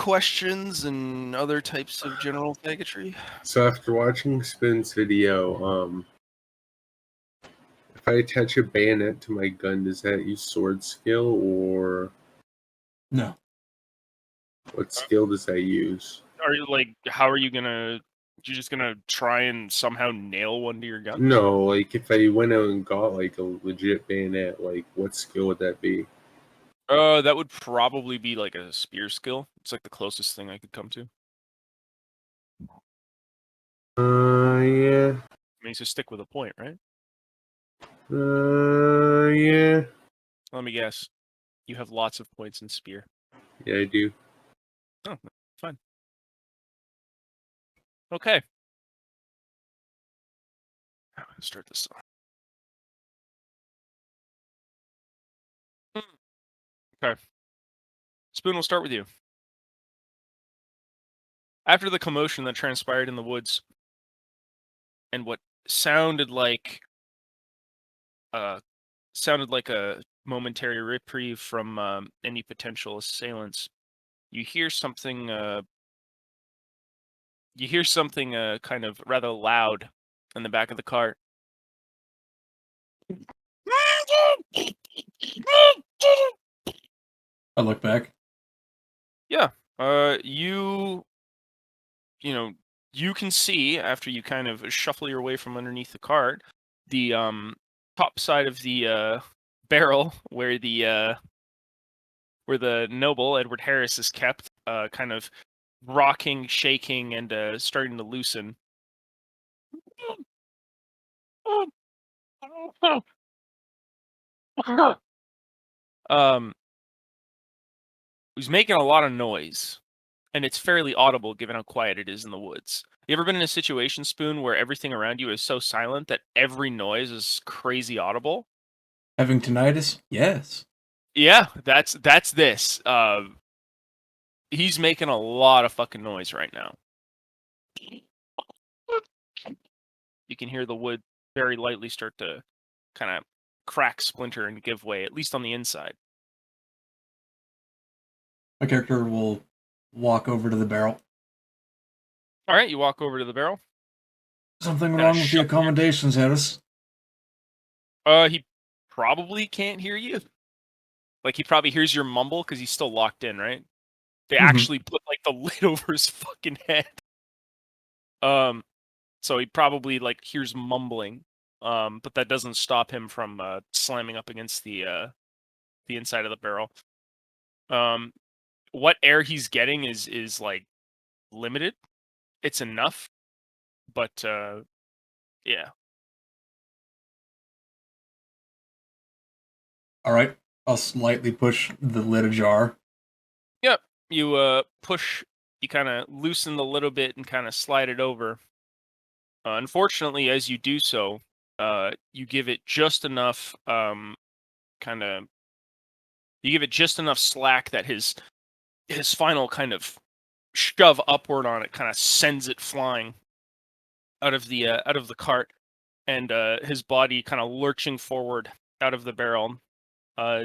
questions and other types of general faggotry? So after watching Spin's video, if I attach a bayonet to my gun, does that use sword skill, or No. what skill does that use? Are you how are you gonna? You're just gonna try and somehow nail one to your gun? No, like if I went out and got like a legit bayonet, like what skill would that be? That would probably be like a spear skill. It's like the closest thing I could come to. Yeah. I mean, so stick with a point, right? Yeah. Let me guess. You have lots of points in spear. Yeah, I do. Oh, fine. Okay. I'm gonna start this off. Okay. Spoon, we'll start with you. After the commotion that transpired in the woods, and what sounded like a momentary reprieve from any potential assailants, you hear something. Kind of rather loud in the back of the cart. I look back. Yeah. You can see after you kind of shuffle your way from underneath the cart, the top side of the barrel where the noble Edward Harris is kept, kind of rocking, shaking, and starting to loosen. He's making a lot of noise, and it's fairly audible given how quiet it is in the woods. You ever been in a situation, Spoon, where everything around you is so silent that every noise is crazy audible? Having tinnitus? Yes. Yeah, that's this. He's making a lot of fucking noise right now. You can hear the wood very lightly start to kind of crack, splinter, and give way, at least on the inside. My character will walk over to the barrel. All right, you walk over to the barrel. Something Kinda wrong with the shuffle your- accommodations, Harris? He probably can't hear you. Like, he probably hears your mumble because he's still locked in, right? They actually put, like, the lid over his fucking head. So he probably, like, hears mumbling. But that doesn't stop him from slamming up against the inside of the barrel. What air he's getting is like limited. It's enough, but yeah. All right. I'll slightly push the lid ajar. Yep. You push. You kind of loosen the lid a bit and kind of slide it over. Unfortunately, as you do so, you give it just enough you give it just enough slack that his final kind of shove upward on it kind of sends it flying out of the cart, and his body kind of lurching forward out of the barrel,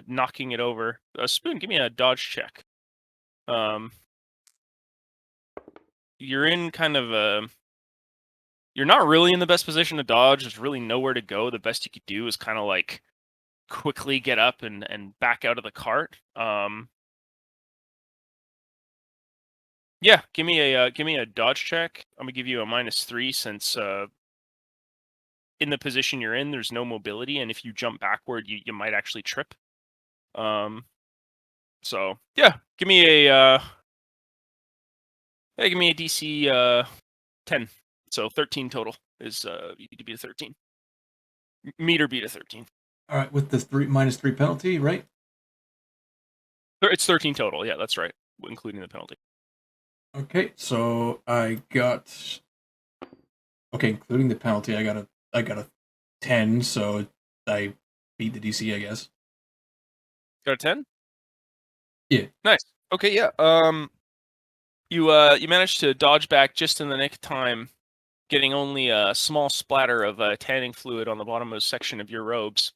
knocking it over. Spoon, give me a dodge check. You're in kind of a... You're not really in the best position to dodge. There's really nowhere to go. The best you could do is kind of like quickly get up and back out of the cart. Yeah, give me a dodge check. I'm gonna give you a -3 since in the position you're in, there's no mobility, and if you jump backward, you might actually trip. So yeah, give me a DC 10. So 13 total is you need to beat a 13. Meter beat a 13. All right, with the -3 penalty, right? It's 13 total. Yeah, that's right, including the penalty. Okay, so I got. Okay, including the penalty, I got a 10, so I beat the DC, I guess. Got a 10? Yeah. Nice. Okay, yeah. You managed to dodge back just in the nick of time, getting only a small splatter of tanning fluid on the bottom of section of your robes.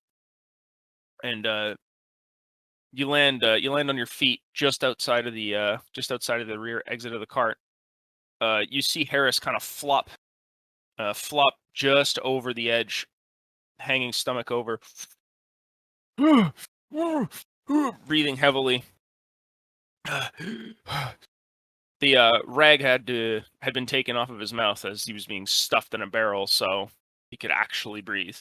And You land on your feet just outside of the rear exit of the cart. You see Harris kind of flop just over the edge, hanging stomach over, breathing heavily. The rag had been taken off of his mouth as he was being stuffed in a barrel, so he could actually breathe.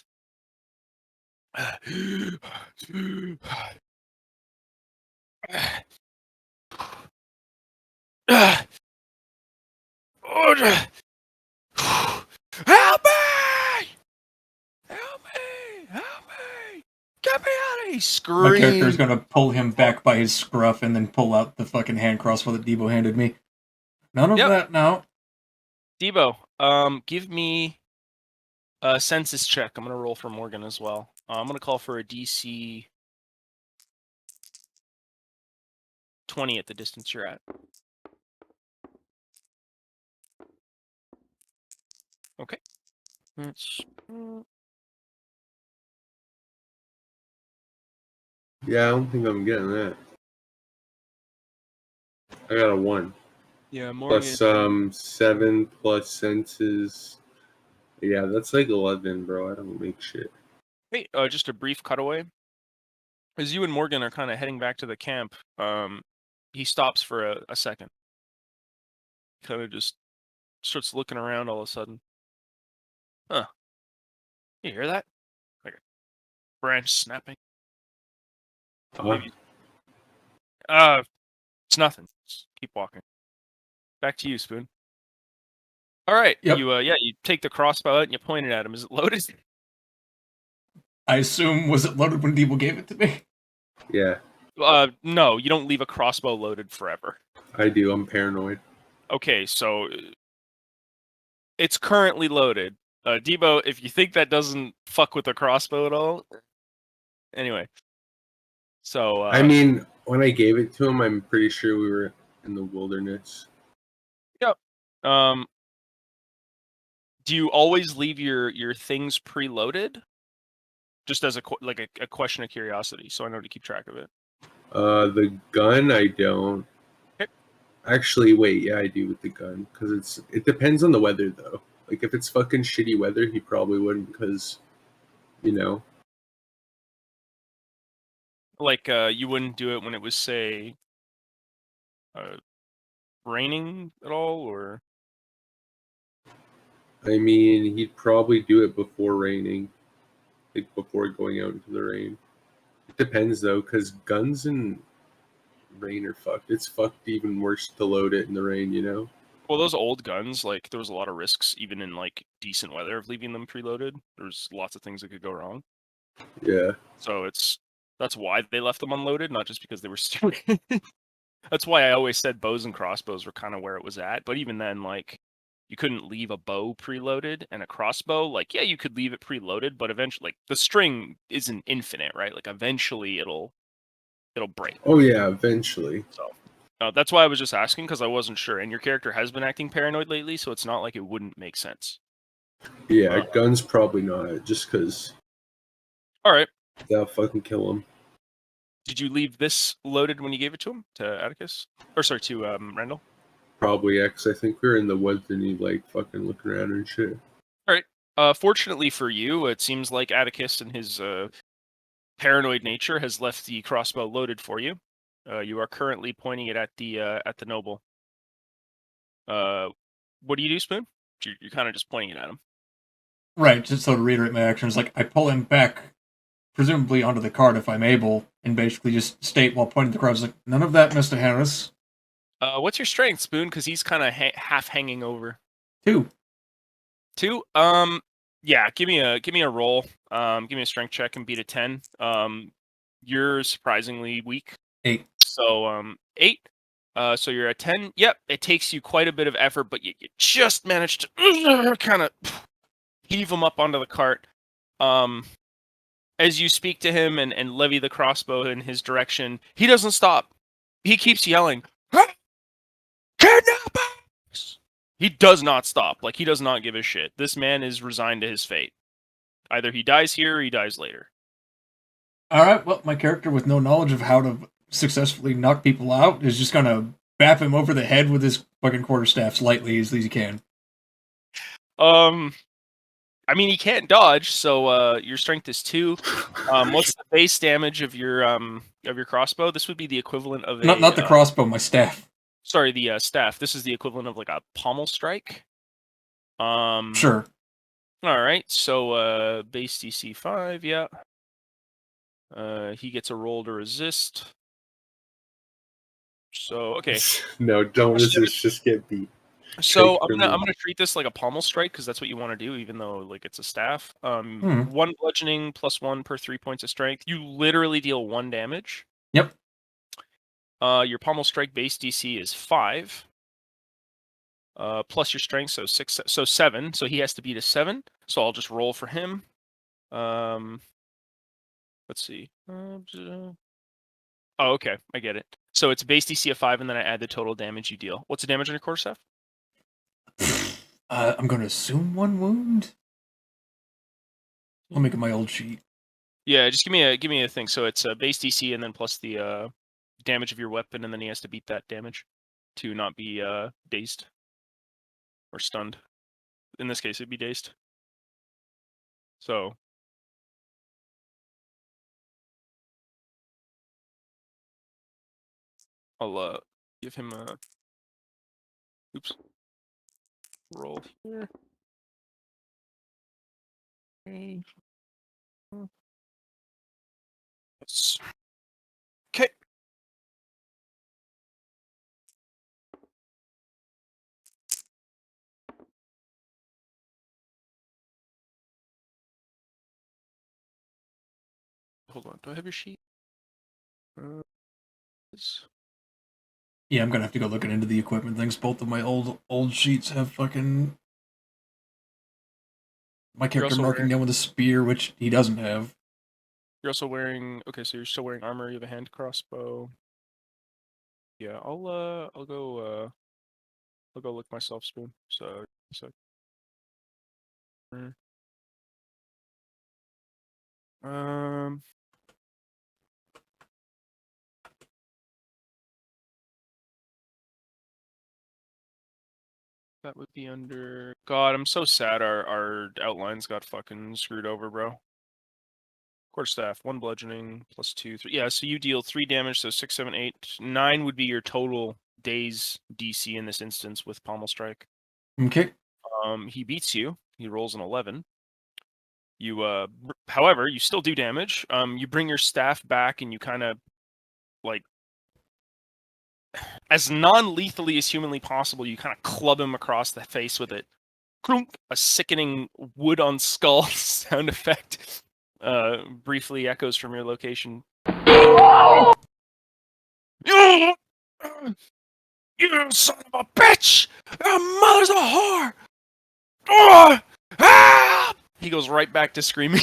Help me! Help me! Help me! Get me out of here! He My character is screamed. gonna pull him back by his scruff and then pull out the fucking hand crossbow that Debo handed me. None of Yep. that now. Debo, give me a census check. I'm gonna roll for Morgan as well. I'm gonna call for a DC 20 at the distance you're at. Okay. Yeah, I don't think I'm getting that. I got a 1. Yeah, Morgan. Plus 7 plus senses. Yeah, that's like 11, bro. I don't make shit. Hey, just a brief cutaway. As you and Morgan are kind of heading back to the camp, he stops for a second. Kind of just starts looking around all of a sudden. Huh. You hear that? Like a branch snapping. Maybe. It's nothing. Just keep walking. Back to you, Spoon. All right. Yep. You take the crossbow out and you point it at him. Is it loaded? I assume, was it loaded when Debo gave it to me? Yeah, No, you don't leave a crossbow loaded forever. I do. I'm paranoid. Okay, so it's currently loaded. Debo, if you think that doesn't fuck with the crossbow at all, anyway. So I mean, when I gave it to him, I'm pretty sure we were in the wilderness. Yep. Do you always leave your things preloaded? Just as a question of curiosity, so I know to keep track of it. The gun, I don't. Okay. Actually, wait, yeah, I do with the gun, because it depends on the weather, though. Like, if it's fucking shitty weather, he probably wouldn't, because, you know. Like, you wouldn't do it when it was, say, raining at all, or? I mean, he'd probably do it before raining, like, before going out into the rain. It depends, though, because guns and rain are fucked. It's fucked even worse to load it in the rain, you know? Well, those old guns, like, there was a lot of risks, even in, like, decent weather of leaving them preloaded. There's lots of things that could go wrong. Yeah. So that's why they left them unloaded, not just because they were stupid. That's why I always said bows and crossbows were kind of where it was at. But even then, like, you couldn't leave a bow preloaded, and a crossbow, like, yeah, you could leave it preloaded, but eventually, like, the string isn't infinite, right? Like, eventually it'll break. Oh, yeah, eventually. So that's why I was just asking, because I wasn't sure. And your character has been acting paranoid lately, so it's not like it wouldn't make sense. Yeah, guns probably not, just because All right. that'll fucking kill him. Did you leave this loaded when you gave it to him, to Atticus? Or, sorry, to Randall? Probably, yeah, because I think we were in the woods and he, like, fucking looking around and shit. All right. Fortunately for you, it seems like Atticus and his paranoid nature has left the crossbow loaded for you. You are currently pointing it at the noble. What do you do, Spoon? You're kind of just pointing it at him. Right, just so to reiterate my actions, like, I pull him back, presumably onto the cart if I'm able, and basically just state while pointing the crowd, like, none of that, Mr. Harris. What's your strength, Spoon? Because he's kind of half hanging over. 2. 2? Yeah, give me a roll. Give me a strength check and beat a 10. You're surprisingly weak. 8. So 8. So you're at 10. Yep, it takes you quite a bit of effort, but you just managed to kind of heave him up onto the cart. As you speak to him and levy the crossbow in his direction, he doesn't stop. He keeps yelling, "Kidnappers!" He does not stop. Like, he does not give a shit. This man is resigned to his fate. Either he dies here or he dies later. All right. Well, my character with no knowledge of how to successfully knock people out is just gonna bap him over the head with his fucking quarterstaff slightly as he can. I mean, he can't dodge, so your strength is 2. What's the base damage of your crossbow? This would be the equivalent of Not the crossbow, my staff. Sorry, the staff. This is the equivalent of like a pommel strike. Sure. All right. So base DC 5. Yeah. He gets a roll to resist. So okay. No, don't resist. Just get beat. So I'm gonna treat this like a pommel strike because that's what you want to do, even though like it's a staff. 1 bludgeoning +1 per 3 points of strength. You literally deal 1 damage. Yep. Your pommel strike base DC is 5. Plus your strength, so 6, so 7. So he has to beat a 7. So I'll just roll for him. Let's see. Oh, okay, I get it. So it's base DC of 5, and then I add the total damage you deal. What's the damage on your quarterstaff? I'm going to assume 1 wound. I'll make it my old sheet. Yeah, just give me a thing. So it's base DC and then plus the damage of your weapon, and then he has to beat that damage to not be dazed or stunned. In this case, it'd be dazed. So I'll give him a roll here. Yes. Okay. Hold on. Do I have your sheet? Yeah, I'm gonna have to go looking into the equipment things. Both of my old sheets have fucking my character marking down with a spear, which he doesn't have. You're also wearing so you're still wearing armor. You have a hand crossbow. Yeah, I'll go lick myself spoon. So that would be under. God, I'm so sad. Our outlines got fucking screwed over, bro. Quarterstaff, 1 bludgeoning +2, 3. Yeah, so you deal 3 damage. So 6, 7, 8, 9 would be your total days DC in this instance with pommel strike. Okay. He beats you. He rolls an 11. You however, you still do damage. You bring your staff back and you kind of like as non-lethally as humanly possible, you kind of club him across the face with it. Crunk, a sickening wood on skull sound effect briefly echoes from your location. You son of a bitch! Your mother's a whore! Oh! Ah! He goes right back to screaming.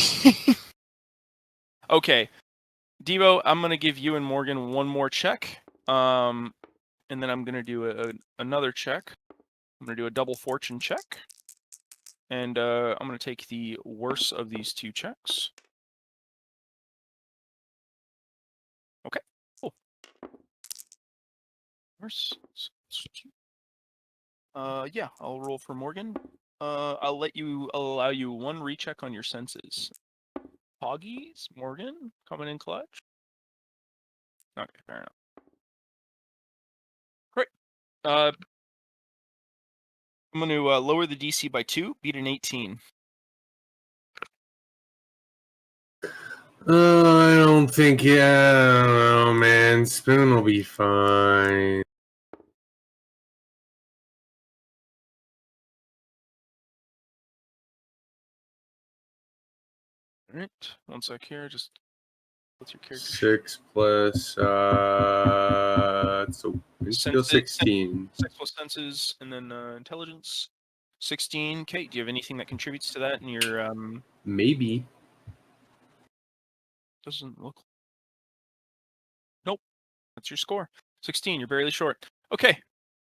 Okay, Devo, I'm gonna give you and Morgan 1 more check, and then I'm gonna do another check. I'm gonna do a double fortune check, and I'm gonna take the worst of these 2 checks. Okay, cool. Worse. Yeah, I'll roll for Morgan. I'll allow you 1 recheck on your senses. Poggies, Morgan, coming in clutch. Okay, fair enough. Great. I'm going to lower the DC by 2, beat an 18. I don't think, I don't know, man. Spoon will be fine. All right, 1 sec here. Just what's your character? 6 plus, so still 16. 6 plus senses, and then intelligence. 16. Kate, do you have anything that contributes to that in your Maybe. Doesn't look. Nope. That's your score. 16. You're barely short. Okay.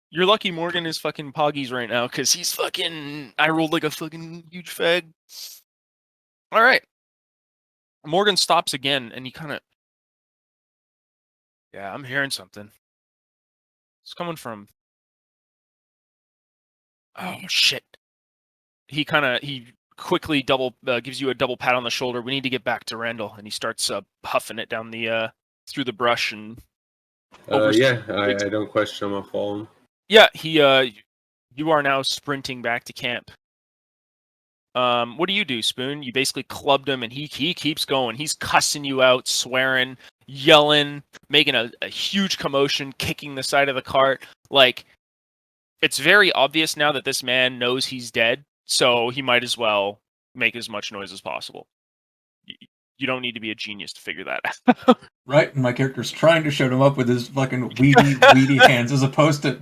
You're lucky Morgan is fucking poggies right now, because he's fucking. I rolled like a fucking huge fag. Alright. Morgan stops again, and he kind of, yeah, I'm hearing something. It's coming from. Oh shit! He quickly gives you a double pat on the shoulder. We need to get back to Randall, and he starts huffing it down the through the brush and over. Yeah, I don't question him. I'll follow him. Yeah, you are now sprinting back to camp. What do you do, Spoon? You basically clubbed him, and he keeps going. He's cussing you out, swearing, yelling, making a huge commotion, kicking the side of the cart. Like, it's very obvious now that this man knows he's dead, so he might as well make as much noise as possible. You don't need to be a genius to figure that out. Right, and my character's trying to shut him up with his fucking weedy hands, as opposed to,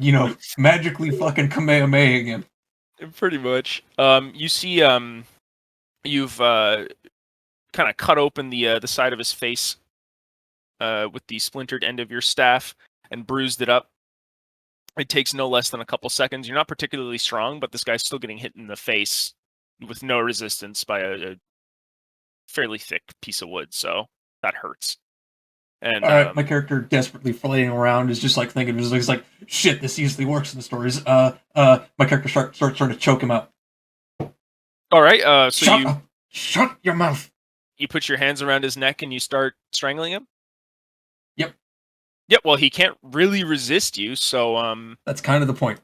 magically fucking Kamehameha him. Pretty much. You see, you've kind of cut open the side of his face with the splintered end of your staff and bruised it up. It takes no less than a couple seconds. You're not particularly strong, but this guy's still getting hit in the face with no resistance by a fairly thick piece of wood, so that hurts. And all right, my character desperately flailing around is just like thinking, he's like, shit, this usually works in the stories. My character starts trying to choke him out. All right, so shut your mouth. You put your hands around his neck and you start strangling him? Yep. Yep, well, he can't really resist you, so that's kind of the point.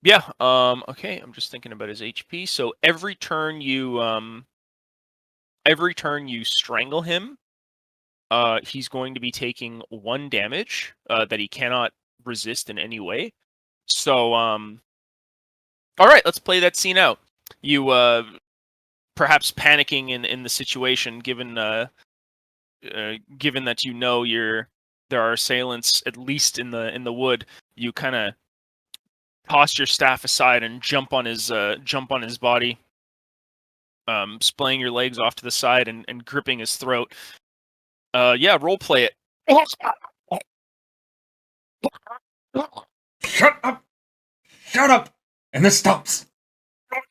Yeah, okay, I'm just thinking about his HP. So every turn you strangle him, he's going to be taking 1 damage that he cannot resist in any way. So all right, let's play that scene out. You perhaps panicking in the situation, given that there are assailants at least in the wood. You kind of toss your staff aside and jump on his body, splaying your legs off to the side and gripping his throat. Yeah, role play it. Shut up, and this stops.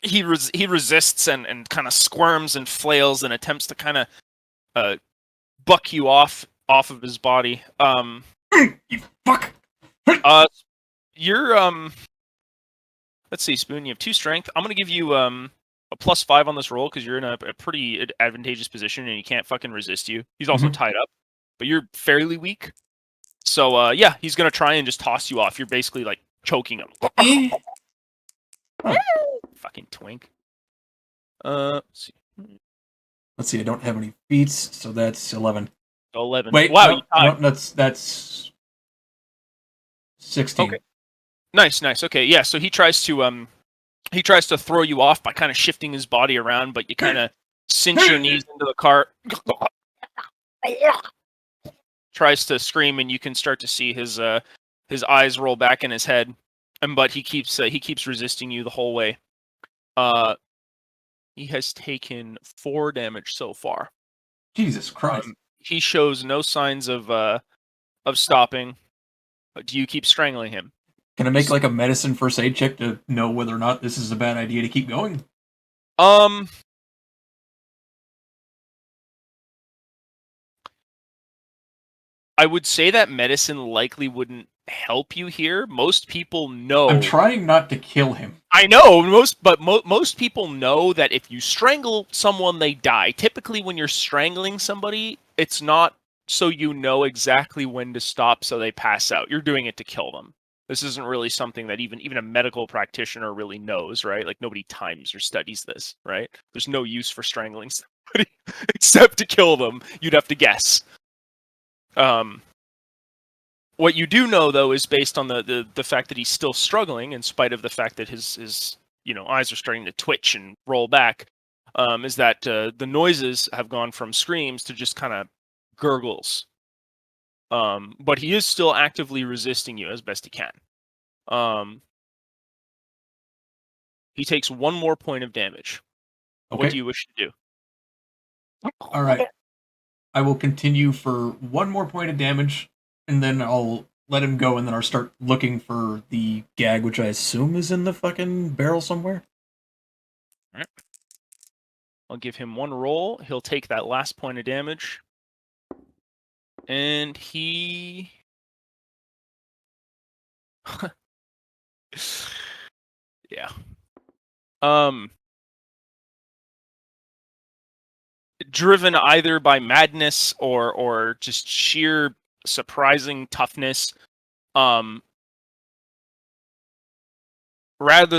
He resists and kind of squirms and flails and attempts to kind of buck you off of his body. You fuck. You're let's see, Spoon. You have 2 strength. I'm gonna give you a +5 on this roll because you're in a pretty advantageous position and he can't fucking resist you. He's also tied up, but you're fairly weak. So yeah, he's gonna try and just toss you off. You're basically like choking him. Fucking twink. Let's see. I don't have any feats, so that's 11. 11. Wait, wow, no, that's 16. Okay. Nice. Okay, yeah. So he tries to throw you off by kind of shifting his body around, but you kind of cinch your knees into the cart. Tries to scream, and you can start to see his eyes roll back in his head, but he keeps resisting you the whole way. He has taken 4 damage so far. Jesus Christ! He shows no signs of stopping. Do you keep strangling him? Can I make like a medicine first aid check to know whether or not this is a bad idea to keep going? I would say that medicine likely wouldn't help you here. Most people know. I'm trying not to kill him. I know most people know that if you strangle someone, they die. Typically, when you're strangling somebody, it's not so you know exactly when to stop, so they pass out. You're doing it to kill them. This isn't really something that even a medical practitioner really knows, right? Like, nobody times or studies this, right? There's no use for strangling somebody except to kill them. You'd have to guess. What you do know, though, is based on the fact that he's still struggling, in spite of the fact that his eyes are starting to twitch and roll back, is that the noises have gone from screams to just kind of gurgles. But he is still actively resisting you as best he can. He takes 1 more point of damage. Okay. What do you wish to do? All right. I will continue for 1 more point of damage, and then I'll let him go, and then I'll start looking for the gag, which I assume is in the fucking barrel somewhere. All right. I'll give him one roll. He'll take that last point of damage. And he... yeah. Driven either by madness or just sheer surprising toughness, rather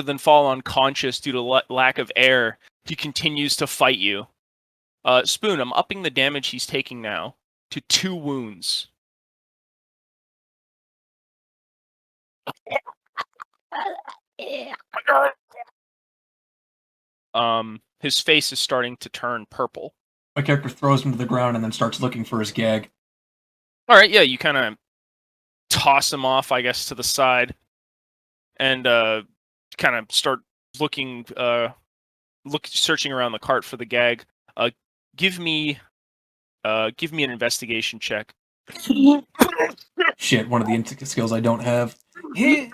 than fall unconscious due to lack of air, he continues to fight you. Spoon, I'm upping the damage he's taking now to 2 wounds. His face is starting to turn purple. My character throws him to the ground and then starts looking for his gag. All right, yeah, you kind of toss him off, I guess, to the side, and kind of start looking, searching around the cart for the gag. Give me an investigation check. Shit, one of the skills I don't have. You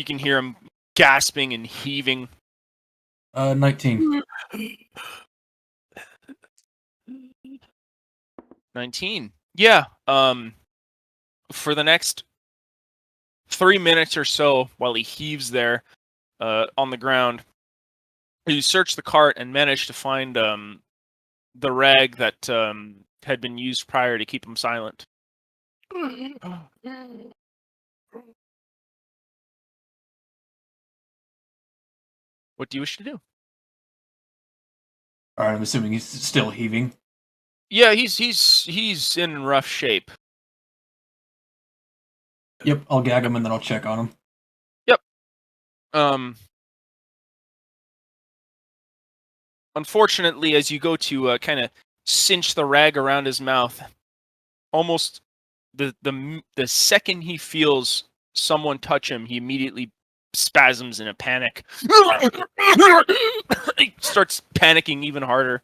can hear him gasping and heaving. 19. 19. Yeah. For the next 3 minutes or so, while he heaves there, on the ground, you search the cart and manage to find the rag that had been used prior to keep him silent. What do you wish to do? Alright, I'm assuming he's still heaving. Yeah, he's in rough shape. Yep, I'll gag him and then I'll check on him. Yep. Unfortunately, as you go to kind of cinch the rag around his mouth, almost the second he feels someone touch him, he immediately spasms in a panic. He starts panicking even harder.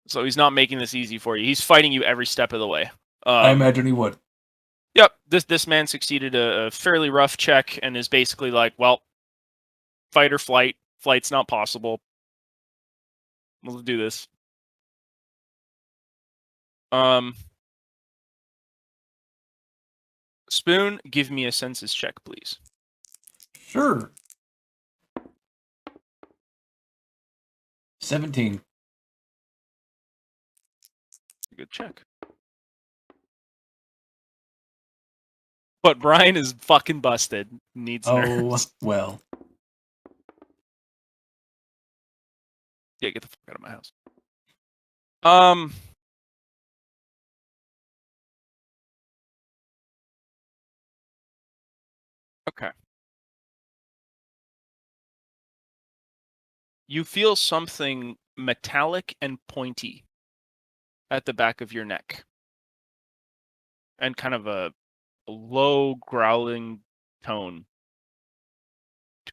So he's not making this easy for you. He's fighting you every step of the way. I imagine he would. Yep, this man succeeded a fairly rough check and is basically like, well, fight or flight. Flight's not possible. Let's do this. Spoon, give me a senses check, please. Sure. 17. Good check. But Brian is fucking busted. Needs nurse. Well. Yeah, get the fuck out of my house. Okay. You feel something metallic and pointy at the back of your neck. And kind of a low growling tone.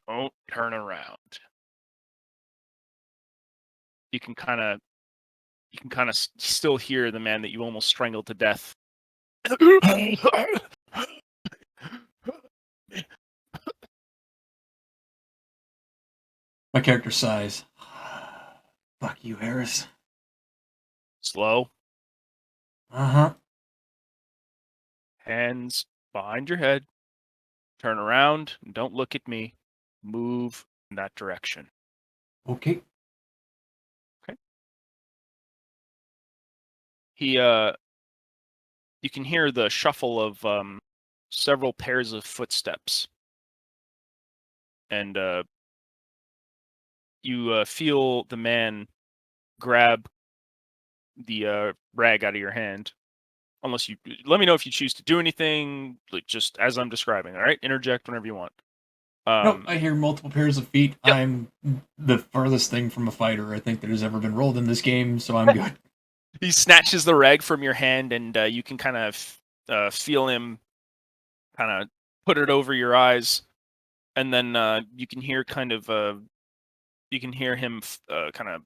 Don't turn around. You can kind of still hear the man that you almost strangled to death. My character sighs. Fuck you, Harris. Slow. Uh-huh. Hands behind your head. Turn around and don't look at me. Move in that direction. Okay. You can hear the shuffle of several pairs of footsteps. And you feel the man grab the rag out of your hand. Unless you let me know if you choose to do anything, like just as I'm describing. All right, interject whenever you want. Nope, I hear multiple pairs of feet. Yep. I'm the furthest thing from a fighter I think that has ever been rolled in this game, so I'm good. He snatches the rag from your hand, and you can kind of feel him kind of put it over your eyes, and then you can hear him kind of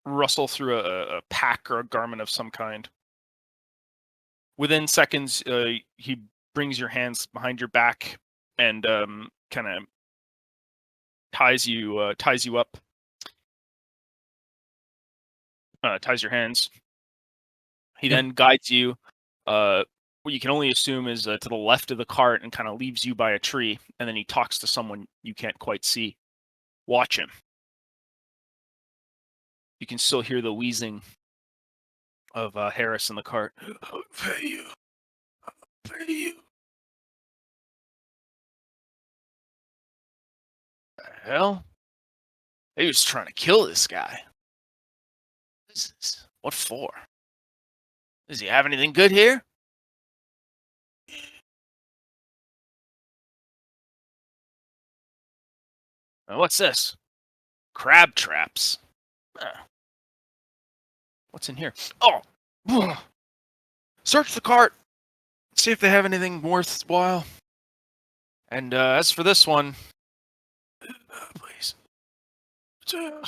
rustle through a pack or a garment of some kind. Within seconds, he brings your hands behind your back and kind of ties you up, ties your hands. He Yeah. then guides you, what you can only assume is to the left of the cart, and kind of leaves you by a tree. And then he talks to someone you can't quite see. Watch him. You can still hear the wheezing of Harris in the cart. I'll pay you. I'll pay you. The hell? He was trying to kill this guy. What for? Does he have anything good here? What's this? Crab traps. What's in here? Oh! Search the cart. See if they have anything worthwhile. And as for this one, please. I'll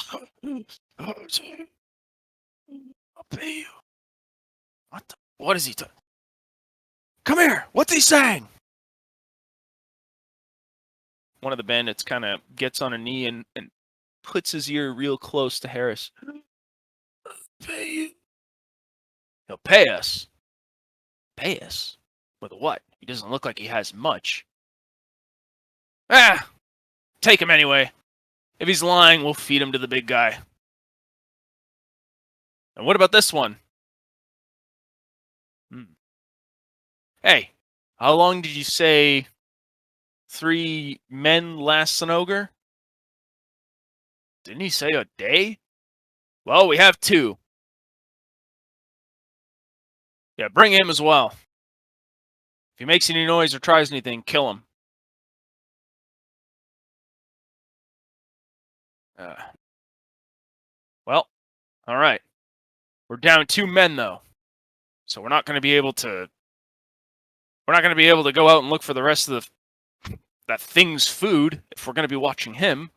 pay you. What is he doing? Come here! What's he saying? One of the bandits kind of gets on a knee and puts his ear real close to Harris. Pay you. He'll pay us. Pay us? With what? He doesn't look like he has much. Take him anyway. If he's lying, we'll feed him to the big guy. And what about this one? Hey, how long did you say 3 men last an ogre? Didn't he say a day? Well, we have 2. Yeah, bring him as well. If he makes any noise or tries anything, kill him. Well, all right. We're down 2 men though, so we're not going to be able to. We're not going to be able to go out and look for the rest of that thing's food if we're going to be watching him.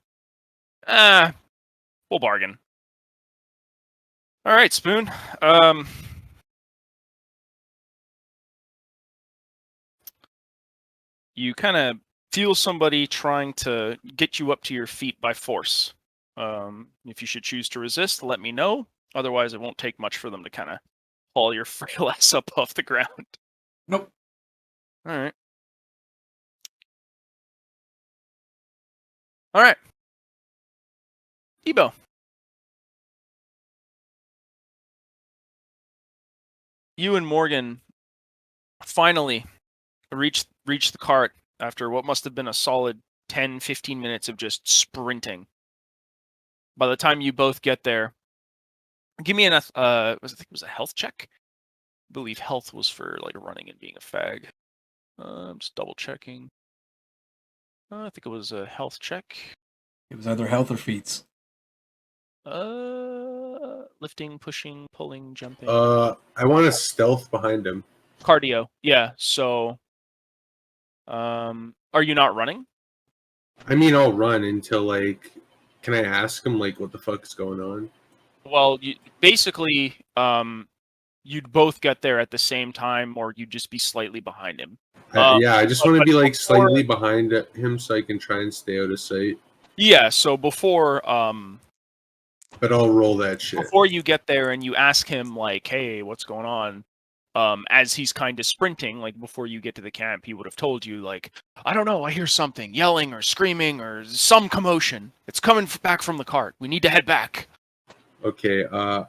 We'll bargain. All right, Spoon. You kind of feel somebody trying to get you up to your feet by force. If you should choose to resist, let me know. Otherwise, it won't take much for them to kind of haul your frail ass up off the ground. Nope. All right. All right. Ebo. You and Morgan finally reach the cart after what must have been a solid 10, 15 minutes of just sprinting. By the time you both get there, give me an I think it was a health check. I believe health was for like running and being a fag. I'm just double checking. I think it was a health check. It was either health or feats. Lifting, pushing, pulling, jumping. I want to stealth behind him. Cardio. Yeah. So, are you not running? I mean, I'll run until like. Can I ask him like what the fuck is going on? Well, basically, you'd both get there at the same time, or you'd just be slightly behind him. Yeah, I just want to be like before, slightly behind him so I can try and stay out of sight. Yeah. So before, but I'll roll that shit. Before you get there and you ask him like, "Hey, what's going on?" As he's kind of sprinting, like before you get to the camp, he would have told you like, "I don't know, I hear something, yelling or screaming or some commotion. It's coming back from the cart. We need to head back." Okay. I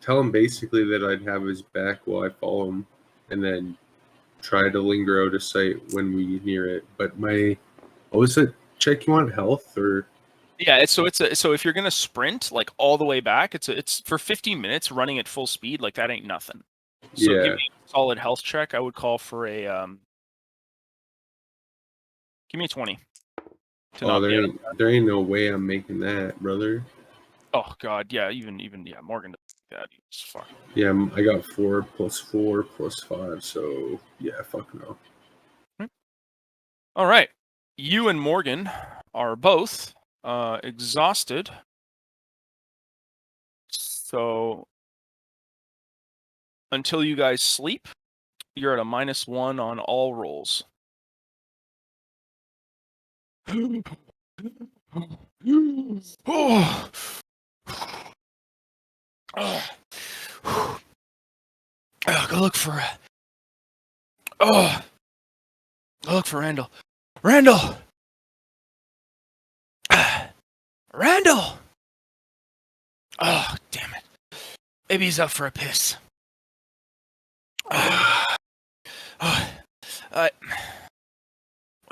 tell him basically that I'd have his back while I follow him, and then try to linger out of sight when we near it. But what was it? Check you want health or? Yeah, so if you're gonna sprint like all the way back, it's for 15 minutes running at full speed, like that ain't nothing. So Yeah. give me a solid health check. I would call for a give me a 20. There ain't no way I'm making that, brother. Oh god, yeah, even yeah, Morgan does that. He's fuck. Yeah, I got 4 plus 4 plus 5, so yeah, fuck no. All right, you and Morgan are both exhausted. So until you guys sleep, you're at a -1 on all rolls. Oh. Go look for go look for Randall. Randall. Randall. Oh, damn it. Maybe he's up for a piss. Wait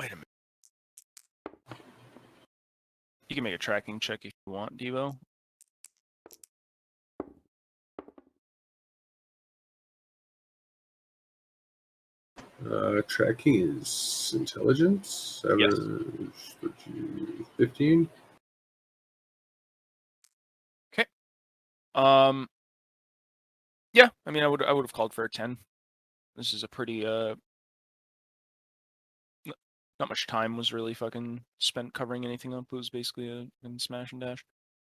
a minute. You can make a tracking check if you want, Devo. Tracking is intelligence. Yes. 15. Okay. Yeah, I mean, I would have called for a 10. This is a pretty not much time was really fucking spent covering anything up. It was basically a smash and dash.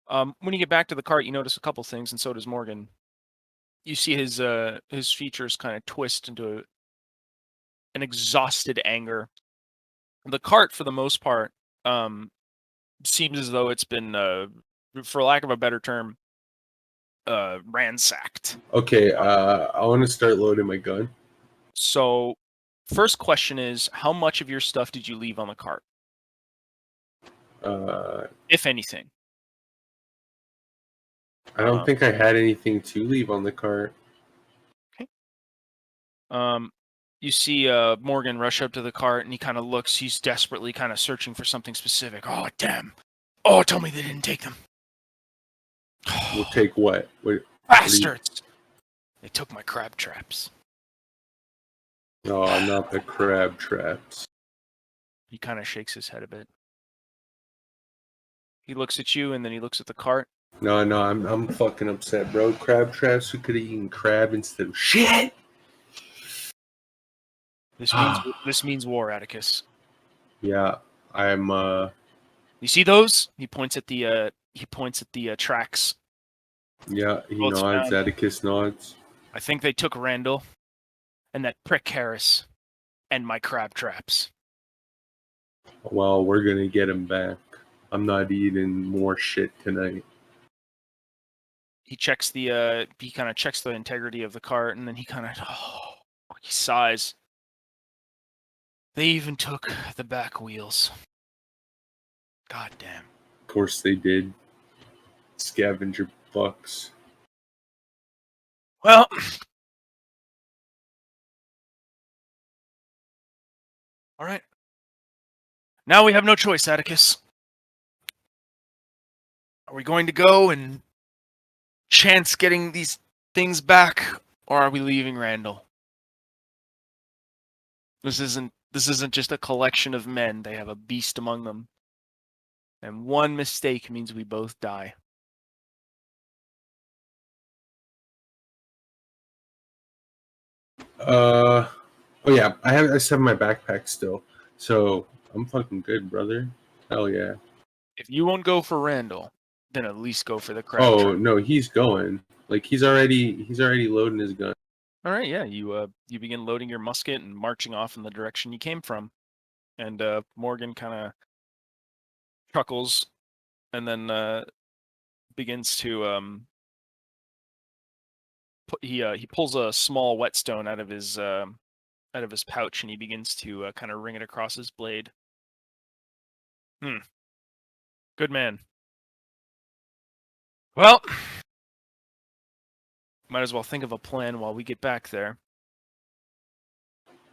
When you get back to the cart, you notice a couple things, and so does Morgan. You see his features kind of twist into an exhausted anger. The cart, for the most part, seems as though it's been, for lack of a better term, ransacked. Okay, I want to start loading my gun. So, first question is, how much of your stuff did you leave on the cart, if anything? I don't think I had anything to leave on the cart. Okay. You see Morgan rush up to the cart, and he kind of looks. He's desperately kind of searching for something specific. Oh, damn. Oh, tell me they didn't take them. We'll take what? Bastards! They took my crab traps. No, not the crab traps. He kind of shakes his head a bit. He looks at you, and then he looks at the cart. No, I'm fucking upset, bro. Crab traps. We could have eaten crab instead of shit. This means war, Atticus. Yeah, I'm. You see those? He points at the tracks. Yeah, he Both nods. found. Atticus nods. I think they took Randall, and that prick Harris, and my crab traps. Well, we're gonna get him back. I'm not eating more shit tonight. He checks he kind of checks the integrity of the cart, and then he sighs. They even took the back wheels. God damn. Of course they did. Scavenger bucks. Well, all right. Now we have no choice, Atticus. Are we going to go and chance getting these things back, or are we leaving Randall? This isn't just a collection of men. They have a beast among them. And one mistake means we both die. Oh yeah, I still have my backpack still, so I'm fucking good, brother. Hell yeah. If you won't go for Randall, then at least go for the crab Oh trap. no, he's going. Like he's already loading his gun. All right, yeah. You begin loading your musket and marching off in the direction you came from. And Morgan kind of chuckles, and then begins to he pulls a small whetstone out of his pouch, and he begins to kind of ring it across his blade. Good man. Well, might as well think of a plan while we get back there.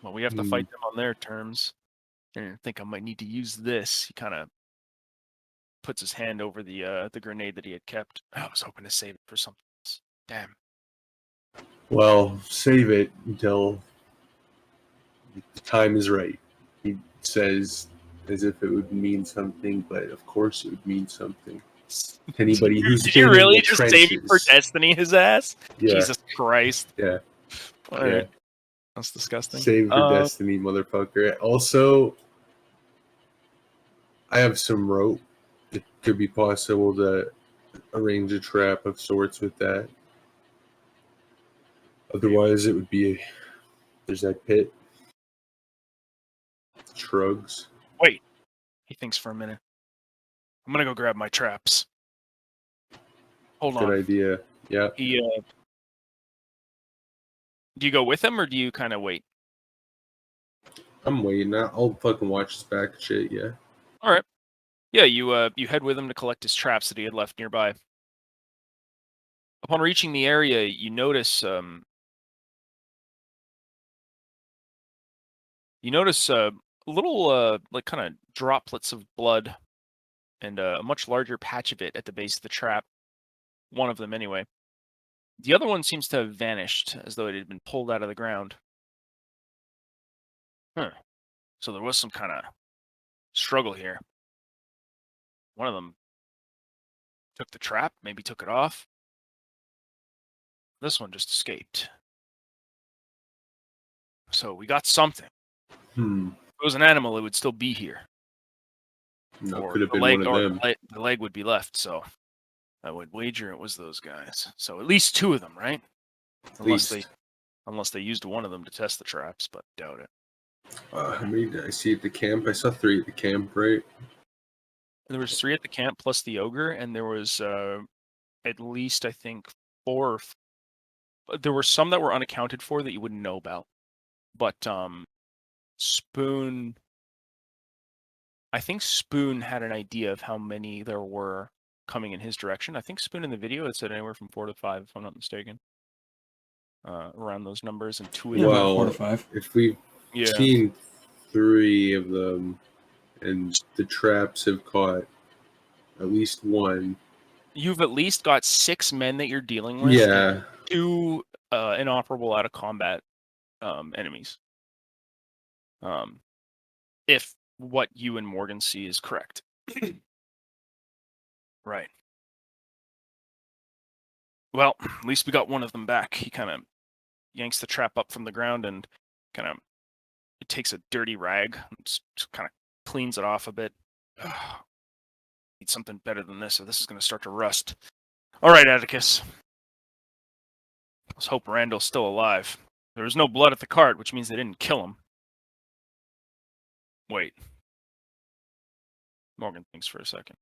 Well, we have to fight them on their terms. And I think I might need to use this. He kind of puts his hand over the grenade that he had kept. I was hoping to save it for something else. Damn. Well, save it until the time is right. He says as if it would mean something, but of course it would mean something. To anybody who's Did been you really in the just trenches. save it for Destiny, his ass? Yeah. Jesus Christ. Yeah. All right. That's disgusting. Save for Destiny, motherfucker. Also, I have some rope. It could be possible to arrange a trap of sorts with that. Otherwise, it would be there's that pit. Shrugs. Wait. He thinks for a minute. I'm gonna go grab my traps. Hold Good on. idea. Yeah. He do you go with him or do you kind of wait? I'm waiting. I'll fucking watch his back shit, yeah. All right. Yeah, you head with him to collect his traps that he had left nearby. Upon reaching the area, you notice little like kind of droplets of blood and a much larger patch of it at the base of the trap. One of them, anyway. The other one seems to have vanished, as though it had been pulled out of the ground. Huh. So there was some kind of struggle here. One of them took the trap, maybe took it off. This one just escaped. So we got something. If it was an animal, it would still be here. No, Or could have the been leg, one of or them. the leg would be left. So I would wager it was those guys. So at least two of them, right? Unless they used one of them to test the traps, but doubt it. How many did I see at the camp? I saw 3 at the camp, right? There was 3 at the camp plus the ogre, and there was at least, I think, 4. There were some that were unaccounted for that you wouldn't know about. But Spoon, I think Spoon had an idea of how many there were coming in his direction. I think Spoon in the video had said anywhere from 4 to 5, if I'm not mistaken. Around those numbers, and 2 of them. About 4 Well, to 5. if we've Yeah. seen 3 of them, and the traps have caught at least 1. You've at least got 6 men that you're dealing with. Yeah. And 2 inoperable out of combat enemies. If what you and Morgan see is correct. Right. Well, at least we got one of them back. He kind of yanks the trap up from the ground and kind of takes a dirty rag and just kind of cleans it off a bit. Need something better than this, or this is going to start to rust. All right, Atticus. Let's hope Randall's still alive. There was no blood at the cart, which means they didn't kill him. Wait. Morgan thinks for a second.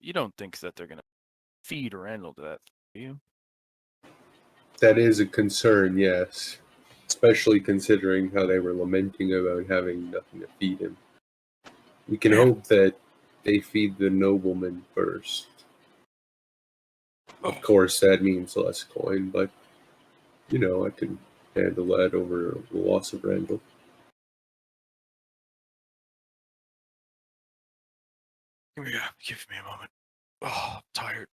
You don't think that they're going to feed Randall to that, do you? That is a concern, yes. Especially considering how they were lamenting about having nothing to feed him. We can hope that they feed the nobleman first. Of course, that means less coin, but, I can handle that over the loss of Randall. Yeah, give me a moment. Oh, I'm tired.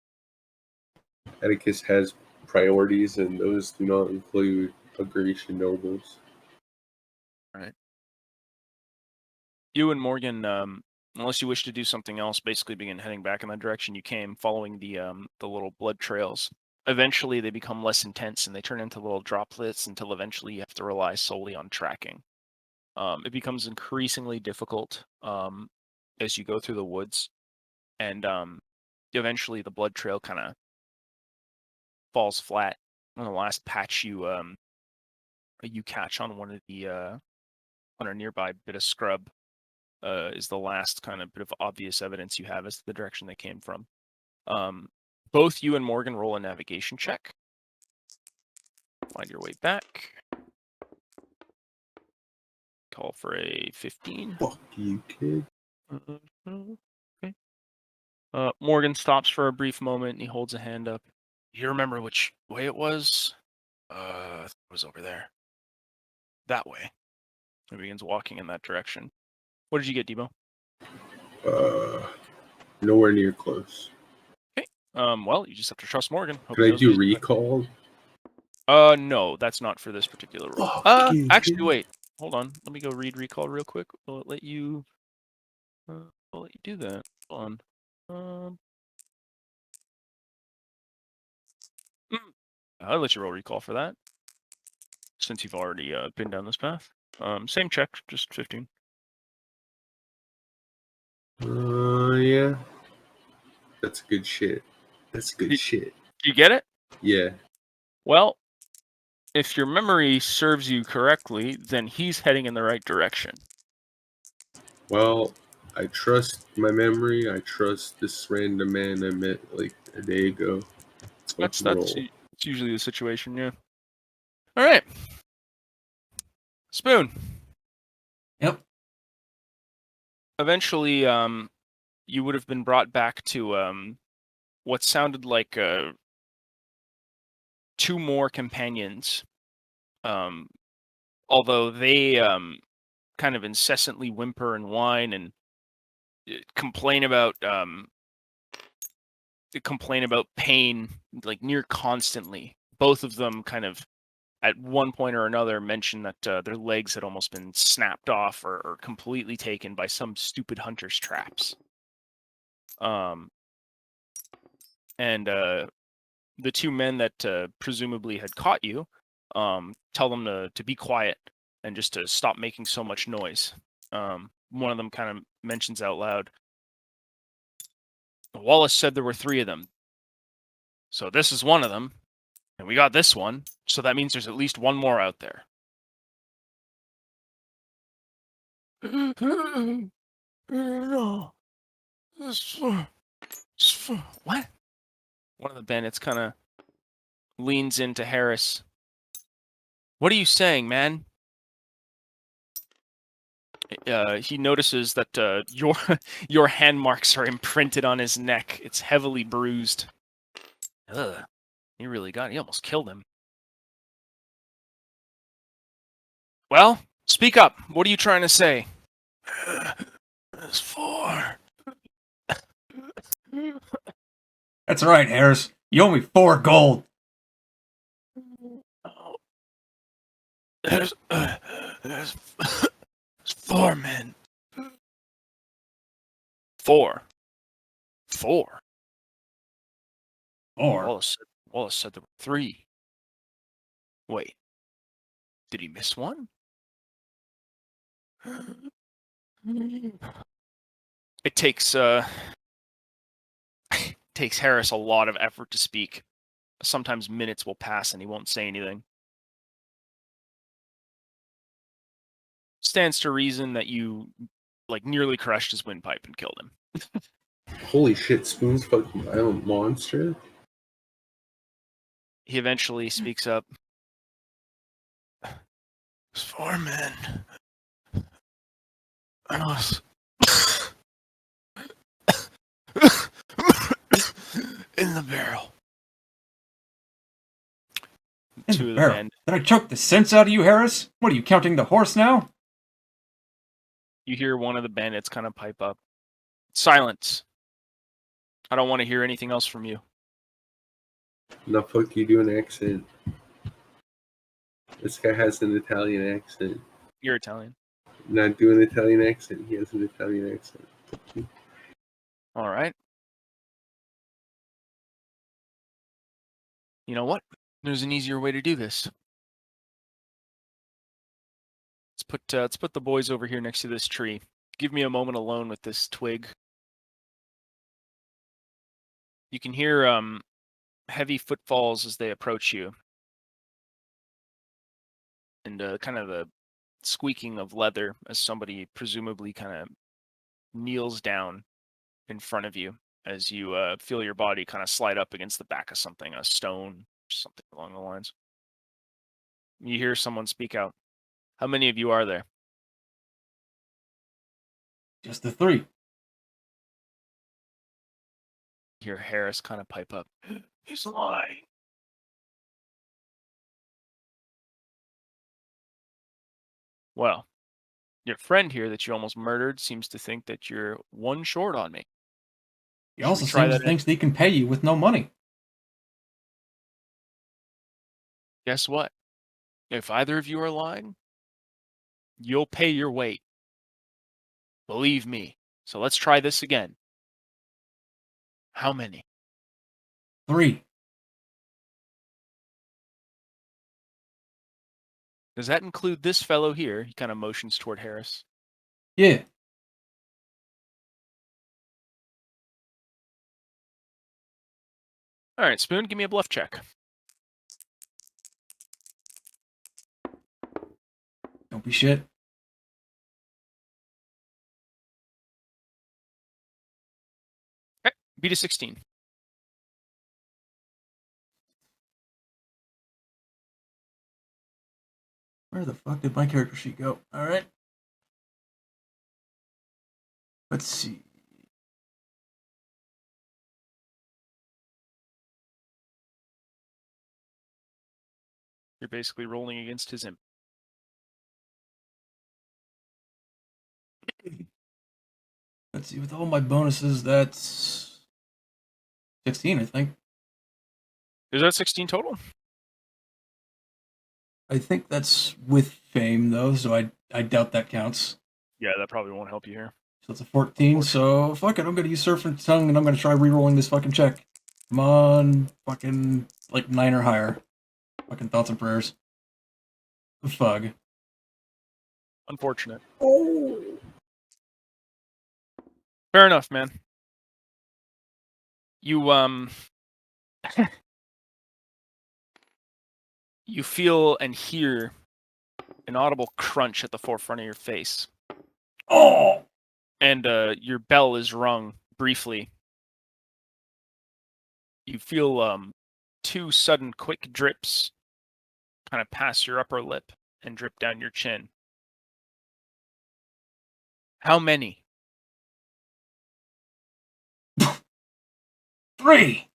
Atticus has priorities, and those do not include Grecian nobles. Right. You and Morgan, unless you wish to do something else, basically begin heading back in the direction you came, following the little blood trails. Eventually, they become less intense, and they turn into little droplets until eventually you have to rely solely on tracking. It becomes increasingly difficult as you go through the woods, and eventually the blood trail kind of falls flat. On the last patch you catch on one of the on a nearby bit of scrub is the last kind of bit of obvious evidence you have as to the direction they came from. Both you and Morgan roll a navigation check. Find your way back. Call for a 15. Fuck you, kid. Okay. Morgan stops for a brief moment and he holds a hand up. You remember which way it was? It was over there. That way. He begins walking in that direction. What did you get, Debo? Nowhere near close. Okay. Well, you just have to trust Morgan. Hope Can he I knows do what he's recall? doing. No, that's not for this particular role. Actually, wait. Hold on. Let me go read recall real quick. Will it let you? Will let you do that? Hold on. I'll let you roll recall for that, since you've already been down this path. Same check, just 15. Yeah. That's good shit. That's good shit. You get it? Yeah. Well, if your memory serves you correctly, then he's heading in the right direction. Well, I trust my memory. I trust this random man I met like a day ago. Let's roll. It's usually the situation, yeah. All right. Spoon. Yep. Eventually, you would have been brought back to what sounded like two more companions. Although they kind of incessantly whimper and whine and complain about pain like near constantly. Both of them kind of at one point or another mentioned that their legs had almost been snapped off or completely taken by some stupid hunter's traps. And the two men that presumably had caught you tell them to be quiet and just to stop making so much noise. One of them kind of mentions out loud, Wallace said there were 3 of them. So this is one of them, and we got this one, so that means there's at least one more out there. What? One of the bandits kind of leans into Harris. What are you saying, man? He notices that your hand marks are imprinted on his neck. It's heavily bruised. Ugh. He almost killed him. Well, speak up. What are you trying to say? It's 4. That's right, Harris. You owe me 4 gold. Oh. There's 4 men. 4. 4. Or Wallace said there were 3. Wait. Did he miss one? It takes takes Harris a lot of effort to speak. Sometimes minutes will pass and he won't say anything. Stands to reason that you nearly crushed his windpipe and killed him. Holy shit, Spoon's fucking violent monster. He eventually speaks up. There's 4 men. I was in the barrel. in Two the of the barrel. men. Did I choke the sense out of you, Harris? What are you counting the horse now? You hear one of the bandits kind of pipe up. Silence. I don't want to hear anything else from you. The fuck you do an accent? This guy has an Italian accent. You're Italian. Not doing an Italian accent. He has an Italian accent. All right. You know what? There's an easier way to do this. Let's put the boys over here next to this tree. Give me a moment alone with this twig. You can hear heavy footfalls as they approach you, and kind of the squeaking of leather as somebody presumably kind of kneels down in front of you as you feel your body kind of slide up against the back of something, a stone, something along the lines. You hear someone speak out. How many of you are there? Just the 3. You hear Harris kind of pipe up. He's lying. Well, your friend here that you almost murdered seems to think that you're one short on me. He also try seems that to think that he can pay you with no money. Guess what? If either of you are lying, you'll pay your weight. Believe me. So let's try this again. How many? 3. Does that include this fellow here? He kind of motions toward Harris. Yeah. All right, Spoon, give me a bluff check. Don't be shit. Beat a 16. Where the fuck did my character sheet go? All right. Let's see. You're basically rolling against his imp. Let's see. With all my bonuses, that's 16, I think. Is that 16 total? I think that's with fame, though, so I doubt that counts. Yeah, that probably won't help you here. So it's a 14, so fuck it, I'm gonna use Serpent Tongue, and I'm gonna try re-rolling this fucking check. Come on, fucking, like, 9 or higher. Fucking thoughts and prayers. Fug. Unfortunate. Oh. Fair enough, man. You, you feel and hear an audible crunch at the forefront of your face. Oh! And your bell is rung briefly. You feel 2 sudden quick drips kind of pass your upper lip and drip down your chin. How many? 3!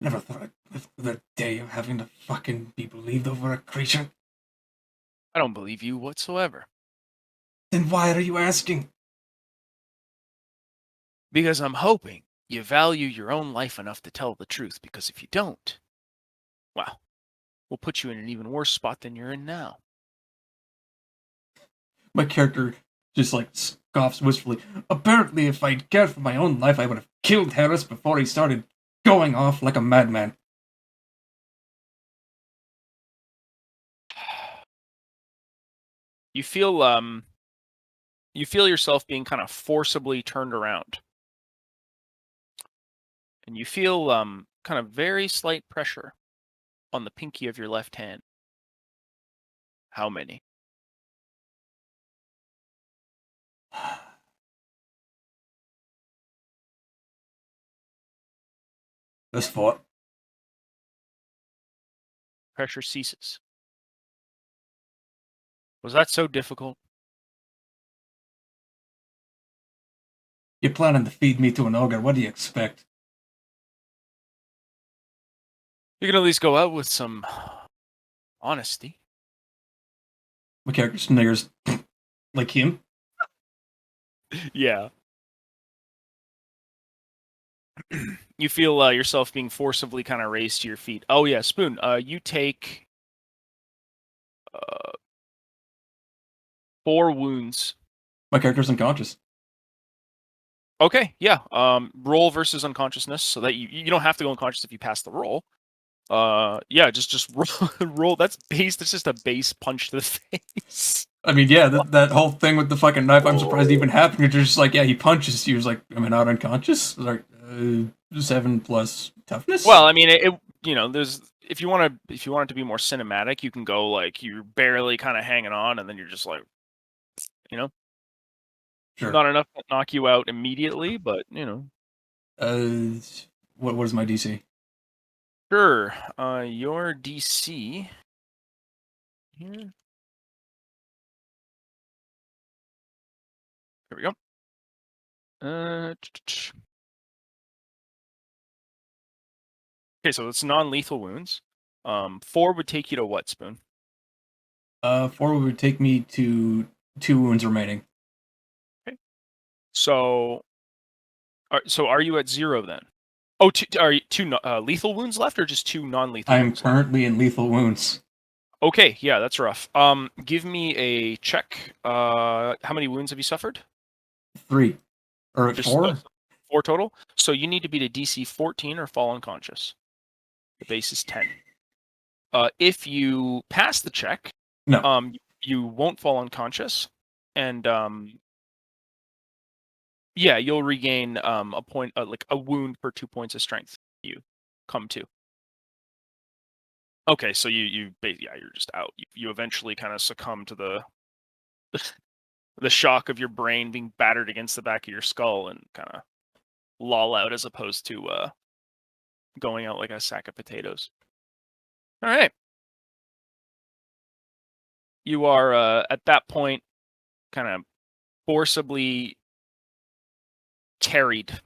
Never thought I'd live through the day of having to fucking be believed over a creature. I don't believe you whatsoever. Then why are you asking? Because I'm hoping you value your own life enough to tell the truth, because if you don't, well, we'll put you in an even worse spot than you're in now. My character just, like, scoffs wistfully. Apparently, if I'd cared for my own life, I would have killed Harris before he started going off like a madman. You feel yourself being kind of forcibly turned around. And you feel kind of very slight pressure on the pinky of your left hand. How many? This fought. Pressure ceases. Was that so difficult? You're planning to feed me to an ogre. What do you expect? You can at least go out with some honesty. My character sniggers. Like him. Yeah. You feel yourself being forcibly kind of raised to your feet. Oh yeah, Spoon. You take 4 wounds. My character's unconscious. Okay, yeah. Roll versus unconsciousness, so that you don't have to go unconscious if you pass the roll. Yeah, just roll. That's just a base punch to the face. I mean, yeah, that whole thing with the fucking knife, I'm surprised it even happened. You're just like, yeah, he punches you. He was like, am I not unconscious? Like, 7 plus toughness? Well, I mean, there's if you want it to be more cinematic, you can go like you're barely kind of hanging on, and then you're just like, Sure. not enough to knock you out immediately, but What is my DC? Sure. Your DC here. There we go. Okay, so it's non-lethal wounds. 4 would take you to what, Spoon? 4 would take me to 2 wounds remaining. Okay. So are you at 0 then? Oh, are you 2 lethal wounds left, or just 2 non-lethal? I am wounds currently in lethal wounds. Okay, yeah, that's rough. Give me a check. How many wounds have you suffered? 3. Or Just 4? 4 total. So you need to beat a DC 14 or fall unconscious. The base is 10. If you pass the check, No. You won't fall unconscious, and yeah, you'll regain a point, like a wound per 2 points of strength. You come to. Okay, so you're just out. You eventually kind of succumb to the the shock of your brain being battered against the back of your skull and kind of loll out as opposed to going out like a sack of potatoes. All right. You are at that point kind of forcibly carried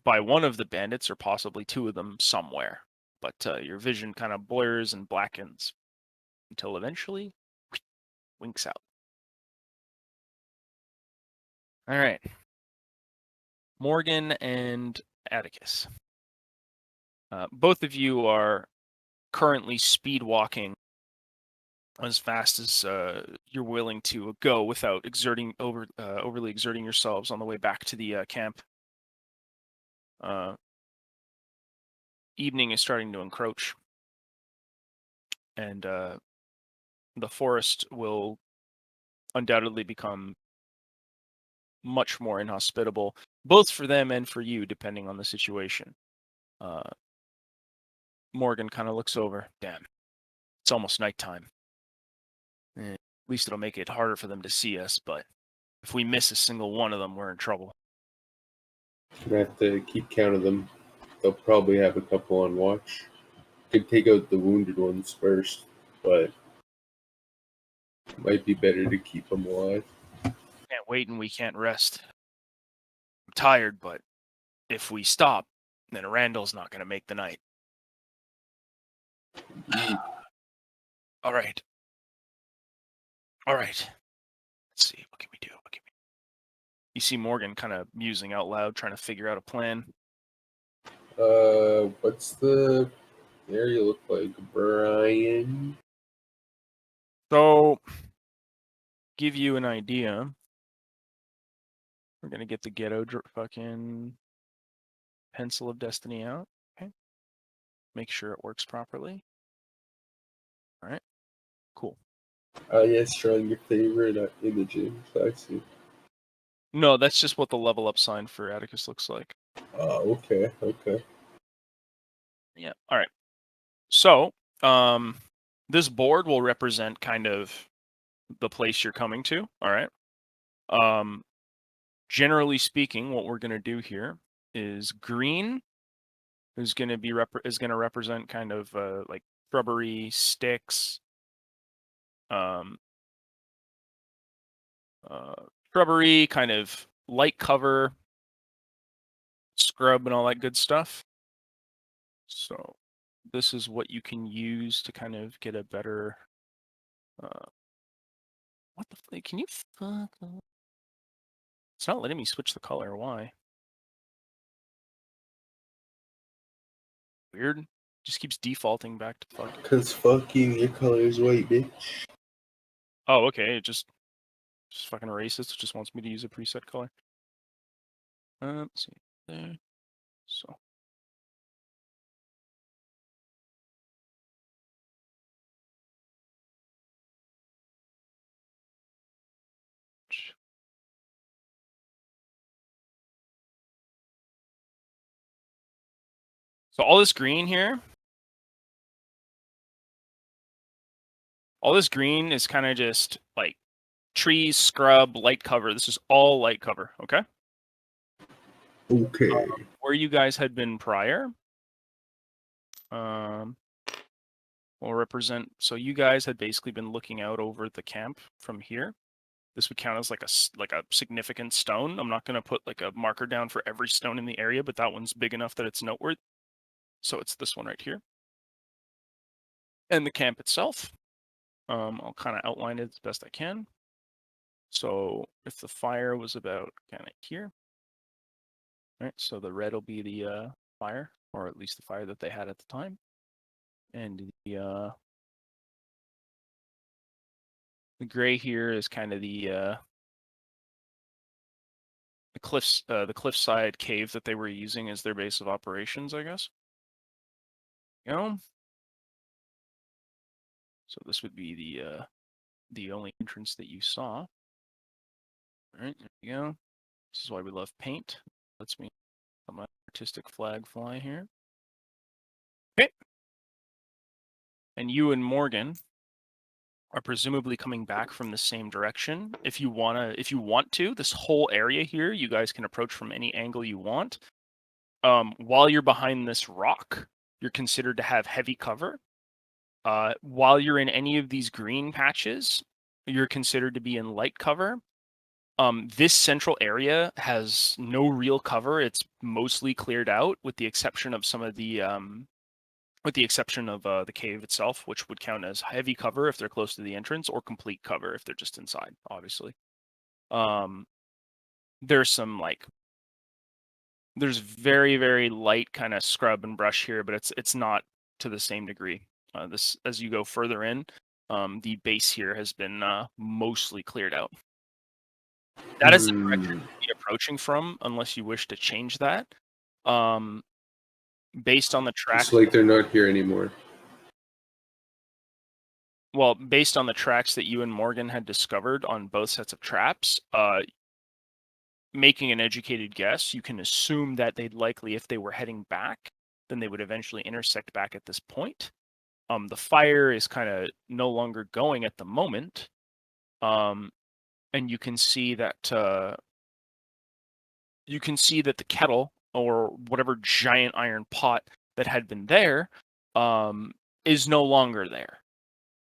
by one of the bandits or possibly two of them somewhere. But your vision kind of blurs and blackens until eventually winks out. All right. Morgan and Atticus. Both of you are currently speed walking as fast as you're willing to go without overly exerting yourselves on the way back to the camp. Evening is starting to encroach, and the forest will undoubtedly become much more inhospitable, both for them and for you, depending on the situation. Morgan kind of looks over. Damn, it's almost nighttime. At least it'll make it harder for them to see us, but if we miss a single one of them, we're in trouble. We have to keep count of them. They'll probably have a couple on watch. Could take out the wounded ones first, but it might be better to keep them alive. Can't wait and we can't rest. I'm tired, but if we stop, then Randall's not going to make the night. All right. Let's see. What can we do? You see Morgan kind of musing out loud, trying to figure out a plan. What's the area look like, Brian? So, give you an idea. We're going to get the ghetto fucking pencil of destiny out. Okay. Make sure it works properly. All right. Cool. Yes, showing your favorite images. I see. No, that's just what the level up sign for Atticus looks like. Oh, okay. Yeah. All right. So, this board will represent kind of the place you're coming to. All right. Generally speaking, what we're going to do here is green is going to be represent kind of like shrubbery, sticks, shrubbery, kind of light cover, scrub, and all that good stuff. So this is what you can use to kind of get a better. What the fuck? Can you fuck? It's not letting me switch the color. Why? Weird. Just keeps defaulting back to fuck. Because fuck you, your color is white, bitch. Oh, okay. It just fucking racist. It just wants me to use a preset color. Let's see. There. So. So all this green here, all this green is kind of just like trees, scrub, light cover. This is all light cover, okay? Okay. Where you guys had been prior, will represent. So you guys had basically been looking out over the camp from here. This would count as like a significant stone. I'm not going to put like a marker down for every stone in the area, but that one's big enough that it's noteworthy. So it's this one right here. And the camp itself, I'll kind of outline it as best I can. So if the fire was about kind of here, right? So the red will be the fire, or at least the fire that they had at the time, and the gray here is kind of the cliffside cave that they were using as their base of operations, I guess. You know. So this would be the only entrance that you saw. All right, there you go. This is why we love paint. Lets me let my artistic flag fly here. Okay. And you and Morgan are presumably coming back from the same direction. If you want to, this whole area here, you guys can approach from any angle you want. While you're behind this rock, you're considered to have heavy cover. While you're in any of these green patches, you're considered to be in light cover. This central area has no real cover. It's mostly cleared out, with the exception of some of the the cave itself, which would count as heavy cover if they're close to the entrance, or complete cover if they're just inside, obviously. There's there's very, very light kind of scrub and brush here, but it's not to the same degree. This, as you go further in, the base here has been mostly cleared out. That is the direction you'd be approaching from, unless you wish to change that. Based on the tracks, It's like they're not here anymore. well, based on the tracks that you and Morgan had discovered on both sets of traps, making an educated guess, you can assume that they'd likely, if they were heading back, then they would eventually intersect back at this point. The fire is kind of no longer going at the moment, and you can see that the kettle, or whatever giant iron pot that had been there, is no longer there,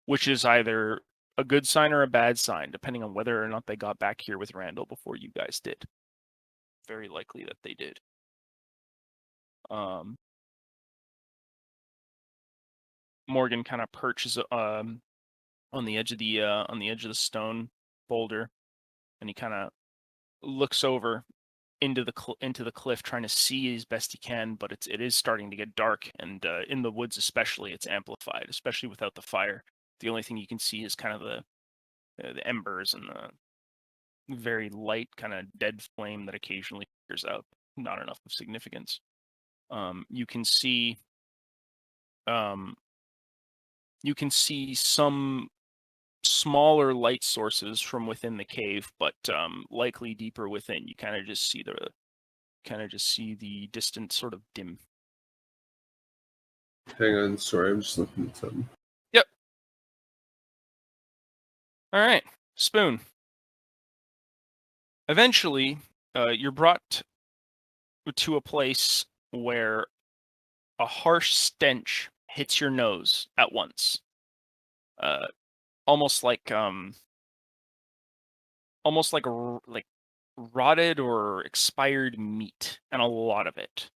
which is either a good sign or a bad sign, depending on whether or not they got back here with Randall before you guys did. Very likely that they did. Morgan kind of perches on the edge of the stone boulder, and he kind of looks over into the cliff, trying to see as best he can. But it is starting to get dark, and in the woods especially, it's amplified, especially without the fire. The only thing you can see is kind of the embers and the very light kind of dead flame that occasionally flickers out. Not enough of significance. You can see some smaller light sources from within the cave, but likely deeper within. You kind of just see the distant sort of dim. Hang on, sorry, I'm just looking at something. Yep. All right, Spoon. Eventually, you're brought to a place where a harsh stench hits your nose at once. Almost like rotted or expired meat, and a lot of it.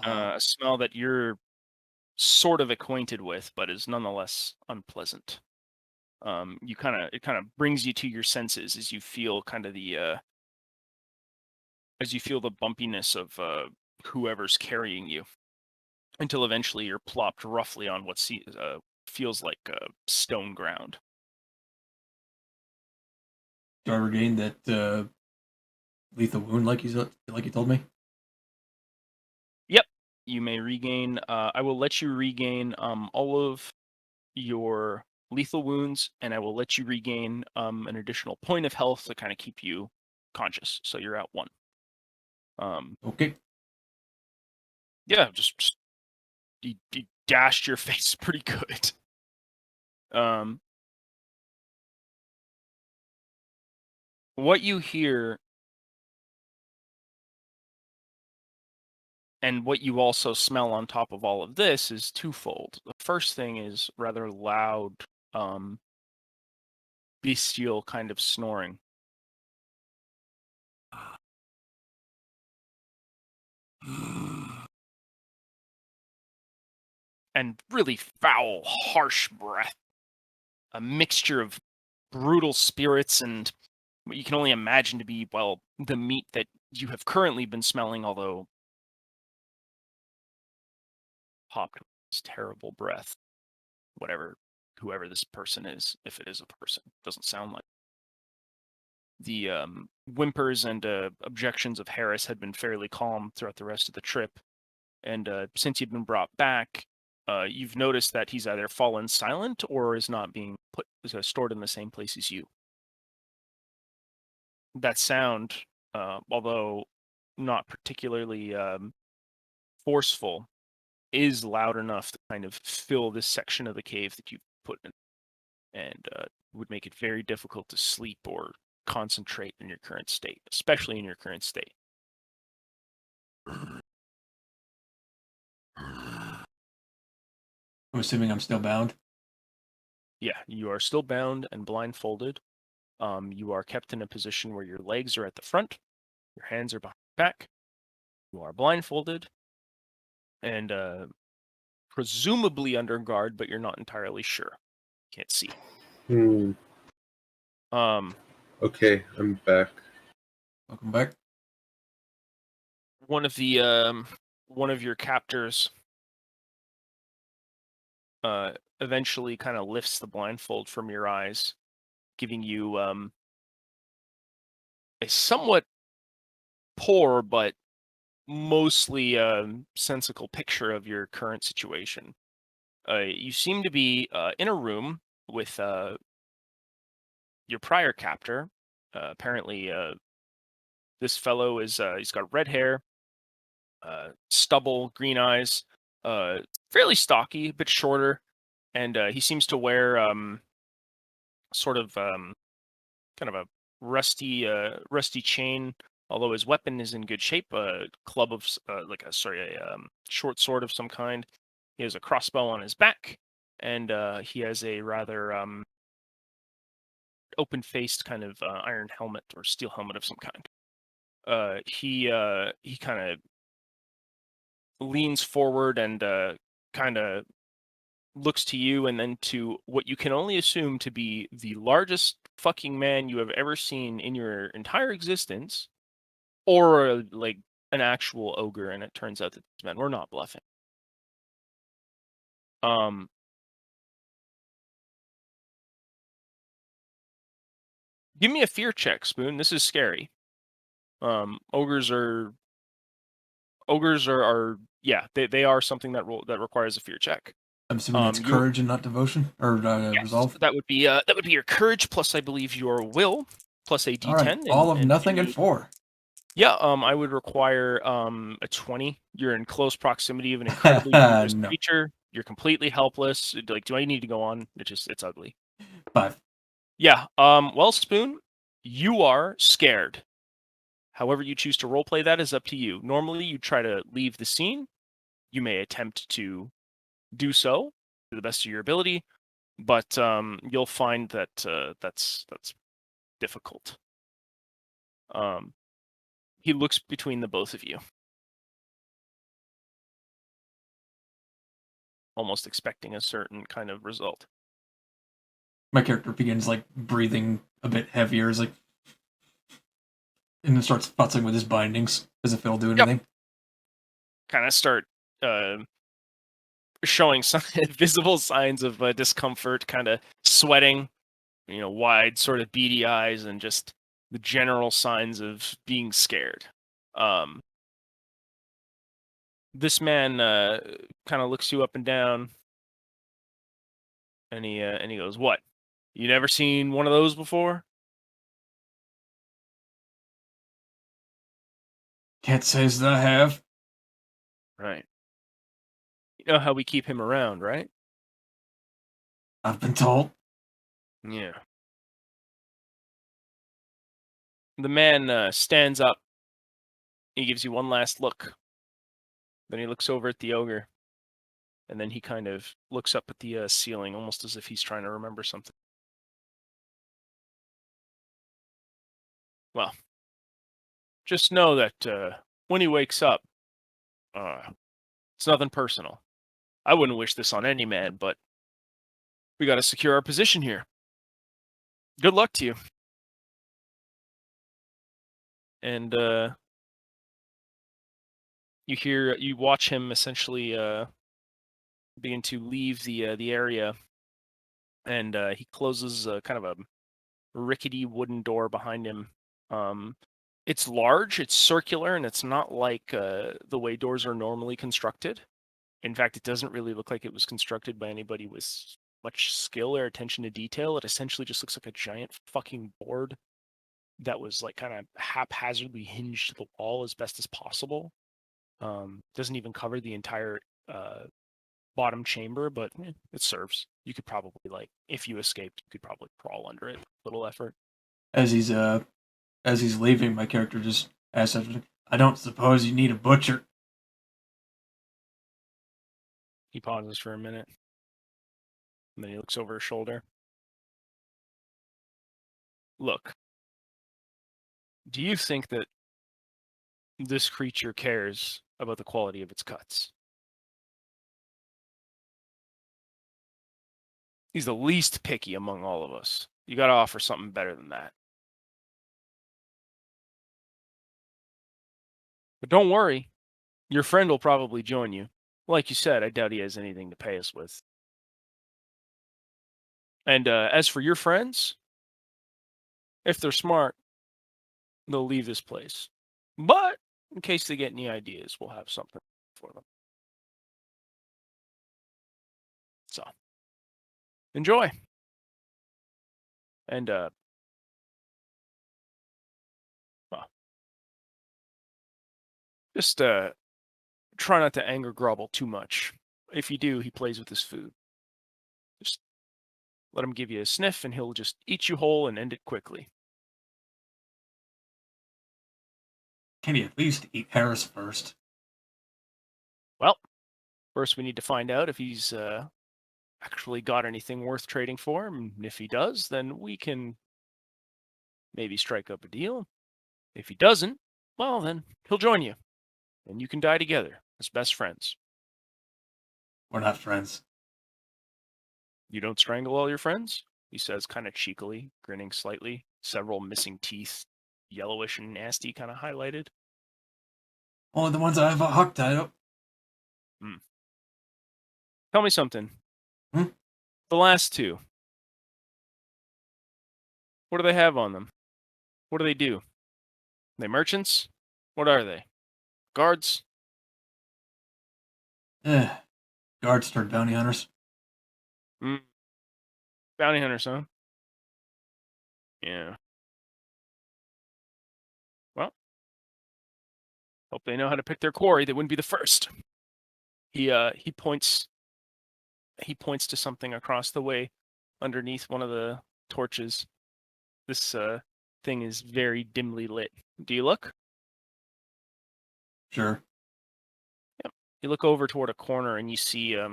A smell that you're sort of acquainted with, but is nonetheless unpleasant. It kind of brings you to your senses as you feel the bumpiness of whoever's carrying you, until eventually you're plopped roughly on what feels like stone ground. Do I regain that lethal wound like you told me? Yep, you may regain. I will let you regain all of your lethal wounds, and I will let you regain an additional point of health to kind of keep you conscious. So you're at 1. Okay. Yeah, just you dashed your face pretty good. What you hear, and what you also smell on top of all of this, is twofold. The first thing is rather loud, bestial kind of snoring. And really foul, harsh breath. A mixture of brutal spirits and what you can only imagine to be, well, the meat that you have currently been smelling, although popped with this terrible breath. Whoever this person is, if it is a person, doesn't sound like. The whimpers and objections of Harris had been fairly calm throughout the rest of the trip, and since you've been brought back, you've noticed that he's either fallen silent or is not being stored in the same place as you. That sound, although not particularly forceful, is loud enough to kind of fill this section of the cave that you've put in, and would make it very difficult to sleep or concentrate in your current state, especially in your current state. I'm assuming I'm still bound. Yeah, you are still bound and blindfolded. You are kept in a position where your legs are at the front, your hands are behind your back. You are blindfolded, and presumably under guard, but you're not entirely sure. Can't see. Hmm. Okay, I'm back. Welcome back. One of your captors eventually kind of lifts the blindfold from your eyes, giving you a somewhat poor but mostly sensical picture of your current situation. You seem to be in a room with your prior captor. Apparently, this fellow he's got red hair, stubble, green eyes, fairly stocky, a bit shorter, and he seems to wear sort of kind of a rusty chain. Although his weapon is in good shape, a club of a short sword of some kind. He has a crossbow on his back, and he has a rather open-faced kind of iron helmet or steel helmet of some kind. He kind of leans forward and kind of looks to you and then to what you can only assume to be the largest fucking man you have ever seen in your entire existence, or like an actual ogre, and it turns out that these men were not bluffing. Give me a fear check, Spoon. This is scary. Ogres are yeah, they are something that requires a fear check. I'm assuming that's courage and not devotion or yes, resolve. That would be your courage plus, I believe, your will plus a D10. All right, all of nothing and 4. Yeah, I would require a 20. You're in close proximity of an incredibly dangerous creature. You're completely helpless. Like, do I need to go on? It's ugly. 5. Yeah. Well, Spoon, you are scared. However you choose to roleplay that is up to you. Normally, you try to leave the scene. You may attempt to do so to the best of your ability, but you'll find that that's difficult. He looks between the both of you, almost expecting a certain kind of result. My character begins like breathing a bit heavier, is like, and then starts futzing with his bindings as if it'll do anything. Kind of start showing some visible signs of discomfort, kind of sweating, wide sort of beady eyes, and just the general signs of being scared. This man kind of looks you up and down, and he goes, "What? You never seen one of those before?" Can't say as I have. Right. You know how we keep him around, right? I've been told. Yeah. The man stands up. He gives you one last look. Then he looks over at the ogre. And then he kind of looks up at the ceiling, almost as if he's trying to remember something. Well, just know that when he wakes up, it's nothing personal. I wouldn't wish this on any man, but we got to secure our position here. Good luck to you. And you watch him essentially begin to leave the area, and he closes kind of a rickety wooden door behind him. It's large, it's circular, and it's not like the way doors are normally constructed. In fact, it doesn't really look like it was constructed by anybody with much skill or attention to detail. It essentially just looks like a giant fucking board that was like kind of haphazardly hinged to the wall as best as possible. Doesn't even cover the entire bottom chamber, but it serves. You could probably, like, if you escaped, you could probably crawl under it. Little effort. As he's leaving, my character just asks after, I don't suppose you need a butcher. He pauses for a minute, and then he looks over his shoulder. Look, do you think that this creature cares about the quality of its cuts? He's the least picky among all of us. You got to offer something better than that. But don't worry, your friend will probably join you. Like you said, I doubt he has anything to pay us with. And as for your friends, if they're smart, they'll leave this place. But in case they get any ideas, we'll have something for them. So, enjoy. And, well, just try not to anger Grubble too much. If you do, he plays with his food. Just let him give you a sniff, and he'll just eat you whole and end it quickly. Can you at least eat Harris first? Well, first we need to find out if he's actually got anything worth trading for, and if he does, then we can maybe strike up a deal. If he doesn't, well, then he'll join you, and you can die together as best friends. We're not friends. You don't strangle all your friends? He says, kind of cheekily, grinning slightly, several missing teeth, yellowish and nasty, kind of highlighted. Only the ones I have a hook tied up. Tell me something. Hmm? The last two. What do they have on them? What do they do? Are they merchants? What are they? Guards? Guards turned bounty hunters. Bounty hunters, huh? Yeah. Well, hope they know how to pick their quarry. They wouldn't be the first. He points to something across the way underneath one of the torches. This thing is very dimly lit. Do you look? Sure. Yep. You look over toward a corner and you see a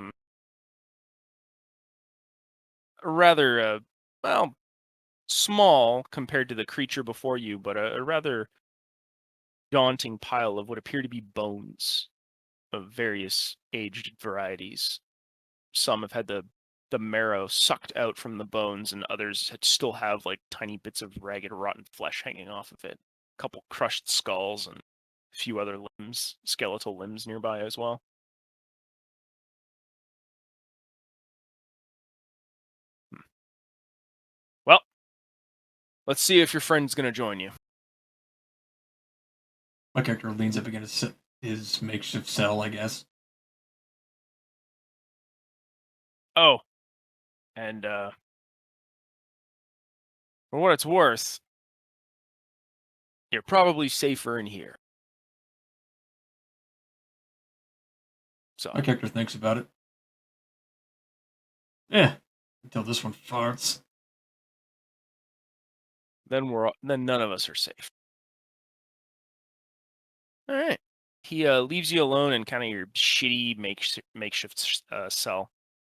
rather well, small compared to the creature before you, but a rather daunting pile of what appear to be bones of various aged varieties. Some have had the marrow sucked out from the bones, and others still have like tiny bits of ragged, rotten flesh hanging off of it. A couple crushed skulls and a few other limbs, skeletal limbs nearby as well. Well, let's see if your friend's going to join you. My character leans up against his makeshift cell, I guess. Oh, and for what it's worth, you're probably safer in here. So My character thinks about it. Yeah, until this one farts. then none of us are safe. All right. He leaves you alone in kind of your shitty makeshift cell.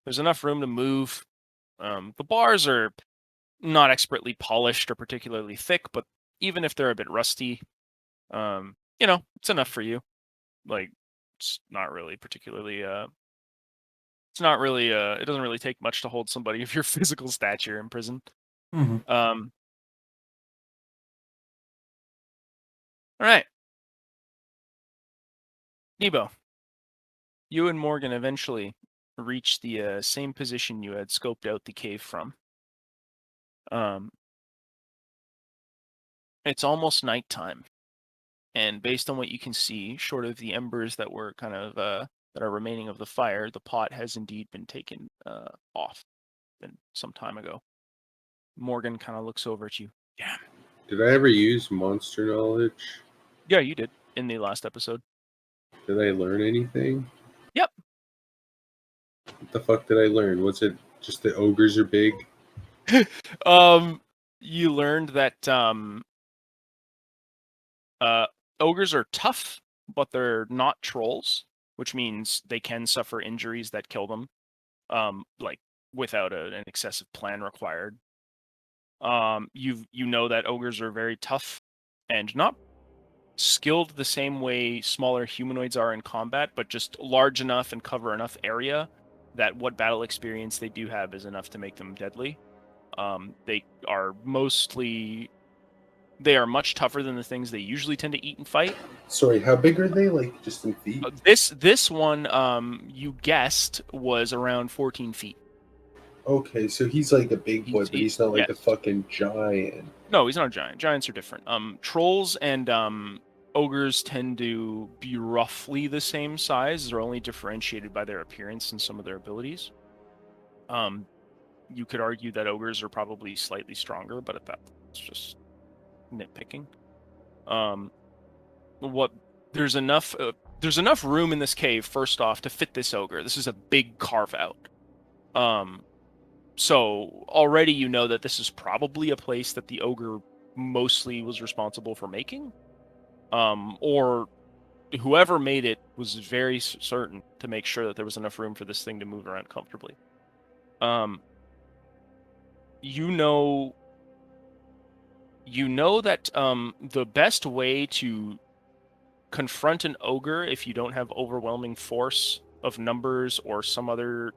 There's enough room to move. The bars are not expertly polished or particularly thick, but even if they're a bit rusty, it's enough for you. Like, it's not really particularly. It's not really. It doesn't really take much to hold somebody of your physical stature in prison. Mm-hmm. All right. Nebo, you and Morgan eventually reach the same position you had scoped out the cave from. It's almost nighttime, and based on what you can see, short of the embers that were kind of that are remaining of the fire, the pot has indeed been taken off, some time ago. Morgan kind of looks over at you. Damn. Did I ever use monster knowledge? Yeah, you did in the last episode. Did I learn anything? Yep. the fuck did I learn? Was it just that ogres are big? You learned that ogres are tough, but they're not trolls, which means they can suffer injuries that kill them, like without an excessive plan required. You know that ogres are very tough and not skilled the same way smaller humanoids are in combat, but just large enough and cover enough area that what battle experience they do have is enough to make them deadly. They are much tougher than the things they usually tend to eat and fight. Sorry, how big are they? Like just in feet? This one, you guessed, was around 14 feet. Okay, so he's like a big boy, but he's not like a yes. fucking giant. No, he's not a giant. Giants are different. Trolls and ogres tend to be roughly the same size. They're only differentiated by their appearance and some of their abilities. You could argue that ogres are probably slightly stronger, but at that, it's just nitpicking. There's enough room in this cave, first off, to fit this ogre. This is a big carve out. So already you know that this is probably a place that the ogre mostly was responsible for making. Or whoever made it was very certain to make sure that there was enough room for this thing to move around comfortably. You know that the best way to confront an ogre, if you don't have overwhelming force of numbers or some other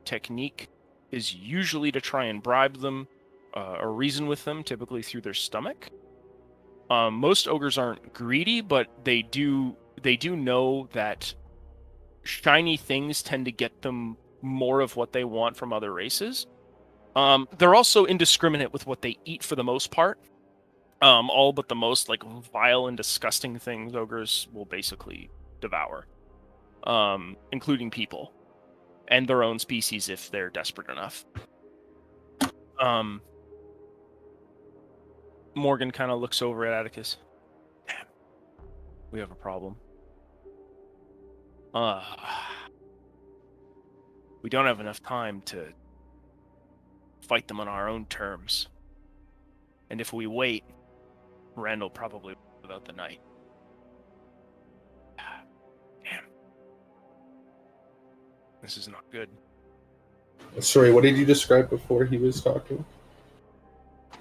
technique, is usually to try and bribe them or reason with them, typically through their stomach. Most ogres aren't greedy, but they do know that shiny things tend to get them more of what they want from other races. They're also indiscriminate with what they eat for the most part. All but the most like vile and disgusting things ogres will basically devour, including people and their own species if they're desperate enough. Morgan kind of looks over at Atticus. Damn, we have a problem. We don't have enough time to fight them on our own terms. And if we wait, Randall probably will live out the night. Damn. This is not good. Sorry, what did you describe before he was talking?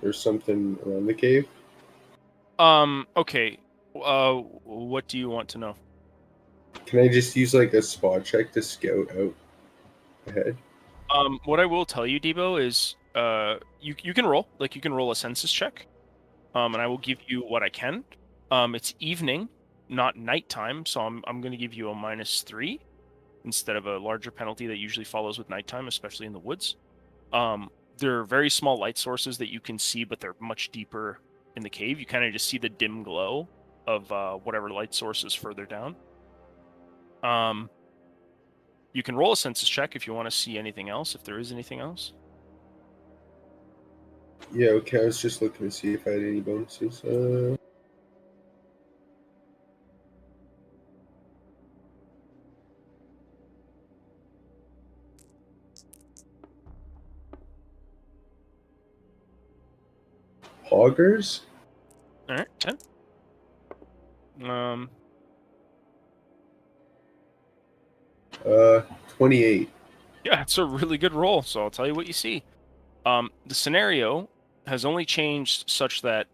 There's something around the cave? Okay. What do you want to know? Can I just use like a spot check to scout out ahead? What I will tell you, Debo, is you can roll. Like, you can roll a census check. And I will give you what I can. It's evening, not nighttime, so I'm going to give you a -3 instead of a larger penalty that usually follows with nighttime, especially in the woods. There are very small light sources that you can see, but they're much deeper in the cave. You kind of just see the dim glow of whatever light source is further down. You can roll a census check if you want to see anything else, if there is anything else. Yeah, okay, I was just looking to see if I had any bonuses. Hoggers? All right, 10. 28. Yeah, it's a really good roll, so I'll tell you what you see. The scenario has only changed such that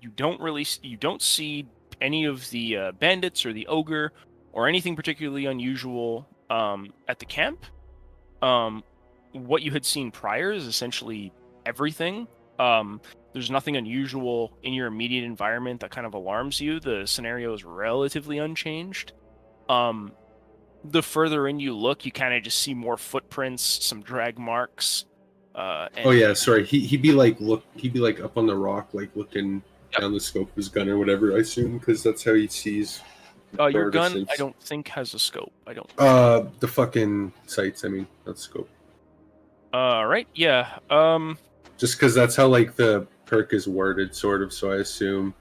you don't see any of the bandits or the ogre or anything particularly unusual at the camp. What you had seen prior is essentially everything. There's nothing unusual in your immediate environment that kind of alarms you. The scenario is relatively unchanged. The further in you look, you kind of just see more footprints, some drag marks. Oh yeah, sorry. He'd be like up on the rock, like looking down the scope of his gun or whatever. I assume because that's how he sees. Your gun, I don't think has a scope. I don't. The fucking sights. I mean, not scope. Right. Yeah. Just because that's how like the perk is worded, sort of. So I assume.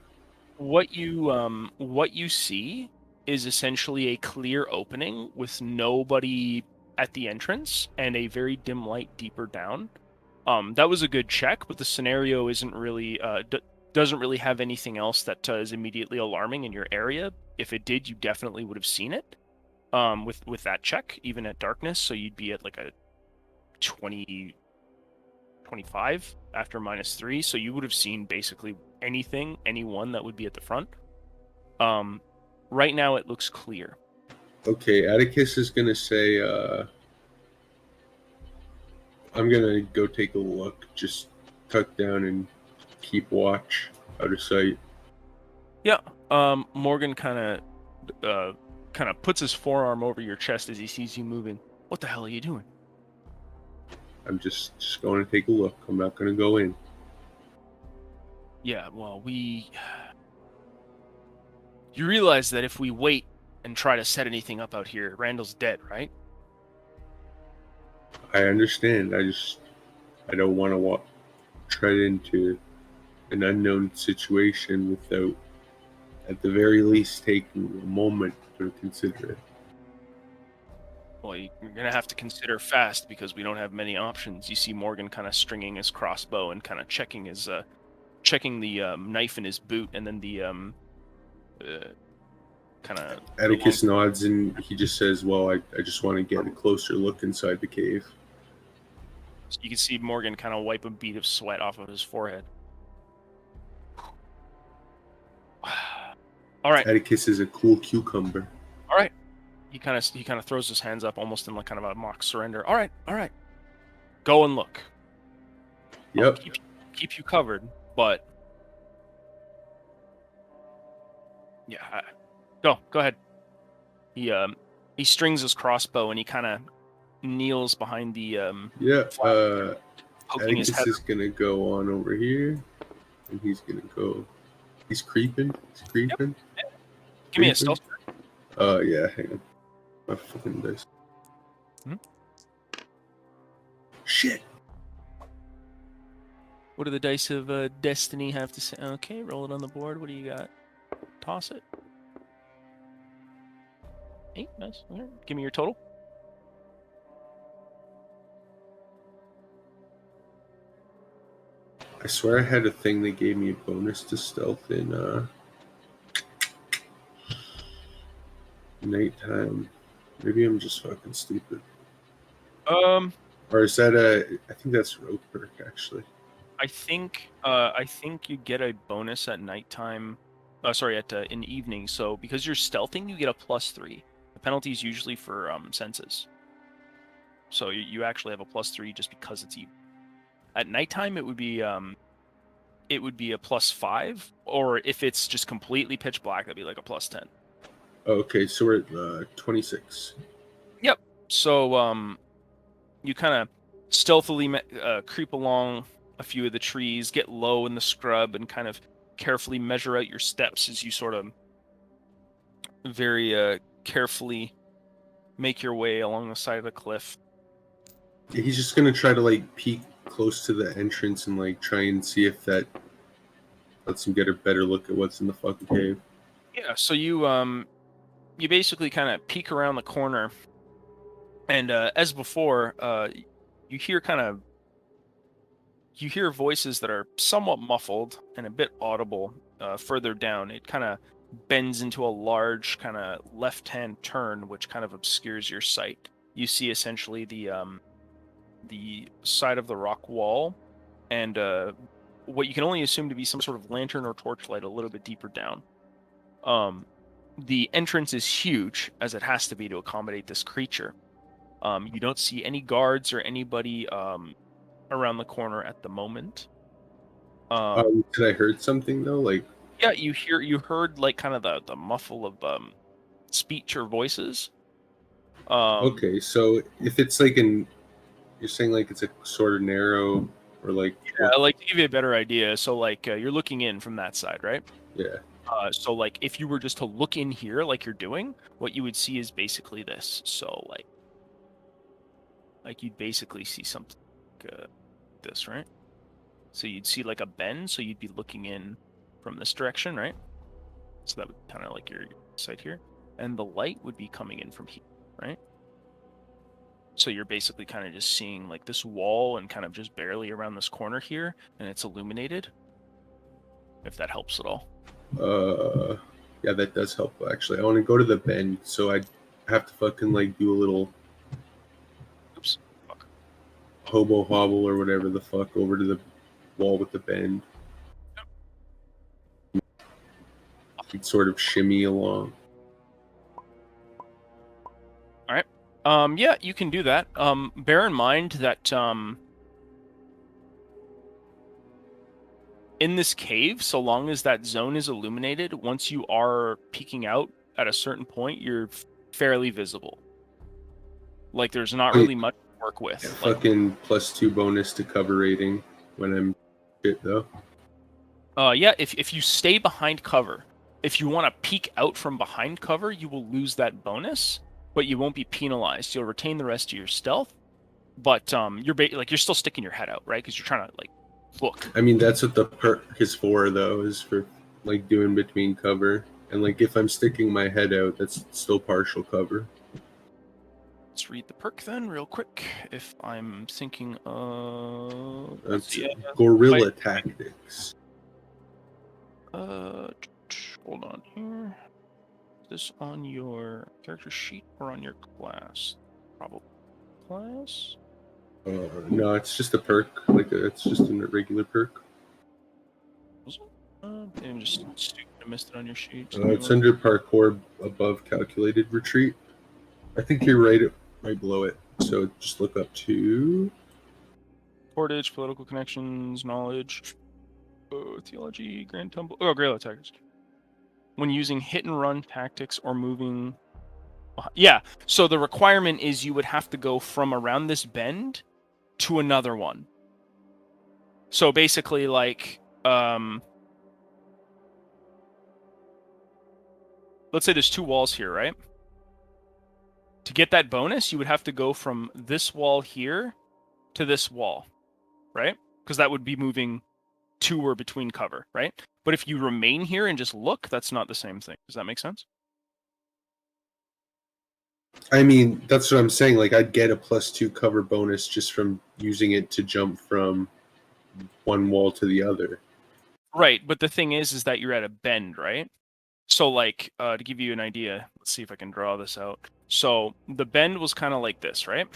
What you see is essentially a clear opening with nobody at the entrance and a very dim light deeper down. That was a good check, but the scenario isn't really doesn't really have anything else that is immediately alarming in your area. If it did, you definitely would have seen it. With that check, even at darkness, so you'd be at like a 20, 25 after -3, so you would have seen basically anyone that would be at the front. Right now it looks clear. Okay, Atticus is gonna say, I'm gonna go take a look, just tuck down and keep watch out of sight. Yeah. Morgan kind of puts his forearm over your chest as he sees you moving. What the hell are you doing? I'm just going to take a look. I'm not gonna go in. Yeah, well, you realize that if we wait and try to set anything up out here, Randall's dead, right? I understand. I don't want to tread into an unknown situation without, at the very least, taking a moment to consider it. Well, you're gonna have to consider fast because we don't have many options. You see Morgan kind of stringing his crossbow and kind of checking the knife in his boot, and then the kind of. Atticus nods and he just says, well, I just want to get a closer look inside the cave. So you can see Morgan kind of wipe a bead of sweat off of his forehead. All right. Atticus is a cool cucumber. All right. He kind of throws his hands up, almost in like kind of a mock surrender. All right. Go and look. Yep. I'll keep you covered, but yeah. Go ahead. He strings his crossbow and he kind of kneels behind the poking his Atticus head. is gonna go on over here, and he's gonna go. He's creeping. Yep. Give me a stealth. Yeah. Hang on. My fucking dice. Shit. What do the dice of destiny have to say? Okay, roll it on the board. What do you got? Toss it. 8, nice. All right. Give me your total. I swear I had a thing that gave me a bonus to stealth in nighttime. Maybe I'm just fucking stupid. Or is that I think that's rogue perk actually. I think you get a bonus at nighttime. In evening. So because you're stealthing, you get a +3. The penalty is usually for senses. So you actually have a +3 just because it's evening. At nighttime, it would be a +5, or if it's just completely pitch black, that'd be like a +10. Okay, so we're at 26. Yep. So you kind of stealthily creep along a few of the trees, get low in the scrub, and kind of carefully measure out your steps as you sort of very carefully make your way along the side of the cliff. Yeah, he's just gonna try to like peek close to the entrance and like try and see if that lets him get a better look at what's in the fucking cave. Yeah. So you basically kind of peek around the corner, and as before, you hear voices that are somewhat muffled and a bit audible further down. It kind of bends into a large kind of left-hand turn, which kind of obscures your sight. You see essentially the side of the rock wall, and what you can only assume to be some sort of lantern or torchlight a little bit deeper down. The entrance is huge, as it has to be to accommodate this creature. You don't see any guards or anybody around the corner at the moment. Did I heard something though? Like, yeah, you heard like kind of the muffle of speech or voices. okay, so if it's like you're saying like it's a sort of narrow or like yeah, like to give you a better idea. So like you're looking in from that side, right? yeah. So like if you were just to look in here like you're doing, what you would see is basically this. So like you'd basically see something like this, right? So you'd see like a bend, so you'd be looking in from this direction, right? So that would kind of like your sight here. And the light would be coming in from here, right? So you're basically kind of just seeing like this wall and kind of just barely around this corner here, and it's illuminated. If that helps at all. Yeah, that does help actually. I want to go to the bend, so I have to fucking like do a little Oops. Fuck. hobo hobble or whatever the fuck over to the wall with the bend. You'd sort of shimmy along. All right. Yeah, you can do that. Bear in mind that in this cave, so long as that zone is illuminated, once you are peeking out at a certain point, you're fairly visible. Like there's not really much to work with. Yeah, Like, fucking +2 bonus to cover rating when I'm shit though. yeah, if you stay behind cover, if you want to peek out from behind cover, you will lose that bonus, but you won't be penalized. You'll retain the rest of your stealth, but you're still sticking your head out, right? Because you're trying to like look. I mean, that's what the perk is for, though, is for like doing between cover. And like if I'm sticking my head out, that's still partial cover. Let's read the perk then, real quick. If I'm thinking of That's guerrilla tactics. Hold on here. Is this on your character sheet or on your class? Probably class. No, it's just a perk. Like it's just a regular perk. I'm just stupid. I missed it on your sheet. It's under parkour above calculated retreat. I think you're right below it. So just look up to Portage, political connections, knowledge, theology, grand tumble. Oh, guerrilla tactics. When using hit and run tactics or moving. Yeah, so the requirement is you would have to go from around this bend to another one. So basically, like, let's say there's two walls here, right? To get that bonus, you would have to go from this wall here to this wall, right? Because that would be moving to or between cover, right? But if you remain here and just look, that's not the same thing. Does that make sense? I mean, that's what I'm saying. Like, I'd get a +2 cover bonus just from using it to jump from one wall to the other. Right, but the thing is that you're at a bend, right? So, like, to give you an idea, let's see if I can draw this out. So, the bend was kind of like this, right?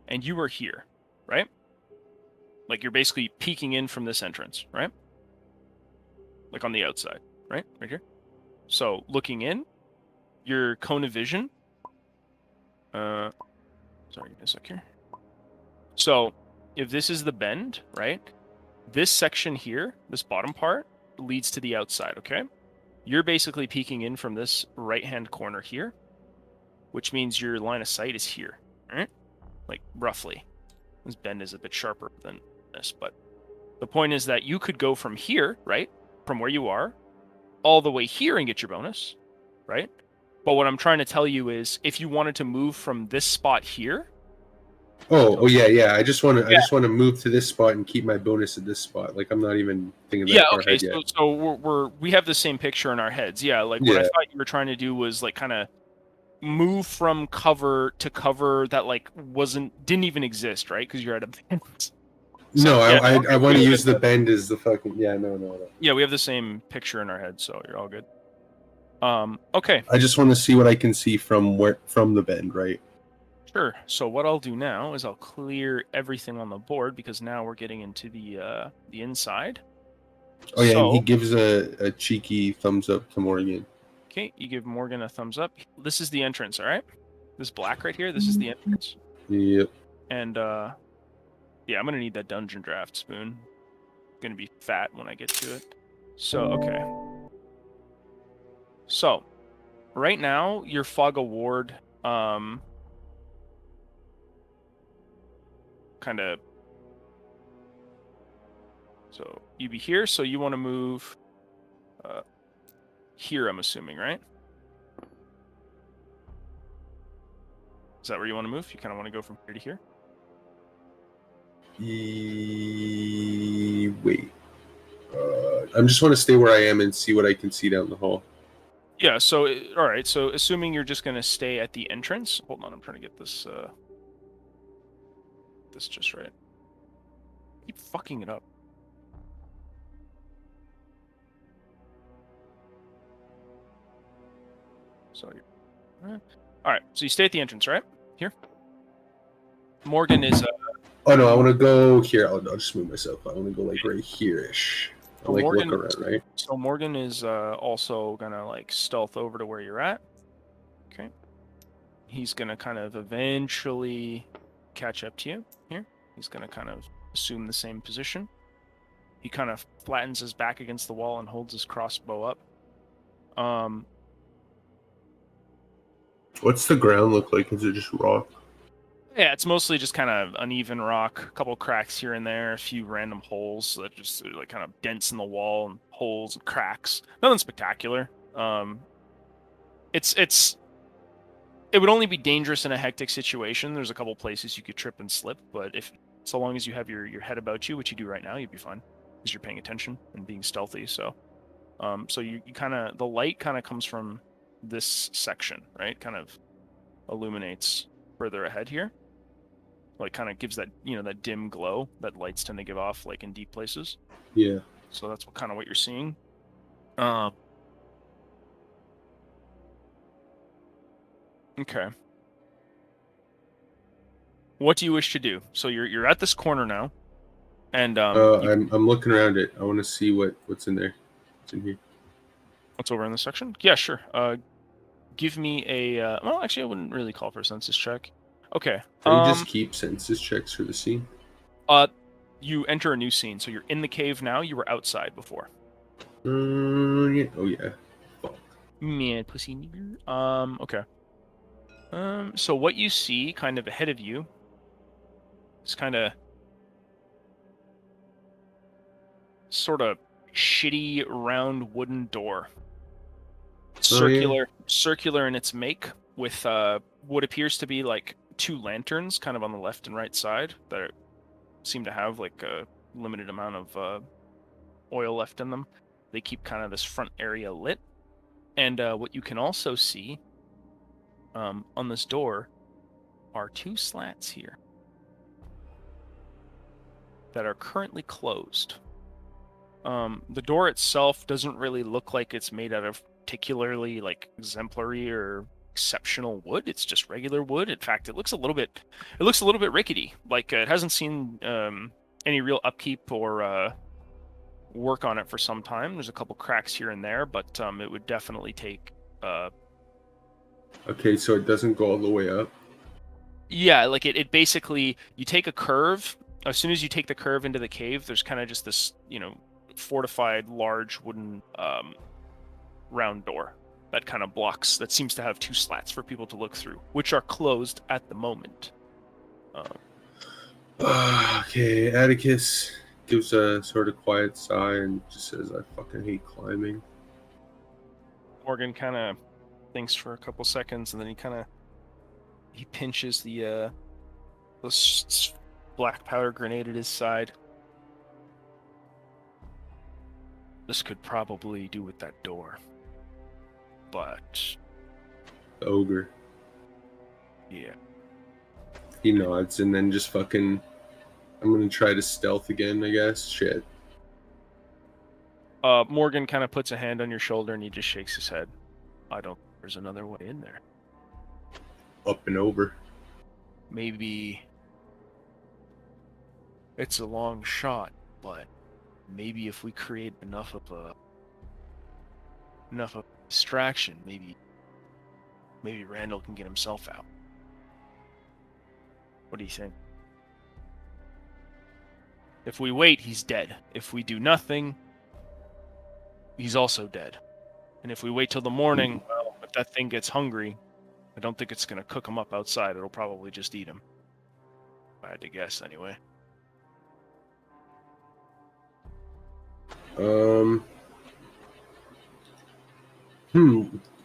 And you were here, right? Like, you're basically peeking in from this entrance, right? Like, on the outside, right? Right here. So, looking in, your cone of vision. Sorry, give me a sec here. So, if this is the bend, right? This section here, this bottom part, leads to the outside, okay? You're basically peeking in from this right-hand corner here, which means your line of sight is here, right? Like, roughly. This bend is a bit sharper than this, but the point is that you could go from here, right? From where you are, all the way here and get your bonus, right? But what I'm trying to tell you is, if you wanted to move from this spot here. Oh yeah. I just want to move to this spot and keep my bonus at this spot. Like I'm not even thinking that far ahead yet. So we have the same picture in our heads. Yeah, like what I thought you were trying to do was like kind of move from cover to cover that like didn't even exist, right? Because you're at a bend. So, I want to use the bend as the fucking no. Yeah, we have the same picture in our head, so you're all good. Okay. I just want to see what I can see from the bend, right? Sure. So what I'll do now is I'll clear everything on the board because now we're getting into the inside. Oh yeah, and he gives a cheeky thumbs up to Morgan. Okay, you give Morgan a thumbs up. This is the entrance, all right? This black right here, this is the entrance. Yep. And yeah, I'm gonna need that dungeon draft spoon. I'm gonna be fat when I get to it. So okay. So right now your fog award kind of, so you be here, so you want to move here, I'm assuming, right? Is that where you want to move? You kind of want to go from here to here? Wait. I just want to stay where I am and see what I can see down the hall. Yeah, so all right, so assuming you're just going to stay at the entrance. Hold on, I'm trying to get this this just right. Keep fucking it up. So all right, so you stay at the entrance, right? Here. Morgan is Oh no, I want to go here. I'll just move myself. I want to go like right here-ish. So Like Morgan, look around, right? So Morgan is also gonna like stealth over to where you're at. Okay. He's gonna kind of eventually catch up to you here. He's gonna kind of assume the same position. He kind of flattens his back against the wall and holds his crossbow up. What's the ground look like? Is it just rock? Yeah, it's mostly just kind of uneven rock, a couple cracks here and there, a few random holes that just like kind of dents in the wall and holes and cracks. Nothing spectacular. It would only be dangerous in a hectic situation. There's a couple places you could trip and slip, but if so long as you have your head about you, which you do right now, you'd be fine because you're paying attention and being stealthy. So, so you kind of the light kind of comes from this section, right? Kind of illuminates further ahead here. Like kind of gives that that dim glow that lights tend to give off like in deep places. Yeah. So that's kind of what you're seeing. Okay. What do you wish to do? So you're at this corner now, and I'm looking around it. I want to see what's in there. What's in here? what's over in this section? Yeah, sure. Give me a well, actually, I wouldn't really call for a census check. Okay. Can you just keep census checks for the scene? You enter a new scene, so you're in the cave now. You were outside before. Yeah. Oh yeah. Fuck. Man, pussy nigger. Okay. So what you see, kind of ahead of you, is kind of sort of shitty round wooden door. Circular in its make, with what appears to be like two lanterns kind of on the left and right side that seem to have like a limited amount of oil left in them. They keep kind of this front area lit. And what you can also see on this door are two slats here that are currently closed. The door itself doesn't really look like it's made out of particularly like exemplary or exceptional wood. It's just regular wood. In fact, it looks a little bit rickety. Like it hasn't seen any real upkeep or work on it for some time. There's a couple cracks here and there, but it would definitely take. Okay, so it doesn't go all the way up. Yeah, like it basically you take a curve. As soon as you take the curve into the cave, there's kind of just this fortified large wooden round door that kind of blocks, that seems to have two slats for people to look through, which are closed at the moment. Okay, Atticus gives a sort of quiet sigh and just says, I fucking hate climbing. Morgan kind of thinks for a couple seconds, and then he pinches the black powder grenade at his side. This could probably do with that door. But The ogre. Yeah. He nods and then just fucking... I'm gonna try to stealth again, I guess. Shit. Morgan kind of puts a hand on your shoulder and he just shakes his head. I don't think there's another way in there. Up and over. Maybe it's a long shot, but maybe if we create enough of a distraction, maybe Randall can get himself out. What do you think? If we wait, he's dead. If we do nothing, he's also dead. And if we wait till the morning, well, if that thing gets hungry, I don't think it's going to cook him up outside. It'll probably just eat him. If I had to guess, anyway.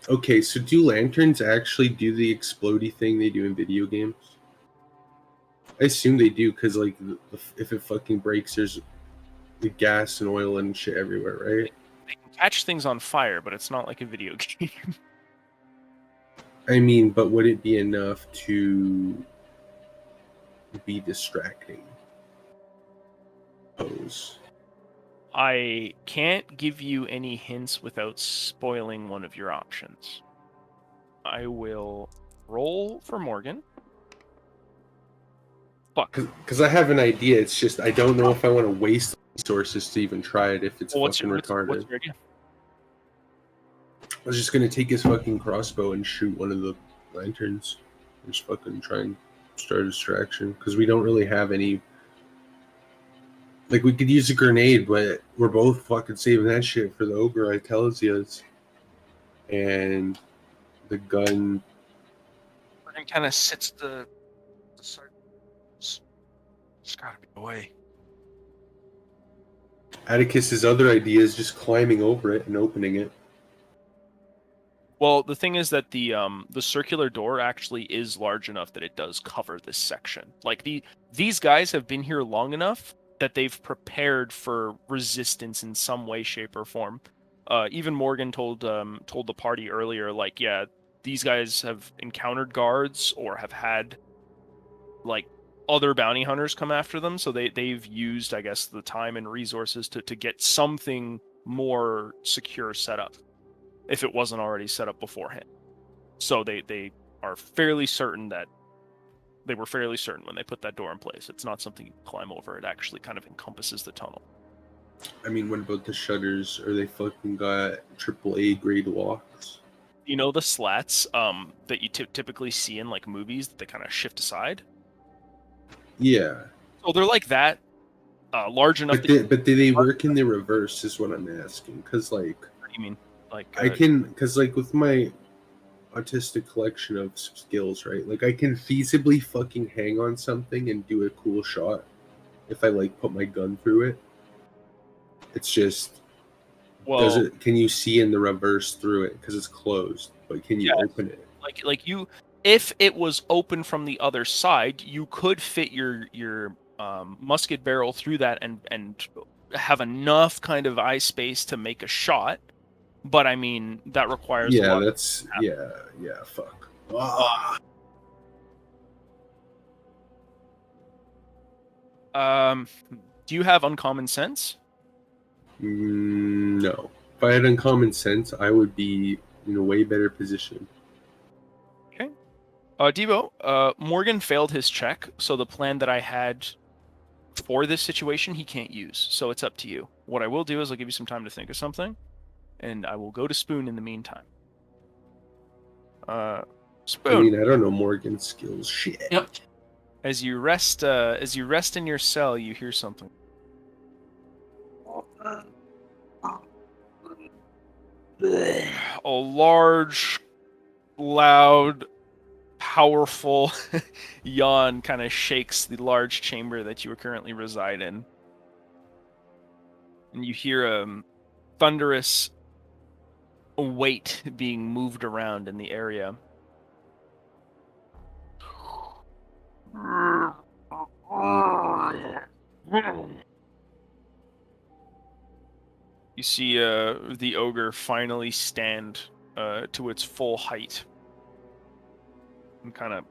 Okay, so do lanterns actually do the explodey thing they do in video games? I assume they do, because, like, if it fucking breaks, there's the gas and oil and shit everywhere, right? They can catch things on fire, but it's not like a video game. I mean, but would it be enough to be distracting? Pose. I can't give you any hints without spoiling one of your options. I will roll for Morgan. Fuck. Because I have an idea. It's just I don't know if I want to waste resources to even try it if it's Well, fucking retarded. what's your idea? I was just gonna take his fucking crossbow and shoot one of the lanterns. Just fucking try and start a distraction. Because we don't really have any. Like, we could use a grenade, but we're both fucking saving that shit for the ogre, I tells you. And the gun. Morgan kind of sits the sword. It's gotta be away. Atticus's other idea is just climbing over it and opening it. Well, the thing is that the circular door actually is large enough that it does cover this section. Like these guys have been here long enough that they've prepared for resistance in some way, shape, or form. Even Morgan told the party earlier, like, yeah, these guys have encountered guards or have had like other bounty hunters come after them, so they've used, I guess, the time and resources to get something more secure set up, if it wasn't already set up beforehand. So they are fairly certain that they were fairly certain when they put that door in place. It's not something you can climb over. It actually kind of encompasses the tunnel. I mean, what about the shutters? Are they fucking got AAA grade locks? You know the slats that you typically see in like movies that they kind of shift aside? Yeah. So they're like that, large enough. But do they work in the reverse? Is what I'm asking. Because like, What do you mean? Like I can, because like with my autistic collection of skills, right? Like I can feasibly fucking hang on something and do a cool shot if I like put my gun through it. It's just, well, can you see in the reverse through it because it's closed? But can you open it? Like you, if it was open from the other side, you could fit your musket barrel through that and have enough kind of eye space to make a shot. But I mean, that requires a lot. Fuck. Do you have uncommon sense? No. If I had uncommon sense, I would be in a way better position. Okay. Devo, Morgan failed his check, so the plan that I had for this situation he can't use. So it's up to you. What I will do is I'll give you some time to think of something, and I will go to Spoon in the meantime. Spoon. I mean, I don't know Morgan's skills. Shit. Yep. As you rest in your cell, you hear something. A large, loud, powerful yawn kind of shakes the large chamber that you currently reside in. And you hear a thunderous weight being moved around in the area. You see the ogre finally stand to its full height and kind of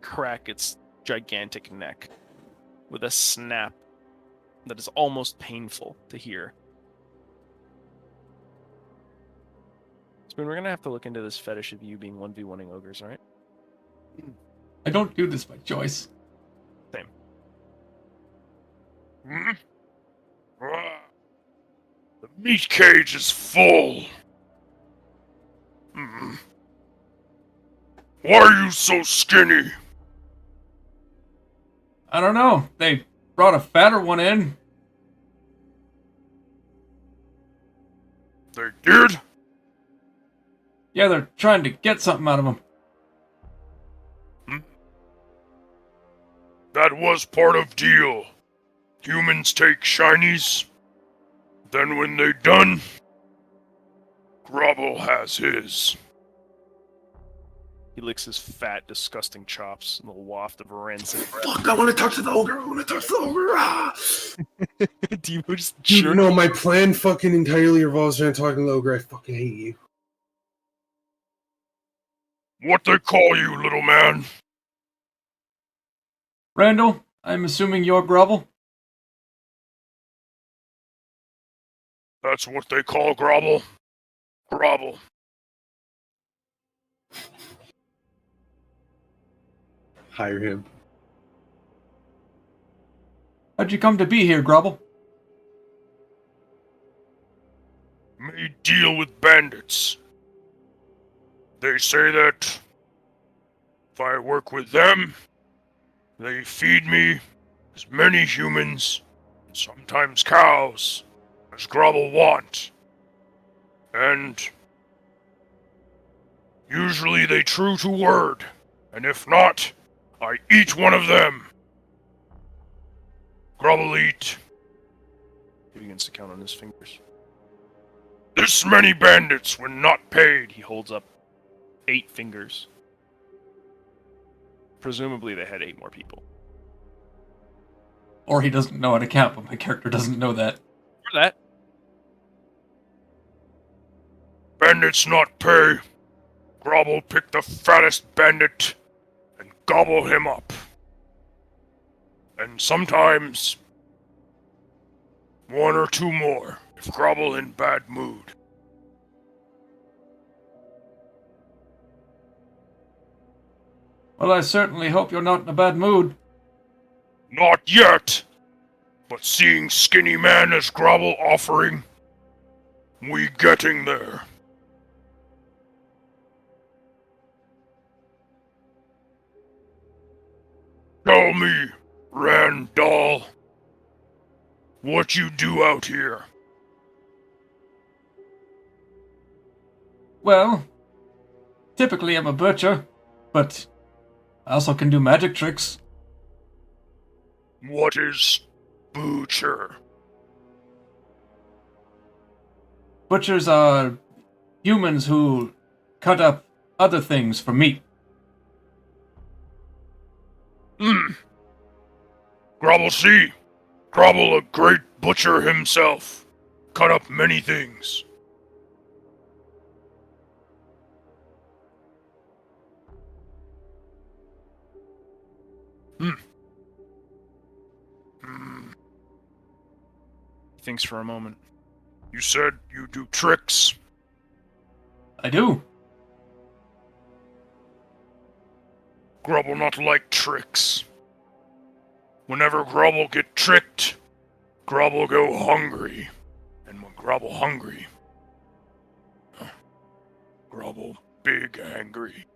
crack its gigantic neck with a snap that is almost painful to hear. Spoon, we're going to have to look into this fetish of you being 1v1ing ogres, alright? I don't do this by choice. Same. The meat cage is full. Why are you so skinny? I don't know. They brought a fatter one in. They did? Yeah, they're trying to get something out of him. That was part of deal. Humans take shinies. Then when they done, Grobble has his. He licks his fat, disgusting chops, a little waft of rancid breath. Fuck, I want to talk to the ogre. Ah! Demo just Dude, jerk. no, my plan fucking entirely revolves around talking to the ogre. I fucking hate you. What they call you, little man? Randall, I'm assuming you're Grovel? That's what they call Grovel. Grovel. Hire him. How'd you come to be here, Grovel? Me deal with bandits. They say that if I work with them, they feed me as many humans, and sometimes cows, as Grovel want. And usually they true to word, and if not, I eat one of them. Grovel eat. He begins to count on his fingers. This many bandits when not paid. He holds up 8 fingers. Presumably they had 8 more people. Or he doesn't know how to count, but my character doesn't know that. For that, Bandits not pay. Grovel pick the fattest bandit and gobble him up. And sometimes 1 or 2 more if Grovel in bad mood. Well, I certainly hope you're not in a bad mood. Not yet, but seeing skinny man as Grovel offering, we getting there. Tell me, Randall, what you do out here? Well, typically I'm a butcher, but I also can do magic tricks. What is butcher? Butchers are humans who cut up other things for meat. Grovel see. Grovel a great butcher himself. Cut up many things. he thinks for a moment. You said you do tricks. I do. Grovel not like tricks. Whenever Grovel get tricked, Grovel go hungry. And when Grovel hungry, Grovel big angry.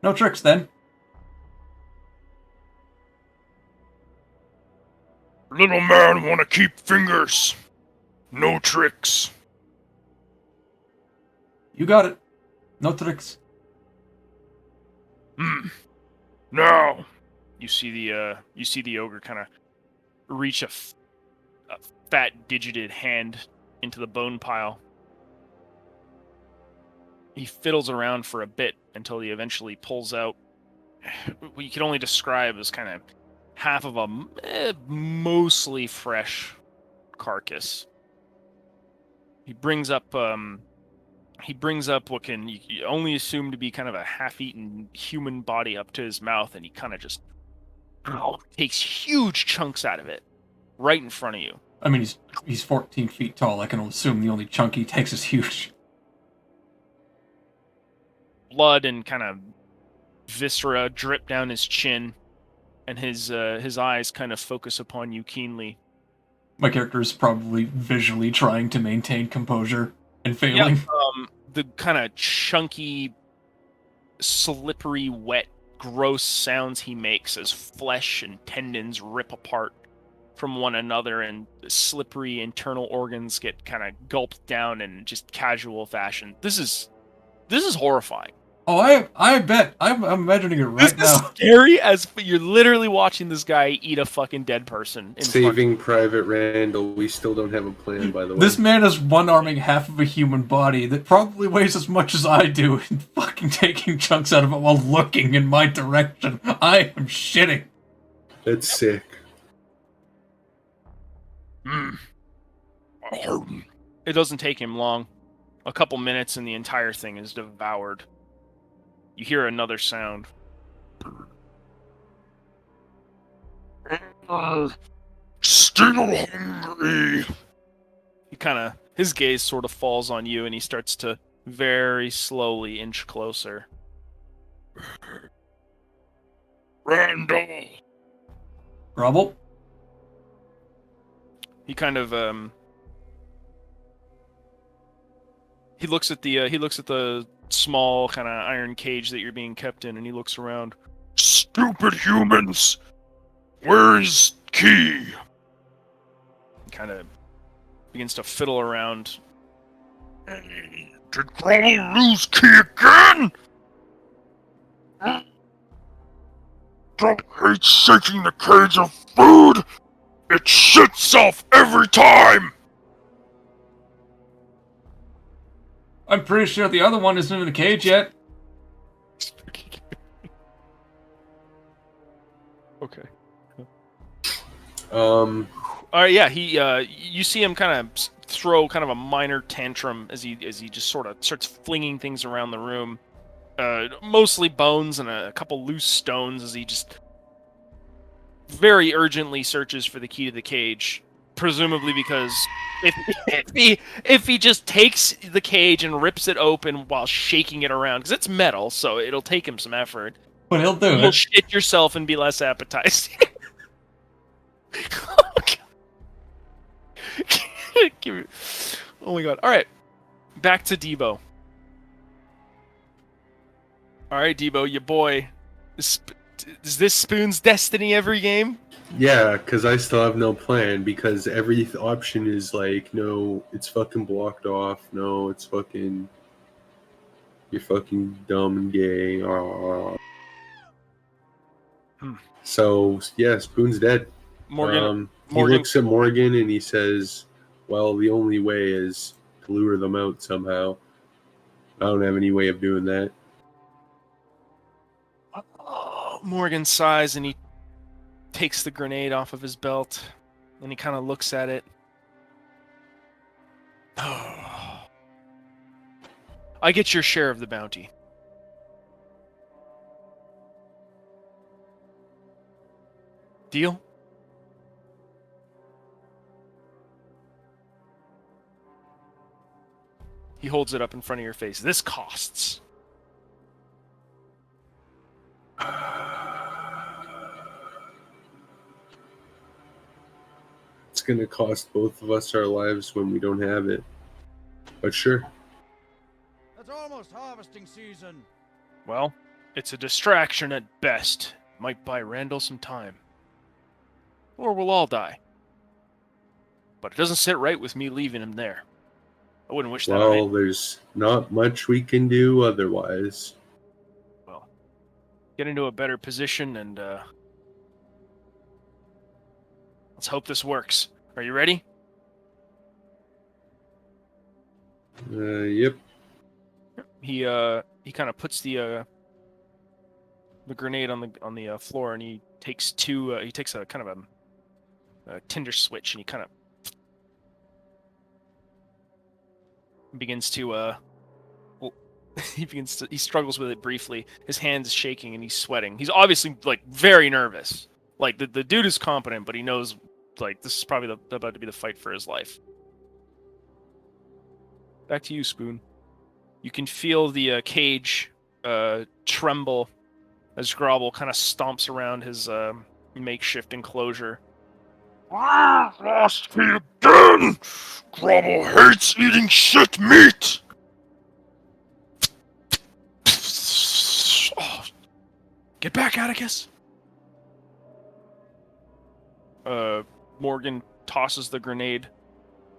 No tricks then. Little man wanna keep fingers. No tricks. You got it. No tricks. Now, You see the ogre kind of reach a fat digited hand into the bone pile. He fiddles around for a bit until he eventually pulls out what you can only describe as kind of half of a mostly fresh carcass. He brings up what can you only assume to be kind of a half-eaten human body up to his mouth, and he kind of just takes huge chunks out of it right in front of you. I mean, he's 14 feet tall. I can assume the only chunk he takes is huge. Blood and kind of viscera drip down his chin, and his eyes kind of focus upon you keenly. My character is probably visually trying to maintain composure and failing. The kind of chunky, slippery, wet, gross sounds he makes as flesh and tendons rip apart from one another, and the slippery internal organs get kind of gulped down in just casual fashion. This is horrifying. Oh, I bet. I'm imagining it This right is now. scary as you're literally watching this guy eat a fucking dead person in front of you. Saving Private Randall. We still don't have a plan, by the way. This man is one-arming half of a human body that probably weighs as much as I do and fucking taking chunks out of it while looking in my direction. I am shitting. That's sick. It doesn't take him long. A couple minutes and the entire thing is devoured. You hear another sound. Still hungry. His gaze sort of falls on you and he starts to very slowly inch closer. Randall. Rubble? He kind of he looks at the small kind of iron cage that you're being kept in, and he looks around. Stupid humans. Where is Key? He kind of begins to fiddle around. Did Grumble lose Key again? Don't hate shaking the cage of food. It shits off every time. I'm pretty sure the other one isn't in the cage yet. Okay. Um, Yeah. He you see him kind of throw kind of a minor tantrum as he just sort of starts flinging things around the room. Mostly bones and a couple loose stones as he just very urgently searches for the key to the cage, presumably because if he just takes the cage and rips it open while shaking it around, because it's metal, so it'll take him some effort. But he'll do You'll it. shit yourself and be less appetizing. Oh my god! All right, back to Debo. All right, Debo, your boy. Is this Spoon's destiny every game? yeah, because I still have no plan because every option is like, no, it's fucking blocked off. No, it's fucking, you're fucking dumb and gay. So yeah, Spoon's dead. Morgan. He looks at Morgan and he says, "Well, the only way is to lure them out somehow. I don't have any way of doing that." Morgan sighs and he takes the grenade off of his belt and he kind of looks at it. I get your share of the bounty. Deal? He holds it up in front of your face. This costs. It's gonna cost both of us our lives when we don't have it. But sure. It's almost harvesting season. Well, it's a distraction at best. Might buy Randall some time. Or we'll all die. But it doesn't sit right with me leaving him there. I wouldn't wish that on Well, anyone. there's not much we can do otherwise. Well, get into a better position and let's hope this works. Are you ready? Yep. He kind of puts the grenade on the floor and he takes he takes a kind of a tinder switch and he kind of begins to well, he struggles with it briefly. His hands shaking and he's sweating. He's obviously like very nervous. Like the dude is competent, but he knows like this is probably about to be the fight for his life. Back to you, Spoon. You can feel the cage tremble as Grobble kind of stomps around his makeshift enclosure. Lost me again! Grumble hates eating shit meat! Oh, get back, Atticus! Morgan tosses the grenade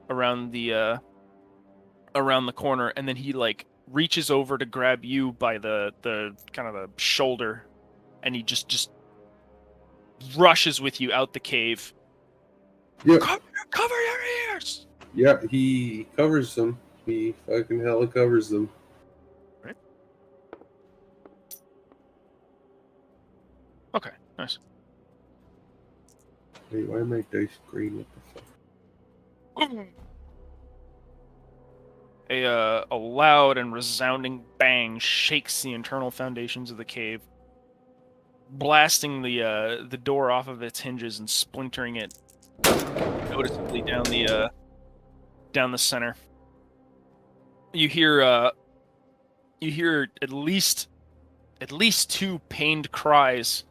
around the corner, and then he like reaches over to grab you by the kind of the shoulder, and he just rushes with you out the cave. Yeah, Cover your ears! yeah, he covers them. He fucking hella covers them. Right. Okay, nice. Wait, why am I dice green? What the fuck? A loud and resounding bang shakes the internal foundations of the cave, blasting the door off of its hinges and splintering it noticeably down the center. You hear at least two pained cries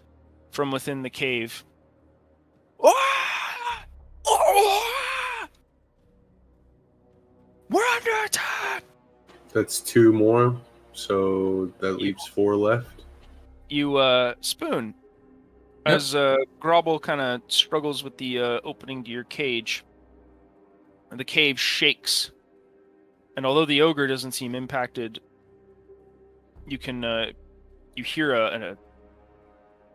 from within the cave. We're under attack! That's 2 more, so that leaves 4 left. You, Spoon, Yep. as Grobble kind of struggles with the opening to your cage, the cave shakes. And although the ogre doesn't seem impacted, you can you hear a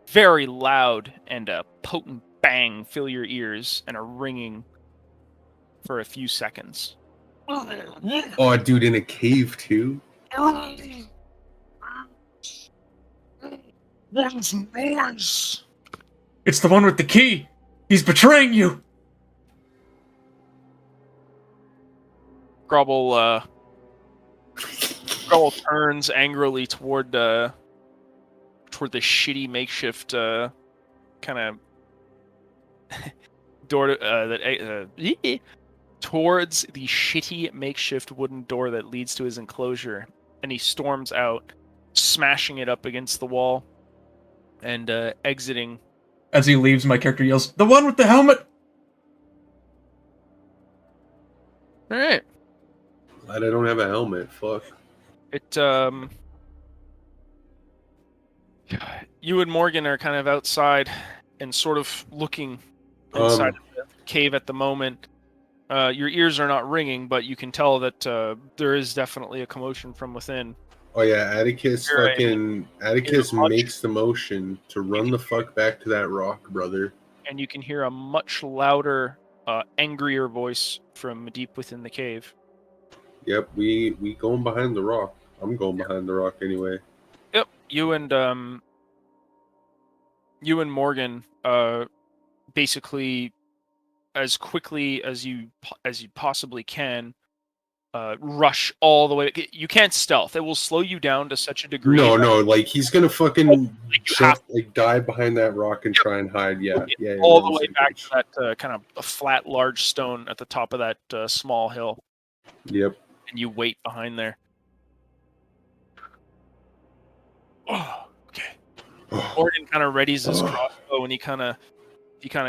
very loud and a potent bang fill your ears and a ringing for a few seconds. Oh, dude, in a cave too? What is noise? It's the one with the key. He's betraying you. Grobble turns angrily toward the shitty makeshift kind of door towards the shitty makeshift wooden door that leads to his enclosure, and he storms out, smashing it up against the wall and exiting. As he leaves, my character yells, "The one with the helmet!" All right. Glad I don't have a helmet. Fuck. It you and Morgan are kind of outside and sort of looking inside of the cave at the moment. Your ears are not ringing, but you can tell that there is definitely a commotion from within. Oh yeah, Atticus Atticus makes the motion to run the fuck back to that rock, brother. And you can hear a much louder, angrier voice from deep within the cave. Yep, we going behind the rock. I'm going behind the rock anyway. Yep, you and Morgan, basically, as quickly as you possibly can, rush all the way. You can't stealth; it will slow you down to such a degree. No, like he's gonna fucking like dive behind that rock and try and hide. Yeah, all the way back to that kind of a flat, large stone at the top of that small hill. Yep. And you wait behind there. Oh, okay. Morgan kind of readies his crossbow, and he kind of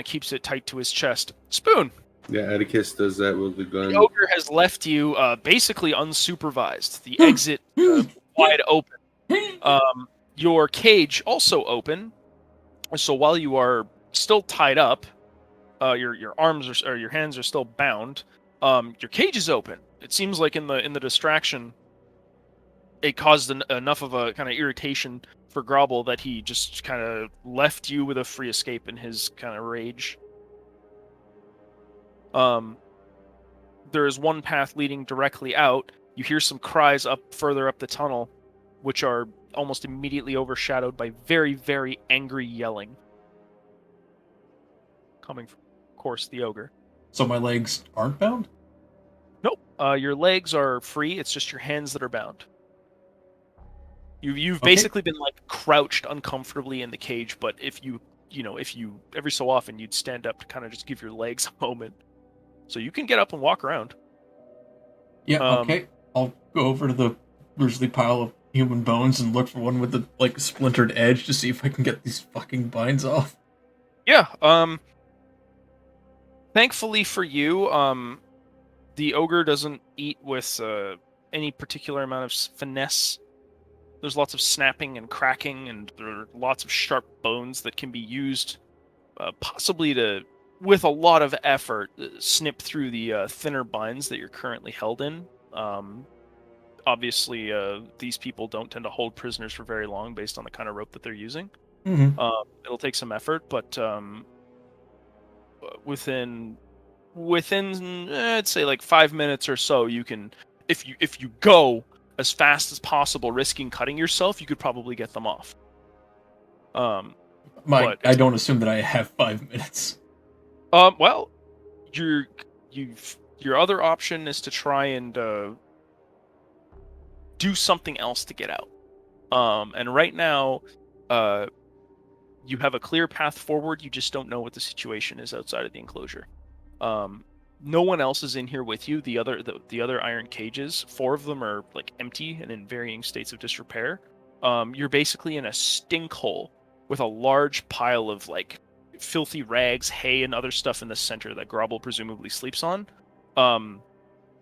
keeps it tight to his chest. Spoon. Yeah, Atticus does that with the gun. The ogre has left you basically unsupervised. The exit wide open. Your cage also open. So while you are still tied up, your arms or your hands are still bound. Your cage is open. It seems like in the distraction, it caused enough of a kind of irritation for Grobble that he just kind of left you with a free escape in his kind of rage. There is one path leading directly out. You hear some cries further up the tunnel, which are almost immediately overshadowed by very, very angry yelling. Coming from, of course, the ogre. So my legs aren't bound? Nope. Your legs are free. It's just your hands that are bound. You've basically been like crouched uncomfortably in the cage, but if you every so often you'd stand up to kind of just give your legs a moment. So you can get up and walk around. Yeah, okay. I'll go over to the grizzly pile of human bones and look for one with the like splintered edge to see if I can get these fucking binds off. Yeah, thankfully for you, the ogre doesn't eat with any particular amount of finesse. There's lots of snapping and cracking, and there are lots of sharp bones that can be used, possibly to, with a lot of effort, snip through the thinner binds that you're currently held in. obviously, these people don't tend to hold prisoners for very long based on the kind of rope that they're using. Mm-hmm. It'll take some effort, but within I'd say like 5 minutes or so, you can, if you go as fast as possible, risking cutting yourself, you could probably get them off. But I don't assume that I have 5 minutes. well, your other option is to try and do something else to get out. And right now, you have a clear path forward. You just don't know what the situation is outside of the enclosure. No one else is in here with you. The other iron cages, 4 of them are like empty and in varying states of disrepair. You're basically in a stink hole with a large pile of like filthy rags, hay, and other stuff in the center that Grobble presumably sleeps on.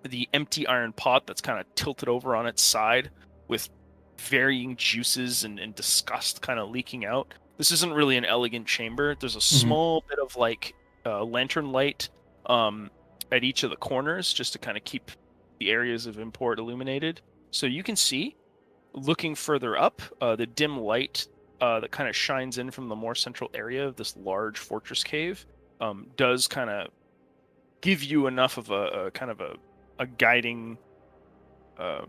The empty iron pot that's kind of tilted over on its side with varying juices and disgust kind of leaking out. This isn't really an elegant chamber. There's a small bit of like lantern light at each of the corners just to kind of keep the areas of import illuminated. So you can see, looking further up, the dim light that kind of shines in from the more central area of this large fortress cave does kind of give you enough of a kind of a guiding kind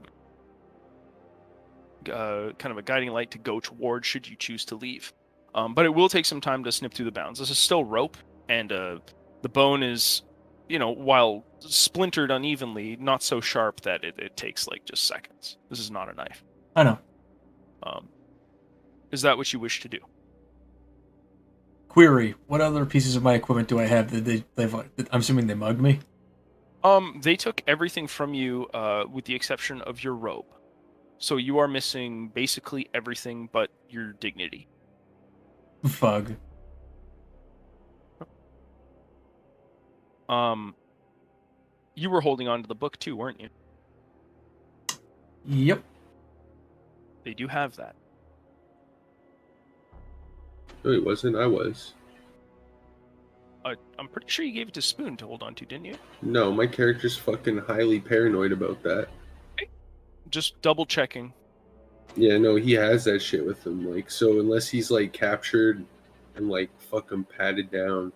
of a guiding light to go towards should you choose to leave. But it will take some time to snip through the bounds. This is still rope, and the bone is, while splintered unevenly, not so sharp that it takes like just seconds. This is not a knife. I know. Is that what you wish to do? Query: what other pieces of my equipment do I have that I'm assuming they mugged me? They took everything from you, with the exception of your robe. So you are missing basically everything but your dignity. Fug. You were holding on to the book too, weren't you? Yep. They do have that. No, it wasn't. I was. I'm pretty sure you gave it to Spoon to hold on to, didn't you? No, my character's fucking highly paranoid about that. Just double checking. Yeah, no, he has that shit with him. Like, so unless he's like captured and like fucking patted down,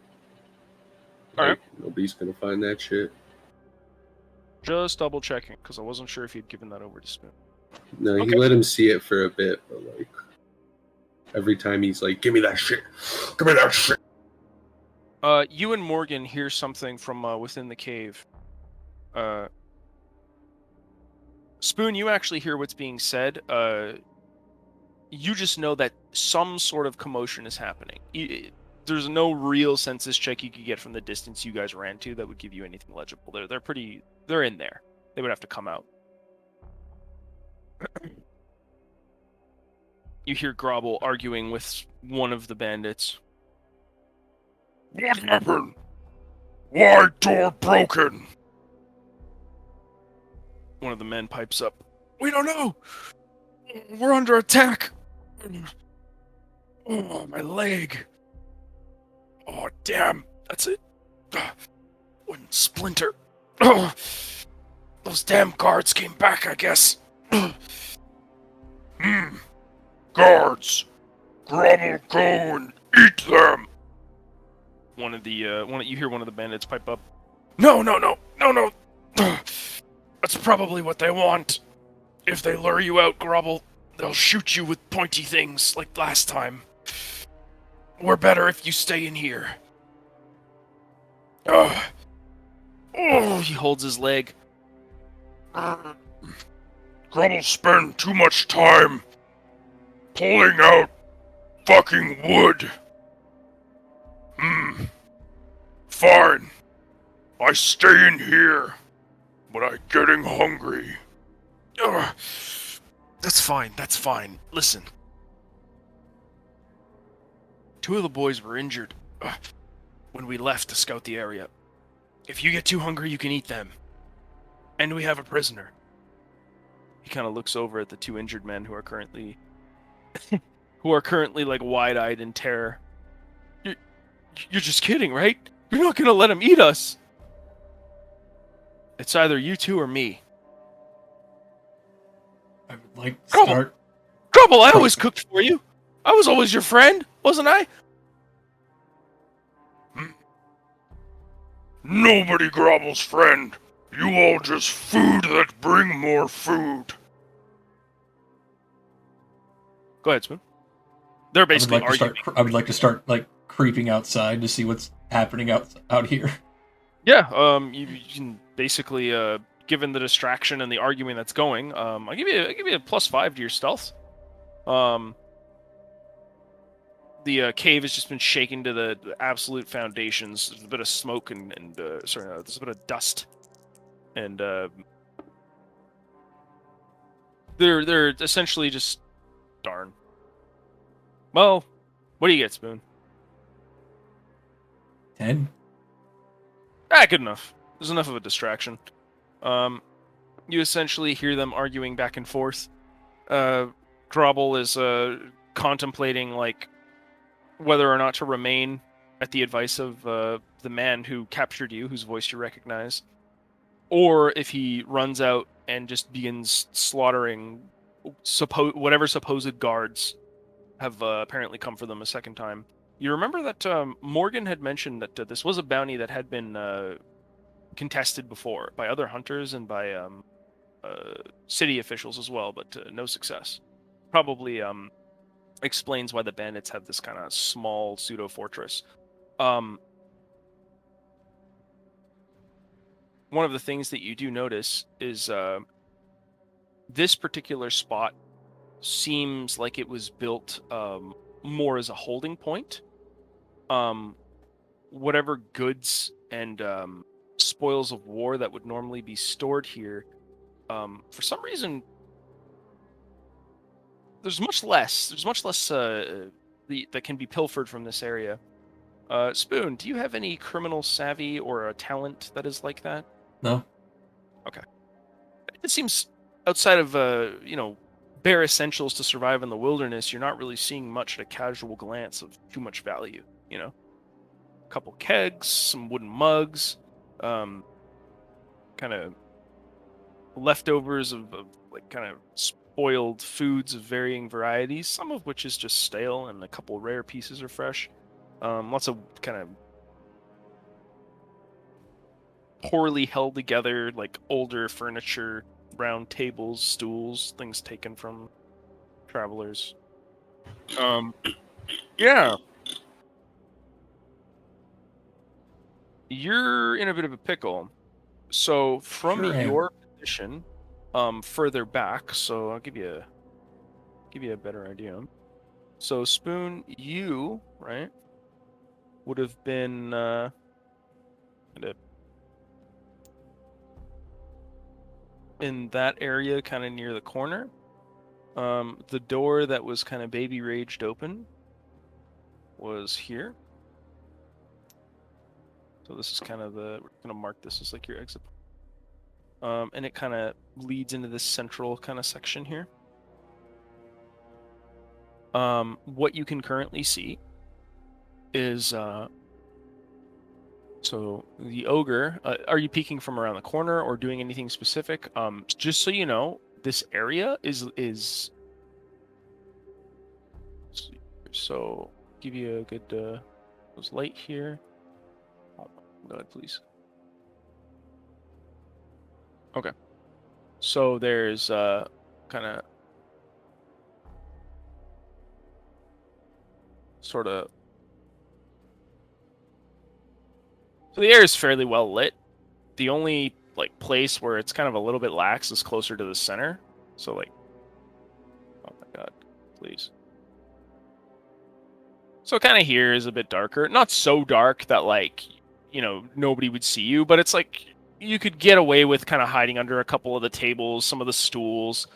Alright. Nobody's gonna find that shit. Just double checking, because I wasn't sure if you'd given that over to Spoon. No, Okay. he let him see it for a bit, but like every time he's like, "Give me that shit, give me that shit." You and Morgan hear something from within the cave. Spoon, you actually hear what's being said. You just know that some sort of commotion is happening. There's no real census check you could get from the distance you guys ran to that would give you anything legible. They're in there. They would have to come out. You hear Grobble arguing with one of the bandits. What happened? Why door broken? One of the men pipes up. We don't know. We're under attack. Oh, my leg. Oh, damn. That's it. Wouldn't splinter. Those damn guards came back, I guess. Guards! Grobble, go and eat them! You hear one of the bandits pipe up. No. That's probably what they want. If they lure you out, Grobble, they'll shoot you with pointy things like last time. We're better if you stay in here. Oh, he holds his leg. Grobble spend too much time pulling out fucking wood. Fine. I stay in here, but I'm getting hungry. That's fine. Listen. 2 of the boys were injured when we left to scout the area. If you get too hungry, you can eat them. And we have a prisoner. He kind of looks over at the 2 injured men who are currently like wide-eyed in terror. You're just kidding, right? You're not gonna let him eat us. It's either you 2 or me. I would like to Trouble. start. Trouble, I always cooked for you. I was always your friend, wasn't I? Nobody Grobble's friend. You all just food that bring more food. Go ahead, Spoon. They're basically I would like to start like creeping outside to see what's happening out here. Yeah, you can basically, given the distraction and the arguing that's going, I'll give you a +5 to your stealth. The cave has just been shaken to the absolute foundations. There's a bit of smoke there's a bit of dust, and they're essentially just darn. Well, what do you get, Spoon? 10. Good enough. There's enough of a distraction. You essentially hear them arguing back and forth. Grobble is contemplating like whether or not to remain at the advice of the man who captured you, whose voice you recognize, or if he runs out and just begins slaughtering whatever supposed guards have apparently come for them a second time. You remember that Morgan had mentioned that this was a bounty that had been contested before by other hunters and by city officials as well, but no success. Probably explains why the bandits have this kind of small pseudo fortress. One of the things that you do notice is this particular spot seems like it was built more as a holding point. Whatever goods and spoils of war that would normally be stored here, for some reason, there's much less that can be pilfered from this area. Spoon, do you have any criminal savvy or a talent that is like that? No. Okay. It seems outside of bare essentials to survive in the wilderness, you're not really seeing much at a casual glance of too much value. A couple kegs, some wooden mugs, kind of leftovers of like kind of spoiled foods of varying varieties, some of which is just stale, and a couple rare pieces are fresh. Lots of kind of poorly held together, like older furniture, round tables, stools, things taken from travelers. Yeah. You're in a bit of a pickle. So from Sure am. your position, further back, so I'll give you a better idea. So Spoon, you, right, would have been in that area, kind of near the corner. The door that was kind of baby raged open was here. So this is kind of we're gonna mark this as like your exit. And it kind of leads into this central kind of section here. What you can currently see is so the ogre. Are you peeking from around the corner or doing anything specific? Just so you know, this area is. So give you a good there's light here. Oh my god, please. Okay. So there's kind of sort of so the air is fairly well lit. The only like place where it's kind of a little bit lax is closer to the center. So like, oh my god, please. So kind of here is a bit darker. Not so dark that like, nobody would see you, but it's like you could get away with kind of hiding under a couple of the tables, some of the stools,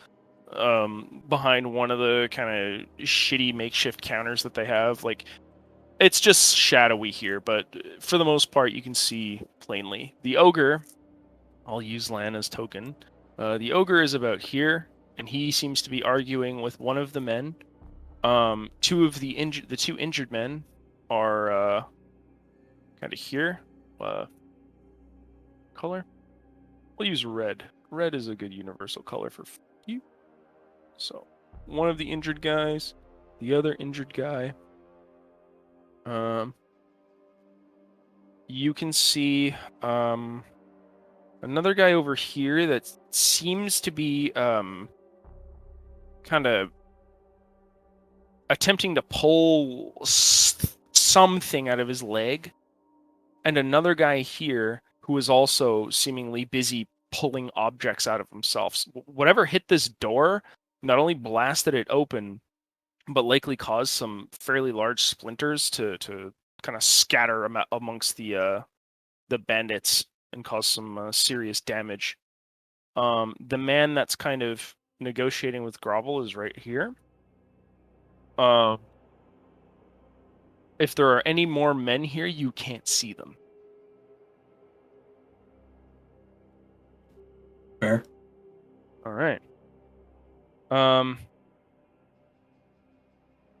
behind one of the kind of shitty makeshift counters that they have. Like, it's just shadowy here, but for the most part, you can see plainly. The ogre, I'll use Lan as token. The ogre is about here, and he seems to be arguing with one of the men. The two injured men are kind of here. Color? We'll use red. Red is a good universal color for you. So, one of the injured guys, the other injured guy. You can see another guy over here that seems to be kind of attempting to pull something out of his leg, and another guy here who is also seemingly busy pulling objects out of himself. So whatever hit this door not only blasted it open, but likely caused some fairly large splinters to kind of scatter amongst the bandits and cause some serious damage. The man that's kind of negotiating with Grovel is right here. If there are any more men here, you can't see them. Fair. All right.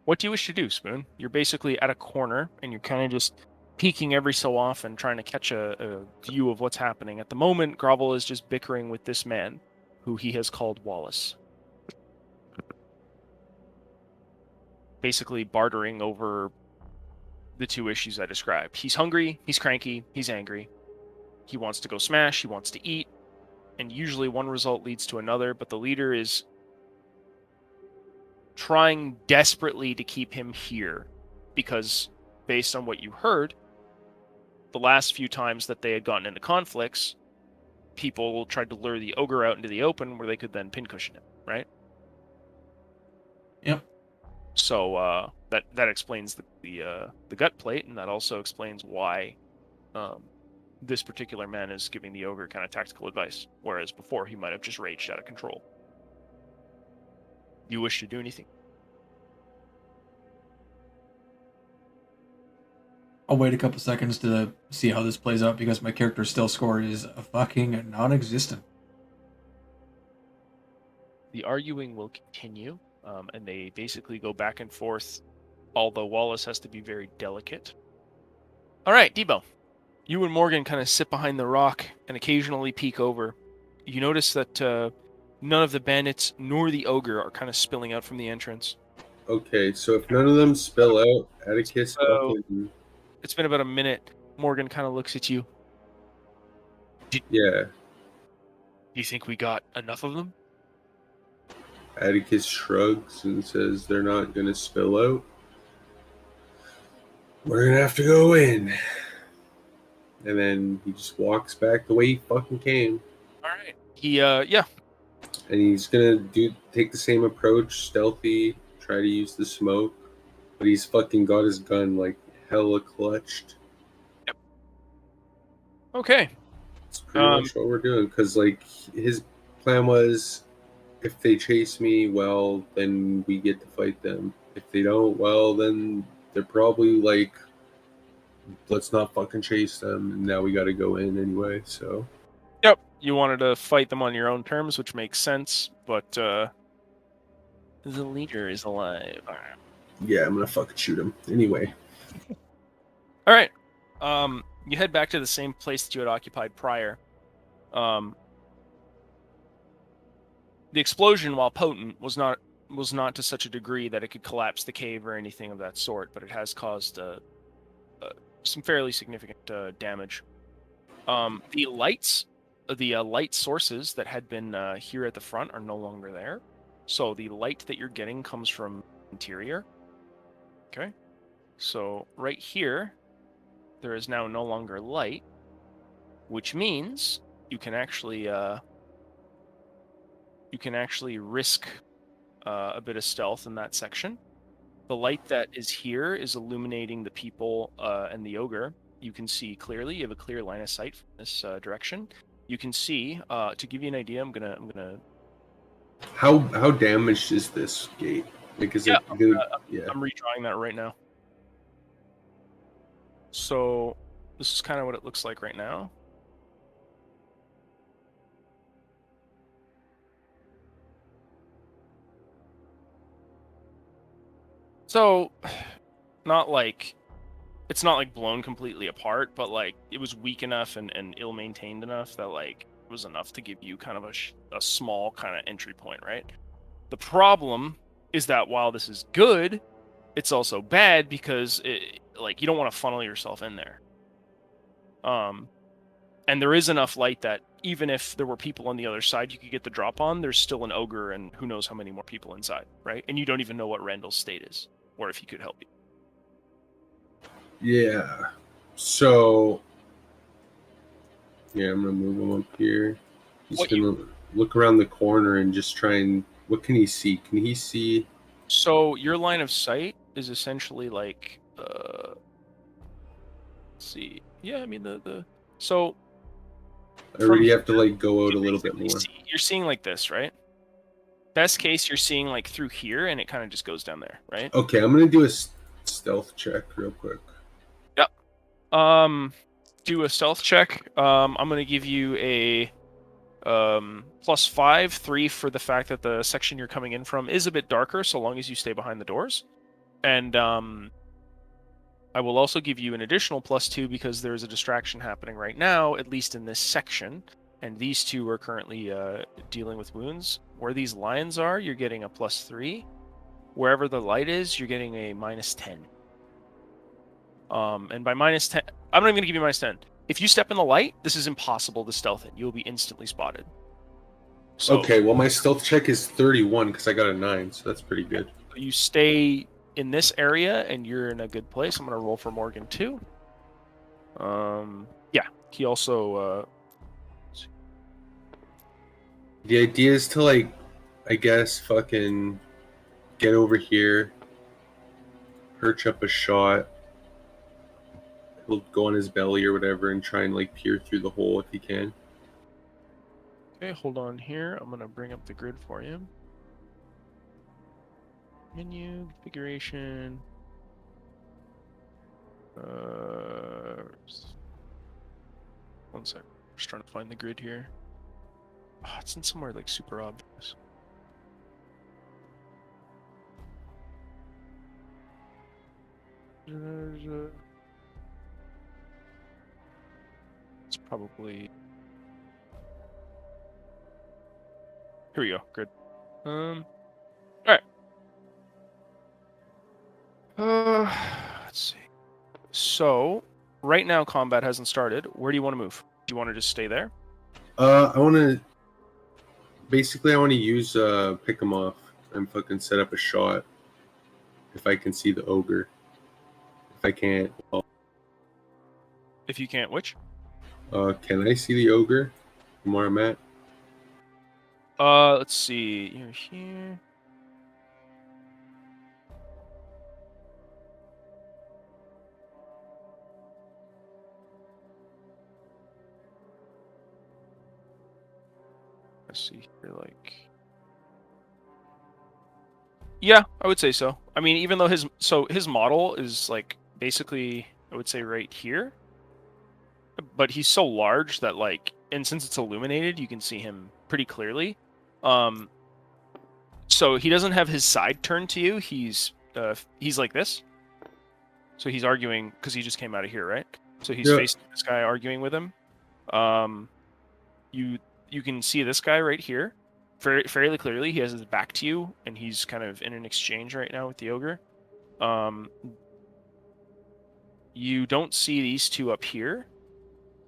What do you wish to do, Spoon? You're basically at a corner, and you're kind of just peeking every so often, trying to catch a view of what's happening. At the moment, Grovel is just bickering with this man, who he has called Wallace. Basically bartering over the two issues I described. He's hungry, he's cranky, he's angry. He wants to go smash, he wants to eat, and usually one result leads to another, but the leader is trying desperately to keep him here because, based on what you heard, the last few times that they had gotten into conflicts, people tried to lure the ogre out into the open where they could then pincushion him, right? Yep. So that explains the gut plate, and that also explains why this particular man is giving the ogre kind of tactical advice, whereas before he might have just raged out of control. You wish to do anything? I'll wait a couple seconds to see how this plays out because my character still score is fucking non-existent. The arguing will continue, and they basically go back and forth, although Wallace has to be very delicate. All right, Debo. You and Morgan kind of sit behind the rock and occasionally peek over. You notice that none of the bandits nor the ogre are kind of spilling out from the entrance. Okay, so if none of them spill out, Atticus fucking... It's been about a minute. Morgan kind of looks at you. Yeah. Do you think we got enough of them? Atticus shrugs and says they're not going to spill out. We're going to have to go in. And then he just walks back the way he fucking came. All right. Yeah. And he's going to take the same approach, stealthy, try to use the smoke. But he's fucking got his gun like hella clutched. Yep. Okay. That's pretty much what we're doing. Because like his plan was, if they chase me, well, then we get to fight them. If they don't, well, then they're probably like, let's not fucking chase them. And now we got to go in anyway. So. Yep. You wanted to fight them on your own terms, which makes sense. But the leader is alive. All right. Yeah, I'm gonna fucking shoot him anyway. All right. You head back to the same place that you had occupied prior. The explosion, while potent, was not to such a degree that it could collapse the cave or anything of that sort, but it has caused some fairly significant damage. The light sources that had been here at the front are no longer there, so the light that you're getting comes from interior. Okay, so right here, there is now no longer light, which means you can actually risk a bit of stealth in that section. The light that is here is illuminating the people and the ogre. You can see clearly. You have a clear line of sight from this direction. You can see. To give you an idea, I'm gonna. How damaged is this gate? Like, is it good? Yeah. I'm redrawing that right now. So this is kind of what it looks like right now. So, it's not like blown completely apart, but like it was weak enough and ill-maintained enough that like it was enough to give you kind of a small kind of entry point, right? The problem is that while this is good, it's also bad because you don't want to funnel yourself in there. And there is enough light that even if there were people on the other side you could get the drop on, there's still an ogre and who knows how many more people inside, right? And you don't even know what Randall's state is, or if he could help you. Yeah. So, yeah, I'm gonna move him up here. He's gonna look around the corner and just try and. What can he see? Can he see? So your line of sight is essentially like, let's see. Yeah, I mean so. I already have to like go out a little bit more. You're seeing like this, right? Best case, you're seeing like through here, and it kind of just goes down there, right? Okay, I'm gonna do a stealth check real quick. Yep. Do a stealth check. I'm gonna give you a +5, 3 for the fact that the section you're coming in from is a bit darker, so long as you stay behind the doors. And I will also give you an additional +2 because there's a distraction happening right now, at least in this section. And these two are currently dealing with wounds. Where these lines are, you're getting a +3. Wherever the light is, you're getting a -10. And by -10, I'm not even going to give you -10. If you step in the light, this is impossible to stealth in. You will be instantly spotted. So, okay, well, my stealth check is 31 because I got a 9, so that's pretty good. You stay in this area, and you're in a good place. I'm going to roll for Morgan, too. Yeah, he also... The idea is to, like, I guess, fucking get over here, perch up a shot. He'll go on his belly or whatever and try and, like, peer through the hole if he can. Okay, hold on here. I'm going to bring up the grid for you. Menu, configuration. One sec. Just trying to find the grid here. Oh, it's in somewhere like super obvious. It's probably... Here we go. Good. Alright. Let's see. So, right now combat hasn't started. Where do you want to move? Do you want to just stay there? I want to... Basically, I want to use pick him off and fucking set up a shot if I can see the ogre. If I can't, well... If you can't, which? Can I see the ogre from where I'm at? Let's see. You're here. Let's see here, like... Yeah, I would say so. I mean, even though his model is, like, basically, I would say right here. But he's so large that, like, and since it's illuminated, you can see him pretty clearly. So he doesn't have his side turned to you. He's like this. So he's arguing, because he just came out of here, right? So he's facing this guy arguing with him. You can see this guy right here fairly clearly. He has his back to you, and he's kind of in an exchange right now with the ogre. You don't see these two up here.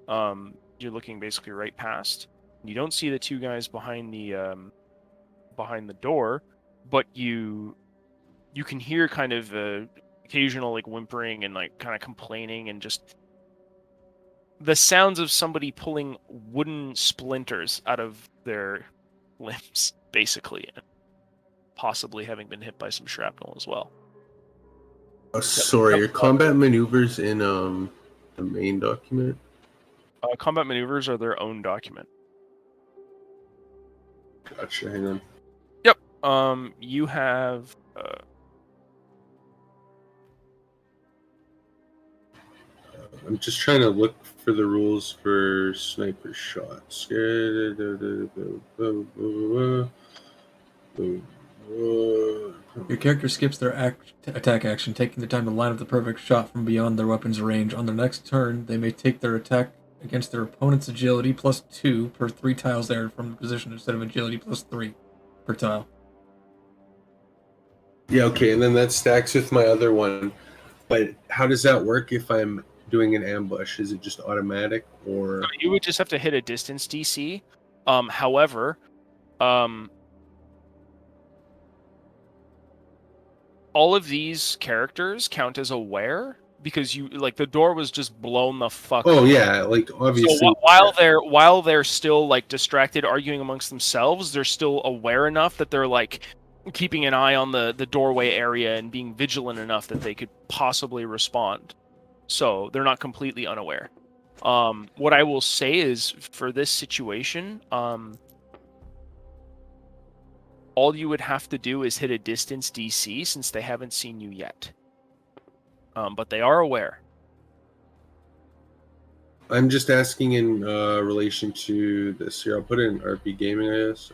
You're looking basically right past. You don't see the two guys behind the door, but you can hear kind of occasional like whimpering and like kind of complaining and just the sounds of somebody pulling wooden splinters out of their limbs, basically, and possibly having been hit by some shrapnel as well. Sorry, your combat maneuvers in the main document? Combat maneuvers are their own document. Gotcha, hang on. Yep. You have... I'm just trying to look for the rules for sniper shots. Your character skips their attack action, taking the time to line up the perfect shot from beyond their weapon's range. On their next turn, they may take their attack against their opponent's agility +2 per 3 tiles they are from the position instead of agility +3 per tile. Yeah, okay, and then that stacks with my other one. But how does that work if I'm doing an ambush? Is it just automatic or? You would just have to hit a distance DC. However, all of these characters count as aware because you like the door was just blown the fuck Oh open. yeah, like obviously. So while they're still like distracted arguing amongst themselves, they're still aware enough that they're like keeping an eye on the doorway area and being vigilant enough that they could possibly respond. So they're not completely unaware. What I will say is for this situation, all you would have to do is hit a distance DC since they haven't seen you yet. But they are aware. I'm just asking in relation to this here. I'll put it in RP Gaming, I guess.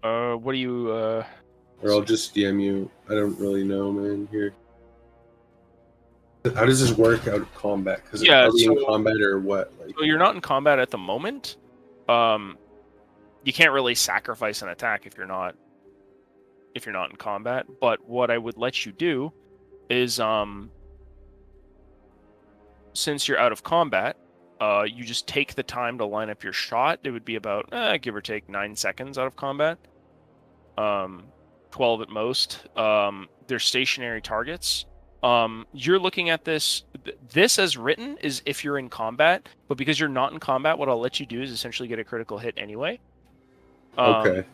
What do you? Or I'll just DM you. I don't really know, man. Here. How does this work out of combat? Because Yeah, are we in so- combat or what? Like, So you're not in combat at the moment. You can't really sacrifice an attack if you're not in combat. But what I would let you do is, since you're out of combat, you just take the time to line up your shot. It would be about give or take 9 seconds out of combat. 12 at most. They're stationary targets. You're looking at this. This as written is if you're in combat, but because you're not in combat, what I'll let you do is essentially get a critical hit anyway. okay,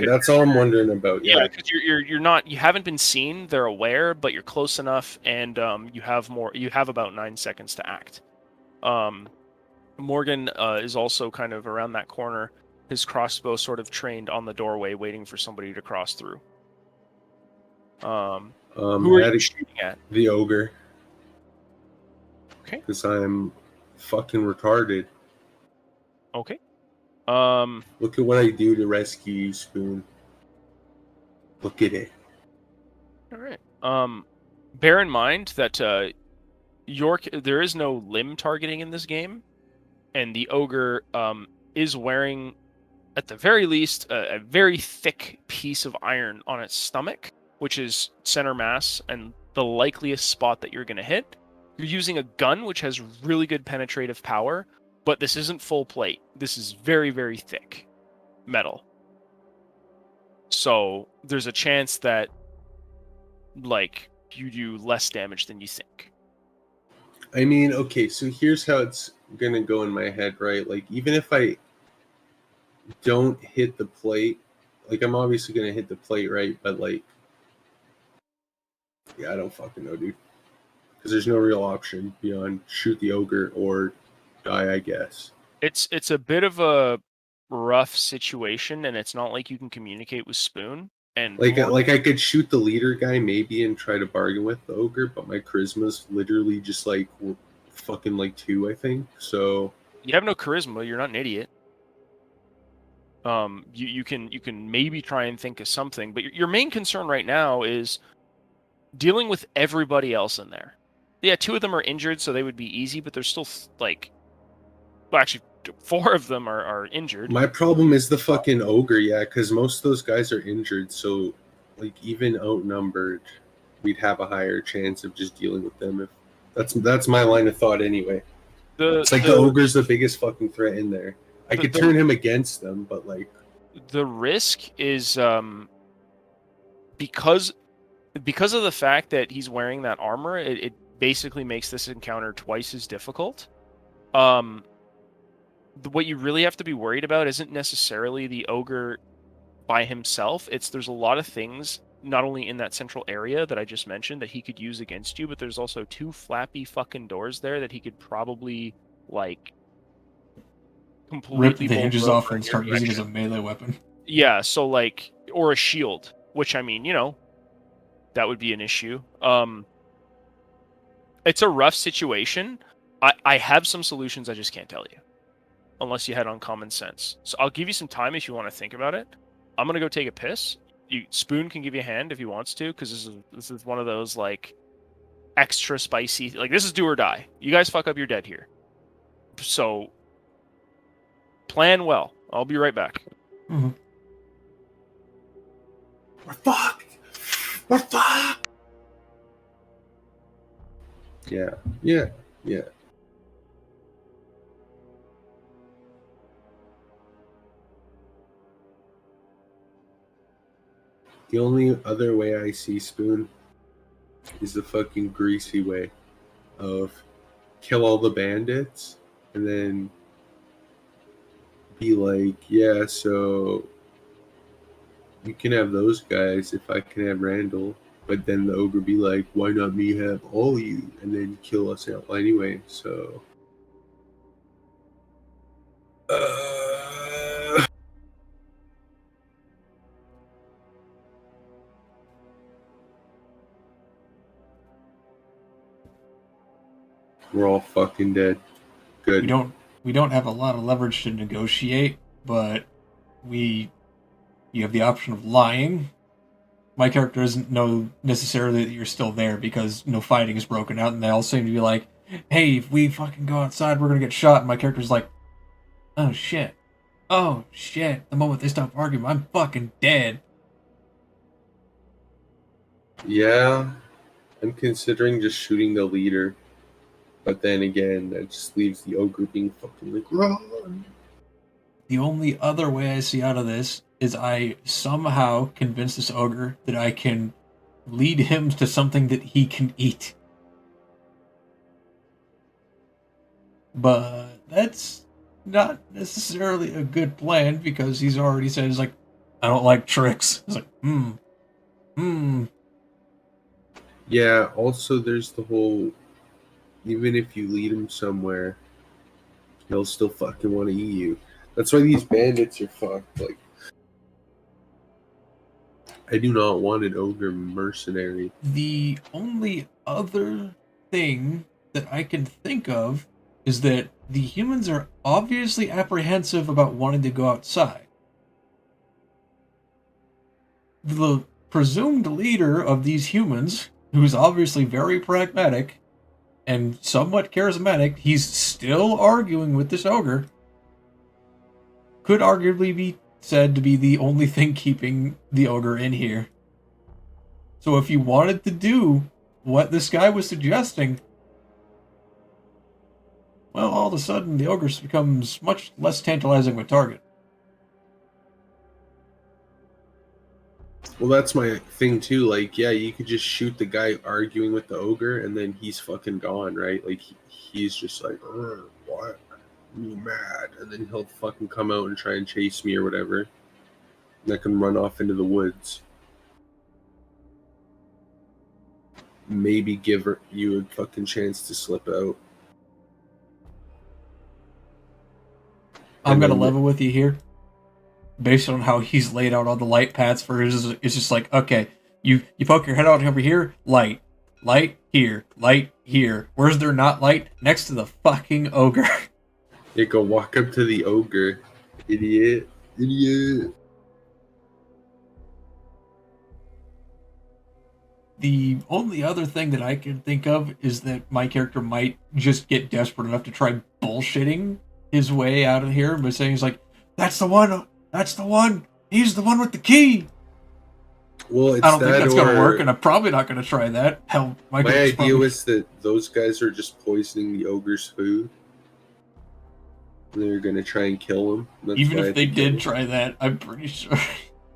that's all I'm wondering about. Yeah, Yeah, because you're not, you haven't been seen. They're aware, but you're close enough, and you have more. You have about 9 seconds to act. Morgan is also kind of around that corner. His crossbow sort of trained on the doorway, waiting for somebody to cross through. Who are you shooting at? the ogre. Okay. Because I'm fucking retarded. Okay. Look at what I do to rescue you, Spoon. Look at it. All right. Bear in mind that York, there is no limb targeting in this game, and the ogre is wearing, at the very least, a very thick piece of iron on its stomach, which is center mass and the likeliest spot that you're going to hit. You're using a gun, which has really good penetrative power, but this isn't full plate. This is very, very thick metal. So there's a chance that, like, you do less damage than you think. I mean, okay, so here's how it's gonna go in my head, right? Like, even if I don't hit the plate, like, I'm obviously gonna hit the plate, right? But, like, yeah, I don't fucking know, dude. Because there's no real option beyond shoot the ogre or die, I guess. It's a bit of a rough situation, and it's not like you can communicate with Spoon. And Like I could shoot the leader guy maybe and try to bargain with the ogre, but my charisma's literally just like fucking like 2, I think. So you have no charisma. You're not an idiot. You can maybe try and think of something, but your main concern right now is dealing with everybody else in there. Yeah, 2 of them are injured, so they would be easy, but there's still like, well, actually, 4 of them are injured. my problem is the fucking ogre, yeah, because most of those guys are injured. So like even outnumbered, we'd have a higher chance of just dealing with them. If that's my line of thought anyway. It's like the ogre's the biggest fucking threat in there. I could turn him against them, but like the risk is because of the fact that he's wearing that armor, it basically makes this encounter twice as difficult. What you really have to be worried about isn't necessarily the ogre by himself. There's a lot of things, not only in that central area that I just mentioned, that he could use against you, but there's also 2 flappy fucking doors there that he could probably, like, completely Rip the hinges off and start using it as a melee weapon. Yeah, so, like, or a shield, which, I mean, that would be an issue. It's a rough situation. I have some solutions, I just can't tell you, unless you had on common sense. So I'll give you some time if you want to think about it. I'm gonna go take a piss. Spoon can give you a hand if he wants to, because this is one of those, like, extra spicy. Like, this is do or die. You guys fuck up, you're dead here. So plan well. I'll be right back. Mm-hmm. we're fucked. What the fuck? Yeah. The only other way I see Spoon is the fucking greasy way of kill all the bandits and then be like, yeah, so you can have those guys if I can have Randall. But then the ogre be like, why not me have all you? And then kill us out anyway, so. We're all fucking dead. Good. We don't have a lot of leverage to negotiate, but you have the option of lying. My character doesn't know necessarily that you're still there because no fighting is broken out, and they all seem to be like, hey, if we fucking go outside, we're gonna get shot. And my character's like, oh shit. The moment they stop arguing, I'm fucking dead. Yeah, I'm considering just shooting the leader. But then again, that just leaves the ogre being fucking like, run. The only other way I see out of this is I somehow convince this ogre that I can lead him to something that he can eat. But that's not necessarily a good plan because he's already said, he's like, I don't like tricks. It's like, Yeah, also there's the whole, even if you lead him somewhere, he'll still fucking want to eat you. That's why these bandits are fucked. Like, I do not want an ogre mercenary. The only other thing that I can think of is that the humans are obviously apprehensive about wanting to go outside. The presumed leader of these humans, who's obviously very pragmatic and somewhat charismatic, he's still arguing with this ogre, could arguably be said to be the only thing keeping the ogre in here. So if you wanted to do what this guy was suggesting, well, all of a sudden the ogre becomes much less tantalizing of a target. Well, that's my thing too. Like, yeah, you could just shoot the guy arguing with the ogre, and then he's fucking gone, right? Like, he's just like, what? You mad? And then he'll fucking come out and try and chase me or whatever. And I can run off into the woods. Maybe give you a fucking chance to slip out. I'm going to level with you here. Based on how he's laid out all the light paths for his, it's just like, okay, you poke your head out over here, light here, light here. Where's there not light? Next to the fucking ogre. Yeah, go walk up to the ogre. Idiot. The only other thing that I can think of is that my character might just get desperate enough to try bullshitting his way out of here by saying, he's like, that's the one, he's the one with the key. Well, it's I don't think that's going to work, and I'm or probably not going to try that. Hell, my idea was that those guys are just poisoning the ogre's food. And they're going to try and kill him. That's even why I if they had to kill did him. try that, I'm pretty sure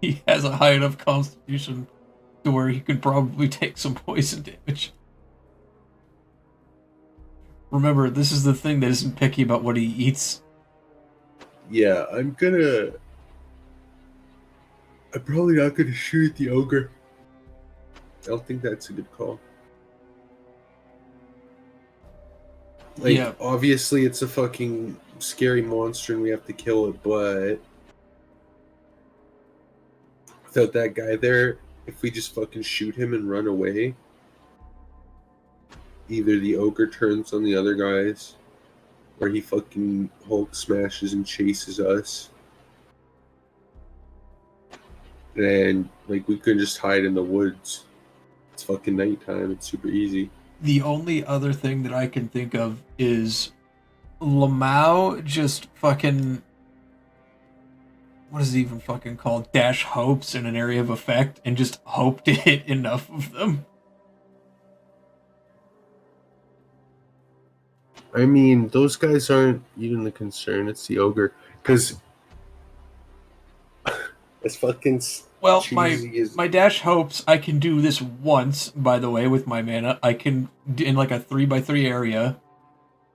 he has a high enough constitution to where he could probably take some poison damage. Remember, this is the thing that isn't picky about what he eats. Yeah, I'm probably not gonna shoot the ogre. I don't think that's a good call. Like, Yeah. obviously it's a fucking scary monster and we have to kill it, but without that guy there, if we just fucking shoot him and run away, either the ogre turns on the other guys, or he fucking Hulk smashes and chases us. And, like, we could just hide in the woods. It's fucking nighttime. It's super easy. The only other thing that I can think of is Lamau just fucking what is it even fucking called? Dash hopes in an area of effect and just hope to hit enough of them. I mean, those guys aren't even the concern. It's the ogre. Because as fucking Well, cheesy as... my dash hopes, I can do this once, by the way, with my mana. I can, in like a 3x3 area,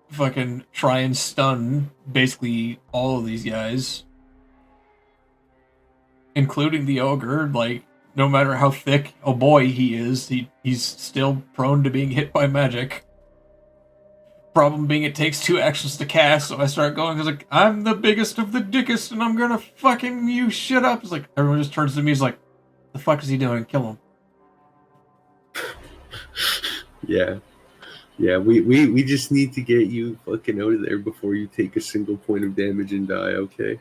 fucking try and stun basically all of these guys. Including the ogre, like, no matter how thick a boy he is, he's still prone to being hit by magic. Problem being it takes 2 actions to cast, so I start going, it's like, I'm the biggest of the dickest, and I'm gonna fucking you shit up. It's like, everyone just turns to me, is like, the fuck is he doing? Kill him. Yeah. Yeah, we just need to get you fucking out of there before you take a single point of damage and die, okay?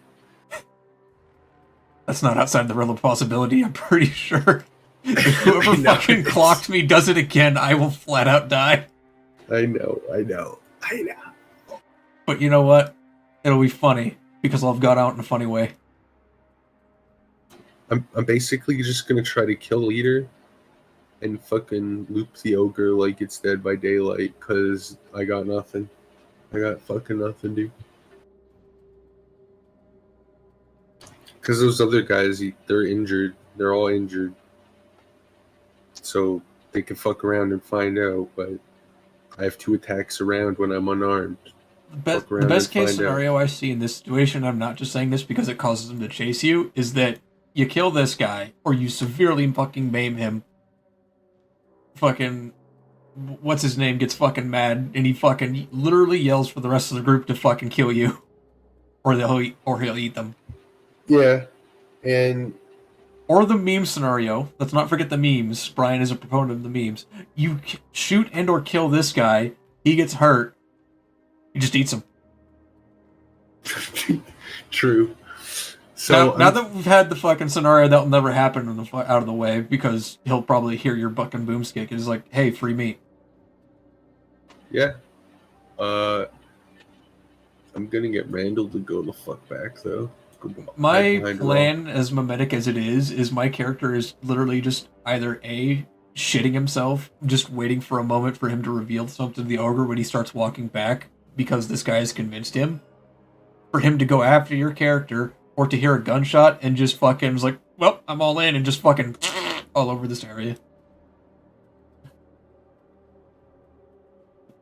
That's not outside the realm of possibility, I'm pretty sure. If whoever I know, fucking clocked me does it again, I will flat out die. I know. But you know what? It'll be funny, because I'll have got out in a funny way. I'm basically just gonna try to kill Leader and fucking loop the ogre like it's Dead by Daylight, cause I got nothing. I got fucking nothing, dude. Cause those other guys, they're injured. They're all injured. So they can fuck around and find out, but I have 2 attacks around when I'm unarmed. The best case scenario I see in this situation, I'm not just saying this because it causes him to chase you, is that you kill this guy, or you severely fucking maim him. Fucking, what's his name gets fucking mad, and he fucking literally yells for the rest of the group to fucking kill you. Or he'll eat them. Yeah, and... Or the meme scenario, let's not forget the memes, Brian is a proponent of the memes. You shoot and or kill this guy, he gets hurt, he just eats him. True. So now that we've had the fucking scenario that'll never happen out of the way, because he'll probably hear your fucking boomstick, it's like, hey, free meat. Yeah. I'm gonna get Randall to go the fuck back, though. My plan, as mimetic as it is my character is literally just either A, shitting himself, just waiting for a moment for him to reveal something to the ogre when he starts walking back, because this guy has convinced him, for him to go after your character, or to hear a gunshot and just fucking was like, well, I'm all in, and just fucking all over this area.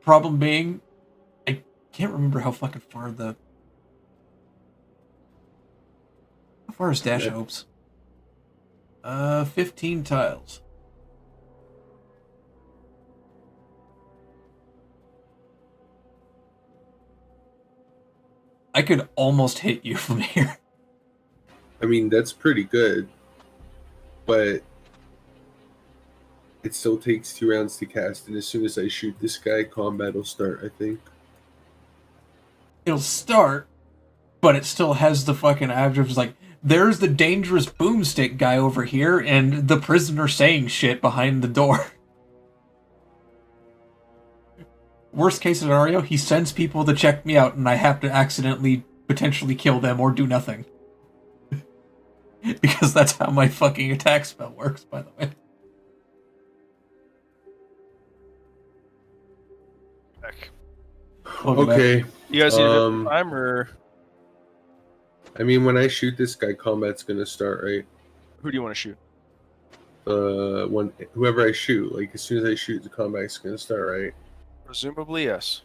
Problem being, I can't remember how fucking far How far is Dash Hopes? 15 tiles. I could almost hit you from here. I mean, that's pretty good. But it still takes 2 rounds to cast, and as soon as I shoot this guy, combat will start, I think. It'll start, but it still has the fucking average, like, there's the dangerous boomstick guy over here, and the prisoner saying shit behind the door. Worst case scenario, he sends people to check me out, and I have to accidentally potentially kill them or do nothing. Because that's how my fucking attack spell works, by the way. Okay. You guys need a bit of time, or I mean, when I shoot this guy, combat's gonna start, right? who do you want to shoot? Whoever I shoot, like as soon as I shoot, the combat's gonna start, right? Presumably, yes.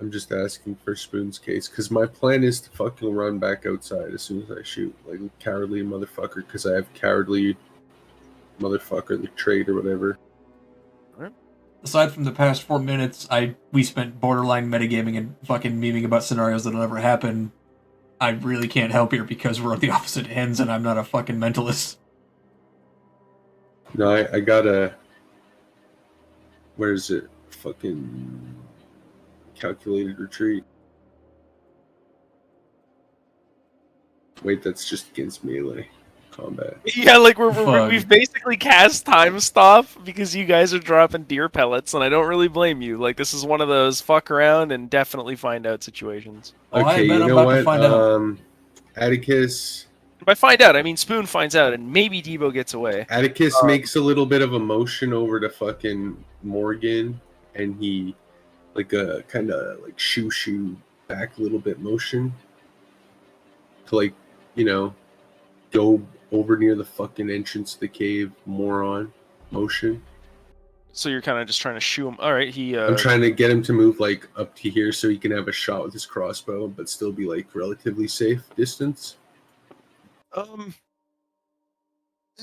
I'm just asking for Spoon's case, because my plan is to fucking run back outside as soon as I shoot, like a cowardly motherfucker, because I have cowardly motherfucker, the trait or whatever. Aside from the past 4 minutes, we spent borderline metagaming and fucking memeing about scenarios that'll never happen. I really can't help here because we're at the opposite ends and I'm not a fucking mentalist. No, I got a... Where is it? Fucking... Calculated retreat. Wait, that's just against melee combat. Yeah, like we've basically cast time stop because you guys are dropping deer pellets, and I don't really blame you. Like, this is one of those fuck around and definitely find out situations. Oh, Okay, I bet you I'm know about what? to find out. Atticus By find out, I mean Spoon finds out, and maybe Debo gets away. makes a little bit of a motion over to fucking Morgan, and he like a kind of like shoo back a little bit motion to like, you know, go over near the fucking entrance to the cave, moron motion. So you're kind of just trying to shoo him. All right, he. I'm trying to get him to move like up to here so he can have a shot with his crossbow, but still be like relatively safe distance.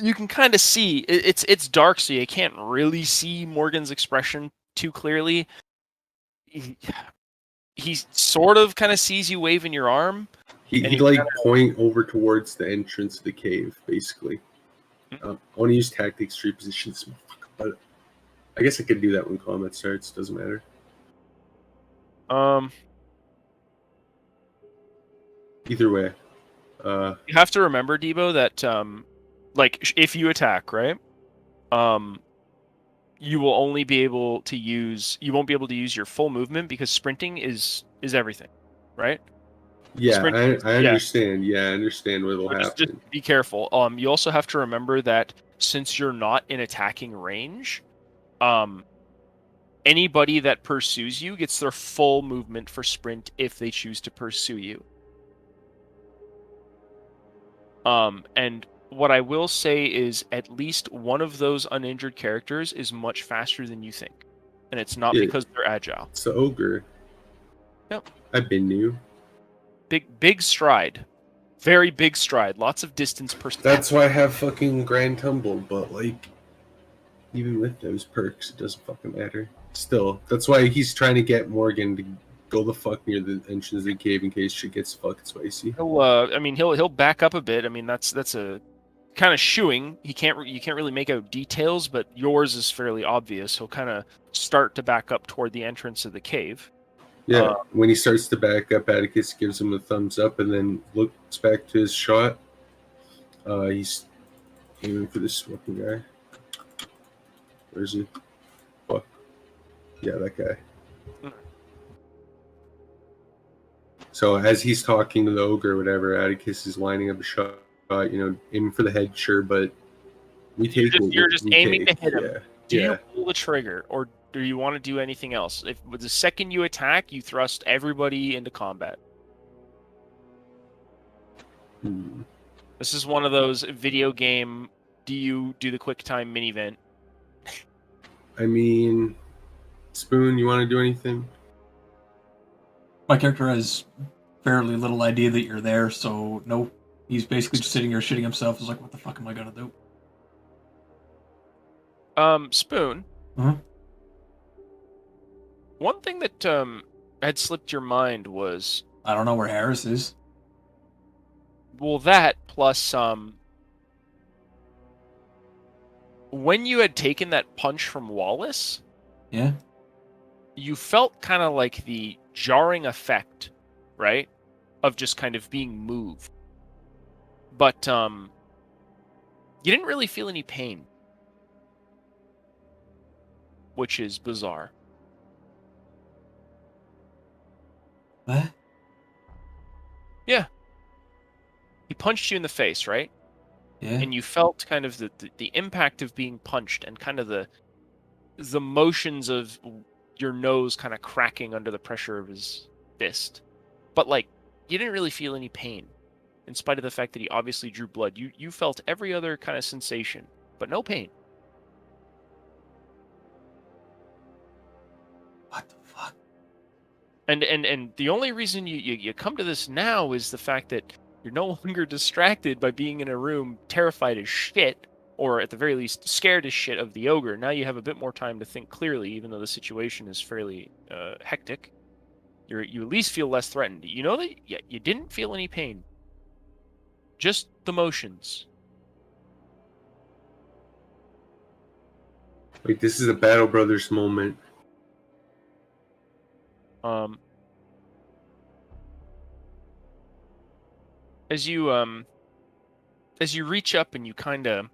You can kind of see it's dark, so you can't really see Morgan's expression too clearly. He sort of kind of sees you waving your arm. He And he like kinda- point over towards the entrance of the cave, basically. I want to use tactics to reposition this motherfucker, but I guess I could do that when combat starts. Doesn't matter. Either way, You have to remember, Debo, that like if you attack, right? You will only be able to use. You won't be able to use your full movement because sprinting is everything, right? yeah, Sprint- I understand. Yeah, I understand what will So happen. just be careful. You also have to remember that since you're not in attacking range, anybody that pursues you gets their full movement for sprint if they choose to pursue you. And what I will say is at least one of those uninjured characters is much faster than you think. And it's not Yeah. because they're agile. It's the ogre. Yep. I've been new. Big stride. Very big stride. Lots of distance per step. That's why I have fucking Grand Tumble, but like, even with those perks, it doesn't fucking matter. Still, that's why he's trying to get Morgan to go the fuck near the entrance of the cave in case shit gets fucking spicy. He'll back up a bit. I mean, that's a kind of shooing. You can't really make out details, but yours is fairly obvious. He'll kind of start to back up toward the entrance of the cave. Yeah, when he starts to back up, Atticus gives him a thumbs up and then looks back to his shot. He's aiming for this fucking guy. Where is he? Fuck. Yeah, that guy. So as he's talking to the ogre or whatever, Atticus is lining up a shot, aiming for the head, sure, but we take You're just aiming to hit him. Yeah. Do you pull the trigger, or do you want to do anything else? If with the second you attack, you thrust everybody into combat. This is one of those video game. Do you do the quick time mini event? I mean, Spoon, you want to do anything? My character has fairly little idea that you're there, so no. He's basically just sitting here shitting himself. He's like, what the fuck am I gonna do? Spoon. Mhm. One thing that had slipped your mind was, I don't know where Harris is. well, that plus when you had taken that punch from Wallace, Yeah? you felt kind of like the jarring effect, right, of just kind of being moved. But you didn't really feel any pain, which is bizarre. What? Yeah. He punched you in the face, right? Yeah? And you felt kind of the impact of being punched and kind of the motions of your nose kind of cracking under the pressure of his fist. But like, you didn't really feel any pain. In spite of the fact that he obviously drew blood, you felt every other kind of sensation, but no pain. What the fuck? And the only reason you come to this now is the fact that you're no longer distracted by being in a room terrified as shit, or at the very least scared as shit of the ogre. Now you have a bit more time to think clearly, even though the situation is fairly hectic. You at least feel less threatened. You know that you didn't feel any pain. Just the motions. Like, this is a Battle Brothers moment. As you reach up and you kind of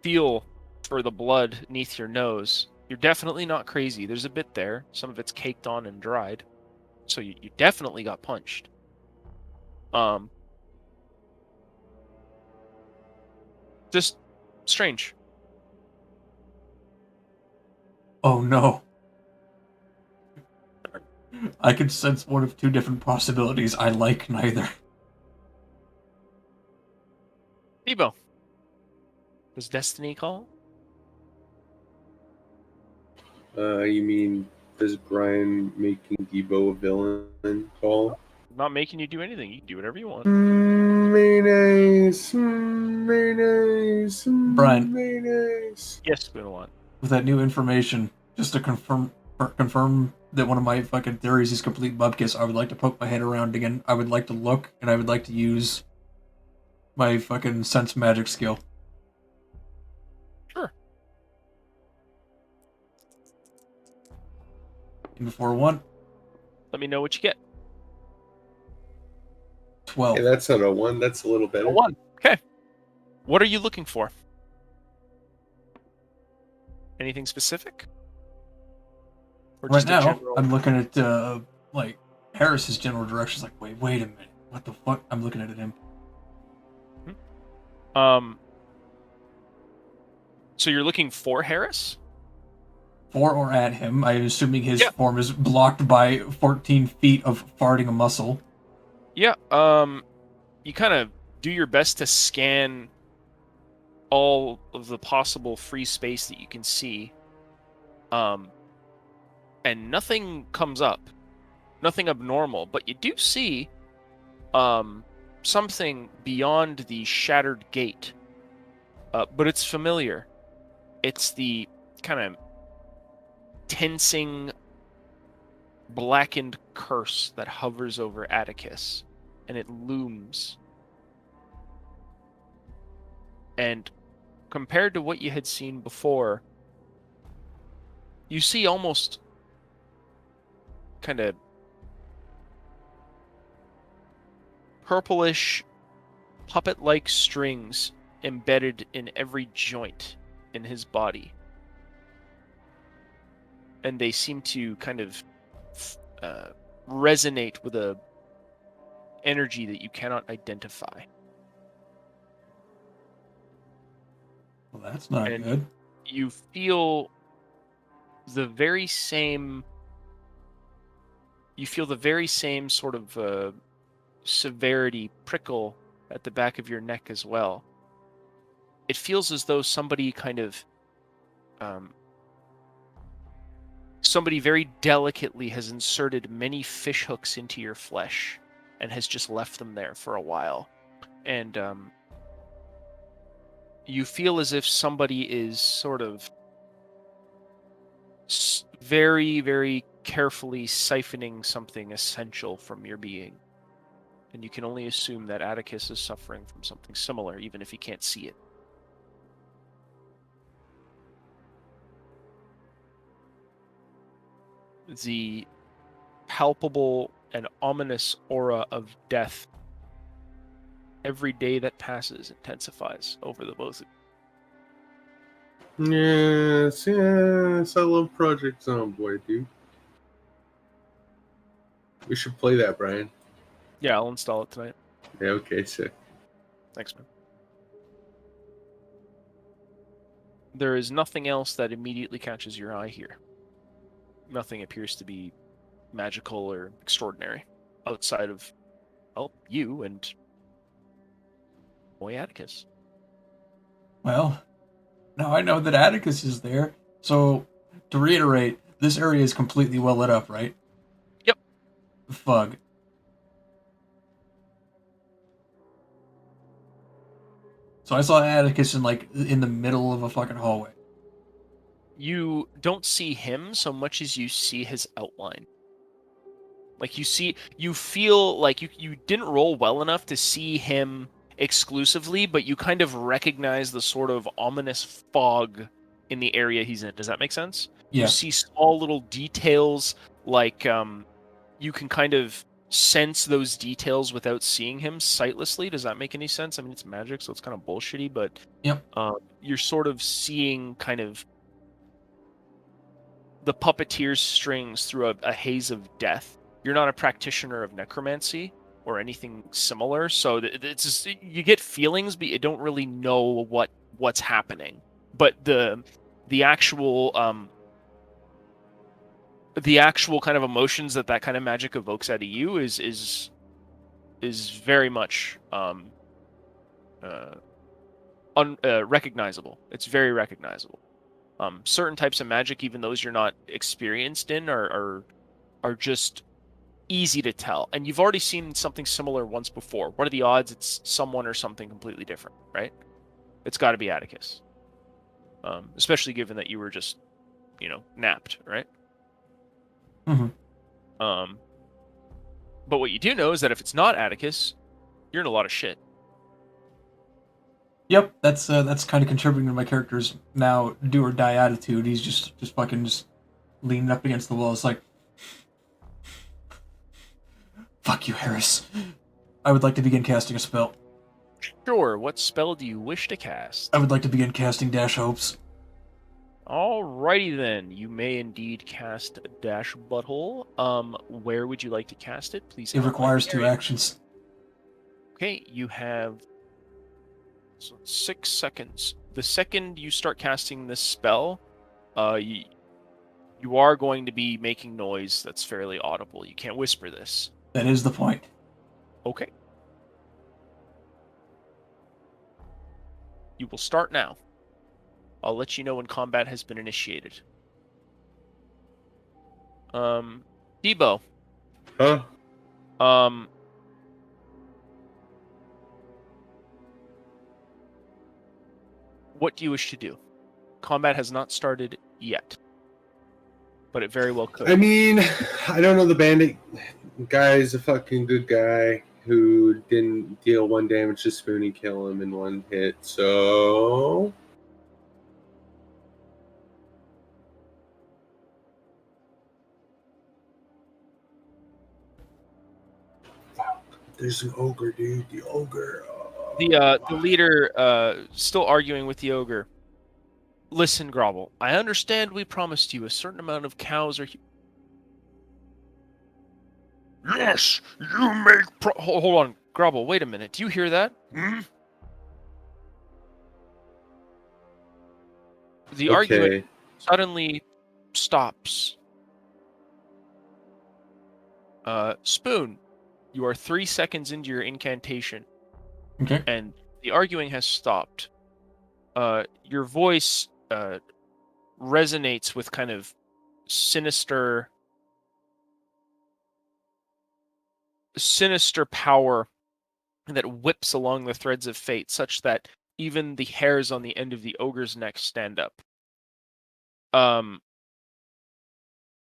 feel for the blood beneath your nose, You're definitely not crazy. There's a bit there. Some of it's caked on and dried. So you definitely got punched. Just strange. Oh no. I can sense one of two different possibilities. I like neither. Debo. Does Destiny call? You mean does Brian making Debo a villain call? I'm not making you do anything. You can do whatever you want. Mayonnaise, mayonnaise, Brian. mayonnaise. Yes, been a lot. With that new information, just to confirm that one of my fucking theories is complete bupkis, I would like to poke my head around again. I would like to look, and I would like to use my fucking sense magic skill. Sure. And before 1, Let me know what you get. 12. Hey, that's not a 1. That's a little better. A 1. Okay. What are you looking for? Anything specific? Or Right just a now, general- I'm looking at like Harris's general directions. Like, wait a minute, what the fuck? I'm looking at him. So you're looking for Harris? For or at him. I'm assuming his Yeah. form is blocked by 14 feet of farting a muscle. Yeah. You kind of do your best to scan all of the possible free space that you can see. And nothing comes up. Nothing abnormal, but you do see something beyond the shattered gate. But it's familiar. It's the kind of tensing, blackened curse that hovers over Atticus, and it looms. And compared to what you had seen before, you see almost kind of purplish, puppet-like strings embedded in every joint in his body. And they seem to kind of resonate with a energy that you cannot identify. Well, that's not And good. you feel the very same. You feel the very same sort of severity prickle at the back of your neck as well. It feels as though somebody kind of, somebody very delicately has inserted many fish hooks into your flesh and has just left them there for a while. And you feel as if somebody is sort of very, very carefully siphoning something essential from your being. And you can only assume that Atticus is suffering from something similar, even if he can't see it. The palpable and ominous aura of death, every day that passes, intensifies over the both of you. Yes, I love Project Zomboid, dude. We should play that, Brian. Yeah, I'll install it tonight. Yeah, okay, sick. Thanks, man. There is nothing else that immediately catches your eye here. Nothing appears to be magical or extraordinary outside of, well, you and boy Atticus. Well, now I know that Atticus is there. So, to reiterate, this area is completely well lit up, right? Yep. Fug. So I saw Atticus in the middle of a fucking hallway. You don't see him so much as you see his outline. Like you feel like you didn't roll well enough to see him exclusively, but you kind of recognize the sort of ominous fog in the area he's in. Does that make sense? Yeah. You see small little details, like you can kind of sense those details without seeing him sightlessly. Does that make any sense? I mean, it's magic, so it's kind of bullshitty, but Yep. you're sort of seeing kind of puppeteer's strings through a haze of death. You're not a practitioner of necromancy or anything similar, so it's just, you get feelings, but you don't really know what's happening. But the actual kind of emotions that kind of magic evokes out of you is very much recognizable. It's very recognizable. Certain types of magic, even those you're not experienced in, are just easy to tell. And you've already seen something similar once before. What are the odds it's someone or something completely different, right? It's got to be Atticus. Especially given that you were just, napped, right? Mm-hmm. But what you do know is that if it's not Atticus, you're in a lot of shit. Yep, that's kind of contributing to my character's now do or die attitude. He's just fucking leaning up against the wall. It's like, fuck you, Harris. I would like to begin casting a spell. Sure, what spell do you wish to cast? I would like to begin casting Dash Hopes. Alrighty then, you may indeed cast Dash Butthole. Where would you like to cast it? Please. It requires 2 actions. Okay, you have 6 seconds. The second you start casting this spell, you are going to be making noise that's fairly audible. You can't whisper this. That is the point. Okay. You will start now. I'll let you know when combat has been initiated. Debo. Huh? What do you wish to do? Combat has not started yet, but it very well could. I mean, I don't know. The bandit guy's a fucking good guy who didn't deal 1 damage to Spoon and kill him in 1 hit, so... There's an ogre, dude. The ogre. The leader still arguing with the ogre. Listen, Grobble. I understand we promised you a certain amount of cows or... Yes, you make Hold on, Grobble. Wait a minute. Do you hear that? The argument suddenly stops. Spoon, you are 3 seconds into your incantation. Okay. And the arguing has stopped. Your voice resonates with kind of sinister power that whips along the threads of fate, such that even the hairs on the end of the ogre's neck stand up.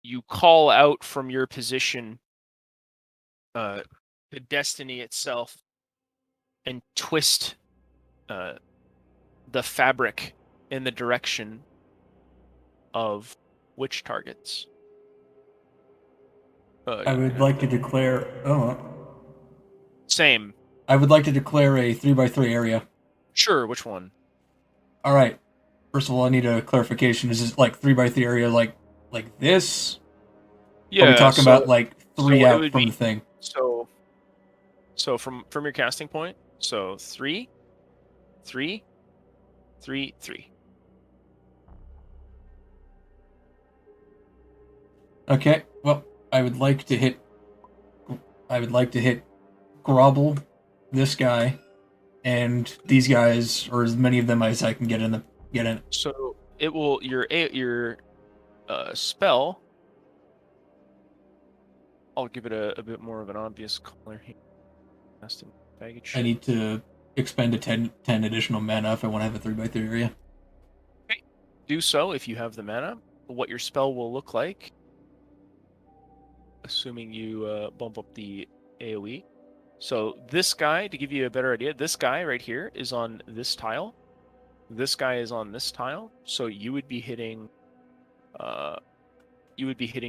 You call out from your position the destiny itself and twist the fabric in the direction of which targets? I would like to declare... Same. I would like to declare a 3x3 area. Sure, which one? Alright. First of all, I need a clarification. Is this like 3x3 area like this? Yeah. Are we talking about like 3 out from be, the thing? So from your casting point, so 3, 3, 3, 3. Okay, well, I would like to hit Grobble, this guy, and these guys, or as many of them as I can get in. So it will your spell. I'll give it a bit more of an obvious color here. I need to expend a 10 additional mana if I want to have a 3x3 area. Okay. Do so if you have the mana. What your spell will look like, assuming you bump up the AoE. So this guy, to give you a better idea, this guy right here is on this tile. This guy is on this tile. So you would be hitting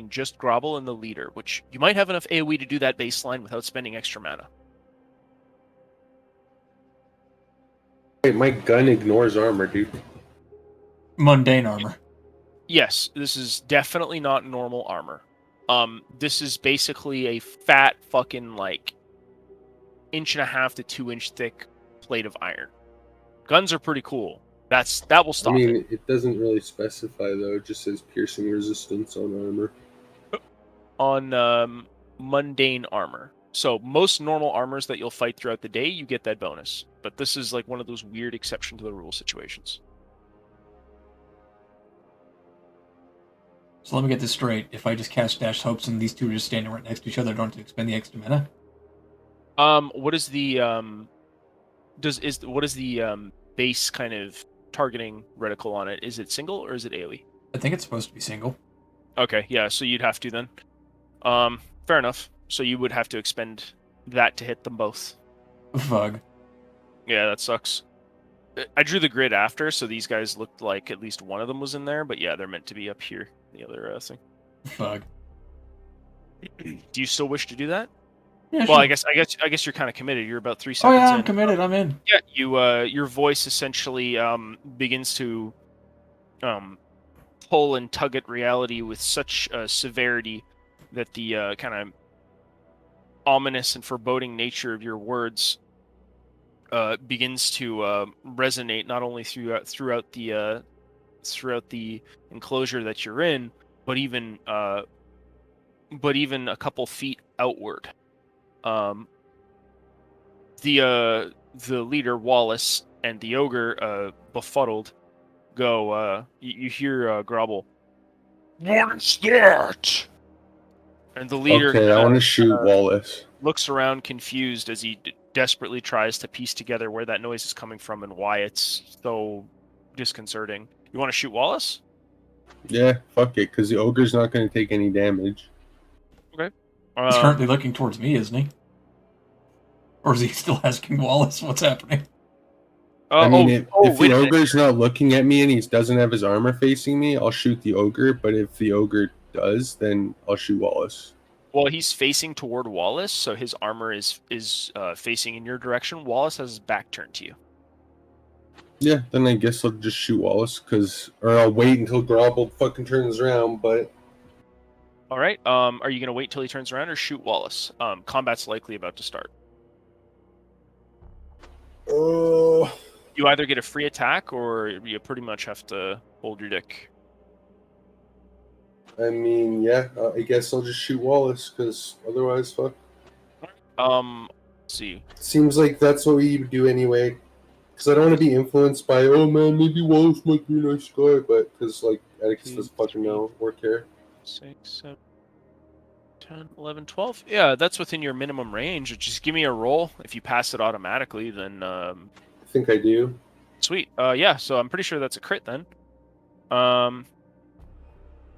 just Grobble and the leader, which you might have enough AoE to do that baseline without spending extra mana. Wait, my gun ignores armor, dude. Mundane armor. Yes, this is definitely not normal armor. This is basically a fat fucking like 1.5 to 2 inch thick plate of iron. Guns are pretty cool. That will I stop mean, it. it doesn't really specify though. It just says piercing resistance on armor. On mundane armor. So most normal armors that you'll fight throughout the day, you get that bonus. But this is like one of those weird exception to the rule situations. So let me get this straight. If I just cast Dash Hopes and these two are just standing right next to each other, I don't have to expend the extra mana? What is the base kind of targeting reticle on it? Is it single or is it AoE? I think it's supposed to be single. Okay, yeah, so you'd have to then. Fair enough. So you would have to expend that to hit them both. Fug. Yeah, that sucks. I drew the grid after, so these guys looked like at least one of them was in there, but yeah, they're meant to be up here. The other thing. Fug. Do you still wish to do that? Yeah, Well, sure. I guess you're kind of committed. You're about 3 Oh seconds yeah, in. I'm committed. I'm in. Yeah, your voice essentially begins to pull and tug at reality with such severity that the kind of ominous and foreboding nature of your words begins to resonate not only throughout the enclosure that you're in, but even a couple feet outward. The leader Wallace and the ogre befuddled go. You hear Grobble, What is that? and the leader Okay, I want to shoot Wallace. looks around confused as he desperately tries to piece together where that noise is coming from and why it's so disconcerting. You want to shoot Wallace? Yeah, fuck it, because the ogre's not going to take any damage. Okay. He's currently looking towards me, isn't he? Or is he still asking Wallace what's happening? I mean, if wait the a minute. ogre's not looking at me and he doesn't have his armor facing me, I'll shoot the ogre. But if the ogre does, then I'll shoot Wallace. Well, he's facing toward Wallace, so his armor is facing in your direction. Wallace has his back turned to you. Yeah, then I guess I'll just shoot Wallace, or I'll wait until Grobble fucking turns around. But All right. Are you gonna wait till he turns around or shoot Wallace? Combat's likely about to start. oh, You either get a free attack or you pretty much have to hold your dick. I mean, yeah, I guess I'll just shoot Wallace, because otherwise, fuck. Let's see. Seems like that's what we would do anyway. Because I don't want to be influenced by, oh man, maybe Wallace might be a nice guy, but because, like, Atticus doesn't fucking know or care. 6, 7, 10, 11, 12. Yeah, that's within your minimum range. Just give me a roll. If you pass it automatically, then I think I do. sweet. Yeah, so I'm pretty sure that's a crit then.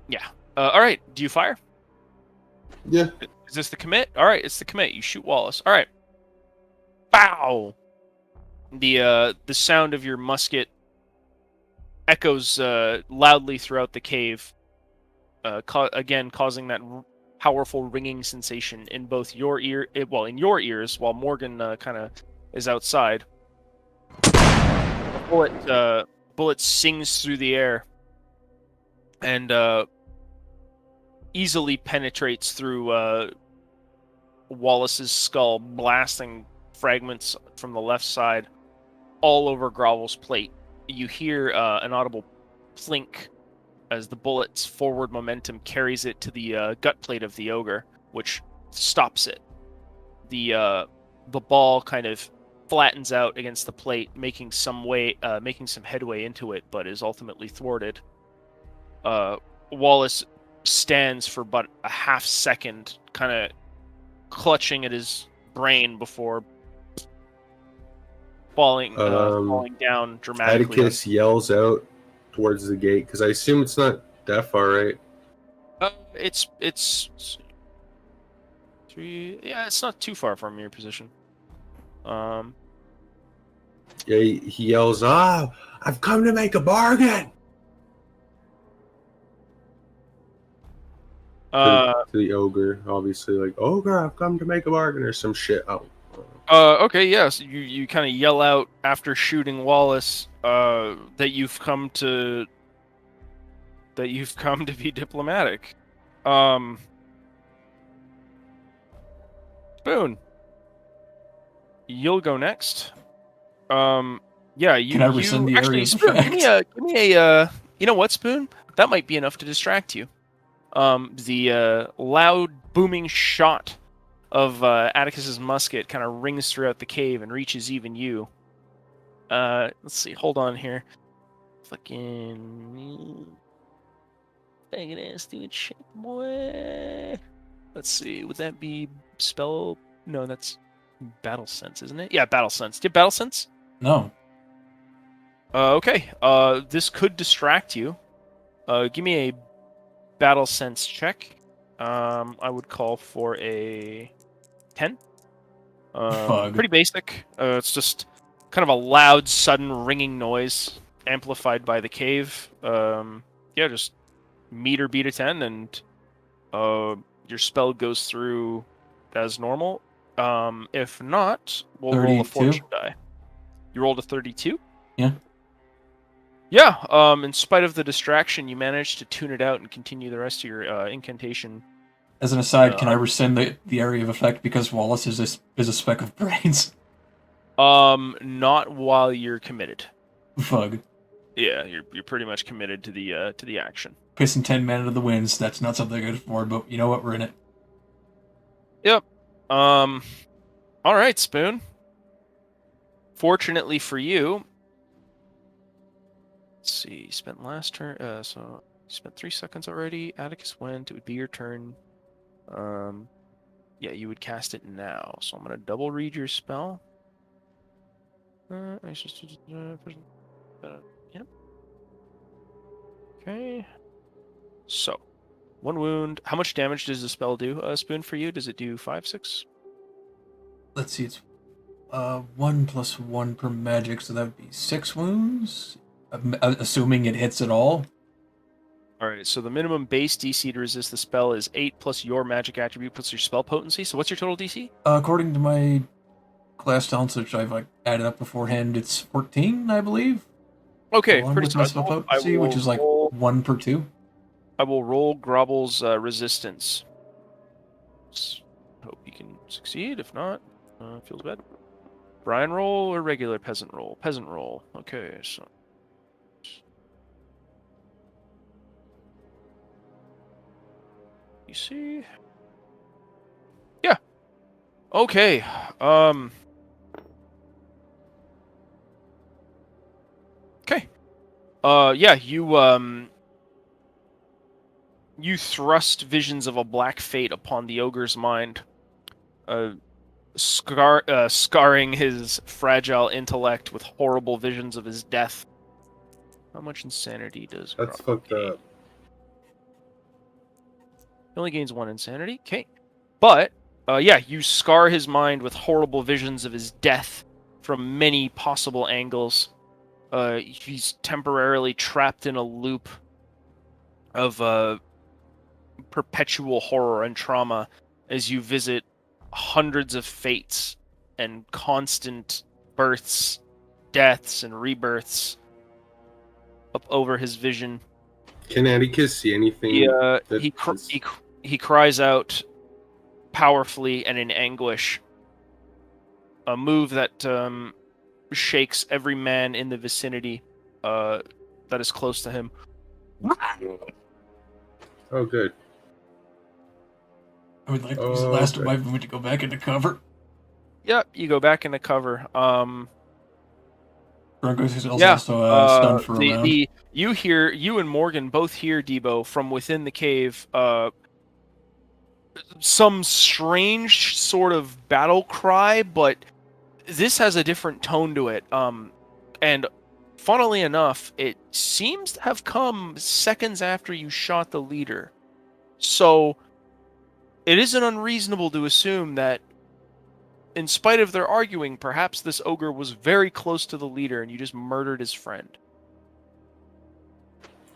Yeah. All right. Do you fire? Yeah. Is this the commit? All right, it's the commit. You shoot Wallace. All right. Bow. The sound of your musket echoes loudly throughout the cave, again causing that powerful ringing sensation in both your in your ears, while Morgan kind of is outside. The bullet sings through the air and easily penetrates through Wallace's skull, blasting fragments from the left side all over Grovel's plate. You hear an audible plink as the bullet's forward momentum carries it to the gut plate of the ogre, which stops it. The ball kind of flattens out against the plate, making some headway into it, but is ultimately thwarted. Wallace stands for about a half second, kind of clutching at his brain before falling down dramatically. Atticus yells out towards the gate, because I assume it's not that far, right? It's 3. Yeah, it's not too far from your position. Yeah, he yells, "Ah, I've come to make a bargain!" To the ogre, obviously, like, "Ogre, I've come to make a bargain," or some shit. Okay, yes. You kind of yell out after shooting Wallace that you've come to that you've come to be diplomatic. Spoon, you'll go next. Yeah, Can I rescind the area actually, of Spoon, effect? give me you know what, Spoon? That might be enough to distract you. The loud, booming shot of Atticus's musket kind of rings throughout the cave and reaches even you. Let's see. Hold on here. Fucking banging ass doing shit, boy. Let's see. Would that be spell? No, that's battle sense, isn't it? Yeah, battle sense. Do you have battle sense? No. Okay. This could distract you. Give me a battle sense check. I would call for a 10. Fug. Pretty basic. It's just kind of a loud, sudden ringing noise amplified by the cave. Yeah, just meter beat a 10, and your spell goes through as normal. If not, we'll roll a 32? fortune die. You rolled a 32? Yeah. Yeah, in spite of the distraction, you managed to tune it out and continue the rest of your incantation. As an aside, can I rescind the area of effect because Wallace is a speck of brains? Not while you're committed. Fug. Yeah, you're pretty much committed to the action. Pissing 10 men into the winds. That's not something I could afford, but you know what? We're in it. Yep. All right, Spoon. Fortunately for you, let's see. You spent last turn. So you spent 3 seconds already. Atticus went. It would be your turn. Yeah, you would cast it now. So I'm gonna double read your spell. Yep. Okay. So, 1 wound. How much damage does the spell do, Spoon, for you? Does it do 5, 6? Let's see, it's 1 + 1 per magic, so that would be 6 wounds? Assuming it hits at all. Alright, so the minimum base DC to resist the spell is 8 plus your magic attribute plus your spell potency. So what's your total DC? According to my class talents, which I've added up beforehand, it's 14, I believe. Okay, Along pretty with my spell sizable. potency, which is like 1 per 2. I will roll Grobble's resistance. Hope you can succeed. If not, feels bad. Brian roll or regular peasant roll? Peasant roll. Okay, so. You see? Yeah. Okay. Okay. Yeah, you thrust visions of a black fate upon the ogre's mind, scarring his fragile intellect with horrible visions of his death. How much insanity does That's Grobble fucked gain? up. He only gains 1 insanity. Okay. But, yeah, you scar his mind with horrible visions of his death from many possible angles. He's temporarily trapped in a loop of perpetual horror and trauma as you visit hundreds of fates and constant births, deaths, and rebirths up over his vision. Can Atticus see anything? He cries out powerfully and in anguish, a move that shakes every man in the vicinity that is close to him. Oh, good. I would like to use the last of my movement to go back into cover. Yep, you go back into cover. Broncos is also stunned for a round. You and Morgan both hear, Debo, from within the cave, some strange sort of battle cry, but this has a different tone to it. And funnily enough, it seems to have come seconds after you shot the leader. So it isn't unreasonable to assume that, in spite of their arguing, perhaps this ogre was very close to the leader and you just murdered his friend.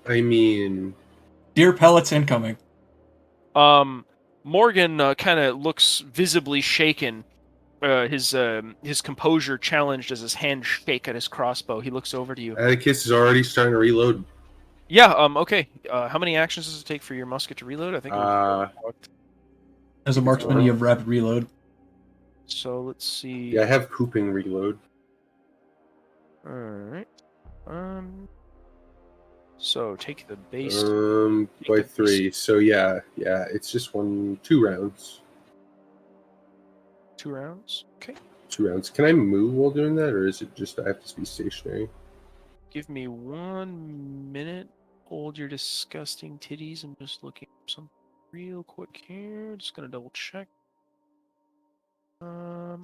I mean... Dear pellets incoming. Morgan kind of looks visibly shaken. His composure challenged as his hands shake at his crossbow. He looks over to you. Atticus is already starting to reload. Yeah. Okay. How many actions does it take for your musket to reload? I think it was. As a marksman, you have rapid reload. So let's see. Yeah, I have pooping reload. All right. So take the base. By 3. So yeah, it's just 2 rounds. 2 rounds. Okay. 2 rounds. Can I move while doing that, or is it just I have to be stationary? Give me 1 minute. Hold your disgusting titties. I'm just looking for something real quick here. Just gonna double check. My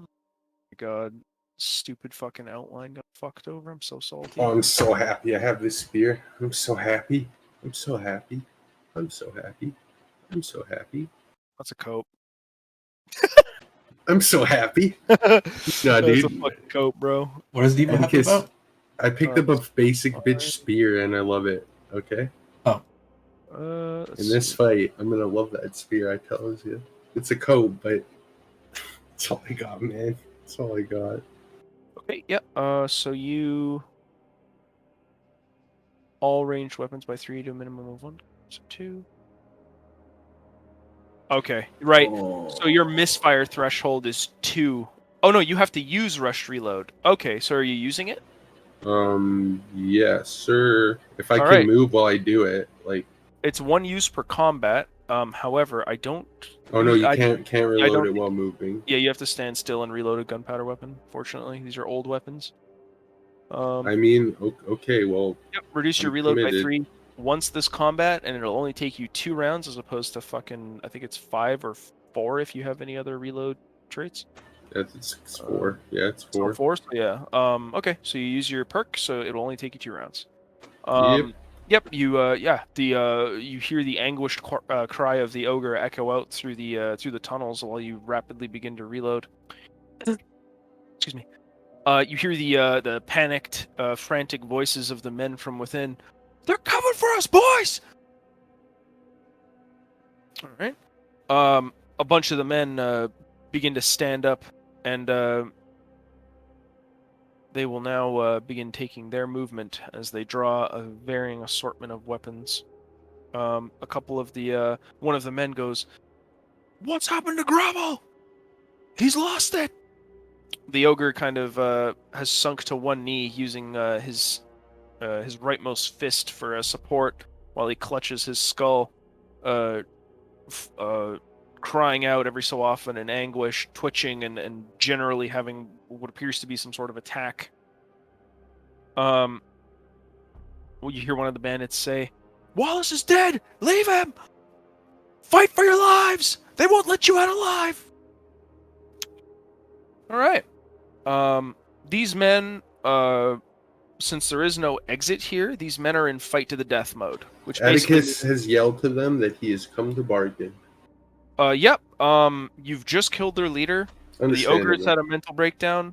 God, stupid fucking outline got fucked over. I'm so salty. Oh, I'm so happy I have this spear. I'm so happy. I'm so happy. I'm so happy. I'm so happy. That's a cope. I'm so happy. That's Nah, a dude. fucking cope, bro. What is Devo happy Because about? I picked up a basic bitch spear and I love it. Okay? In this fight, I'm gonna love that spear, I tells you. It's a coat, but it's all I got, man. It's all I got. Okay, yep. So you all ranged weapons by 3 to a minimum of 1. So 2. Okay, right. So your misfire threshold is 2. Oh no, you have to use rushed reload. Okay, so are you using it? Yes, sir. If I All can right. move while I do it, like. It's 1 use per combat. However, I don't. Oh no, you I can't don't reload it while moving. Yeah, you have to stand still and reload a gunpowder weapon. Fortunately, these are old weapons. I mean, okay, well. Yep, reduce your I'm reload by committed. 3 once this combat, and it'll only take you 2 rounds as opposed to fucking, I think it's 5 or 4 if you have any other reload traits. It's 4. Yeah, it's 4. So 4, so yeah. Okay, so you use your perk, so it'll only take you 2 rounds. Yep. Yep. You you hear the anguished cry of the ogre echo out through the tunnels while you rapidly begin to reload. Excuse me. You hear the panicked, frantic voices of the men from within. They're coming for us, boys! All right. A bunch of the men begin to stand up, and they will now begin taking their movement as they draw a varying assortment of weapons. A couple of the one of the men goes, "What's happened to Gravel? He's lost it." The ogre kind of has sunk to one knee, using his rightmost fist for a support, while he clutches his skull, crying out every so often in anguish, twitching, and generally having what appears to be some sort of attack. Well, you hear one of the bandits say, "Wallace is dead! Leave him! Fight for your lives! They won't let you out alive!" All right. These men, since there is no exit here, these men are in fight to the death mode, which Atticus has yelled to them that he has come to bargain. Yep. You've just killed their leader. The ogre has had a mental breakdown.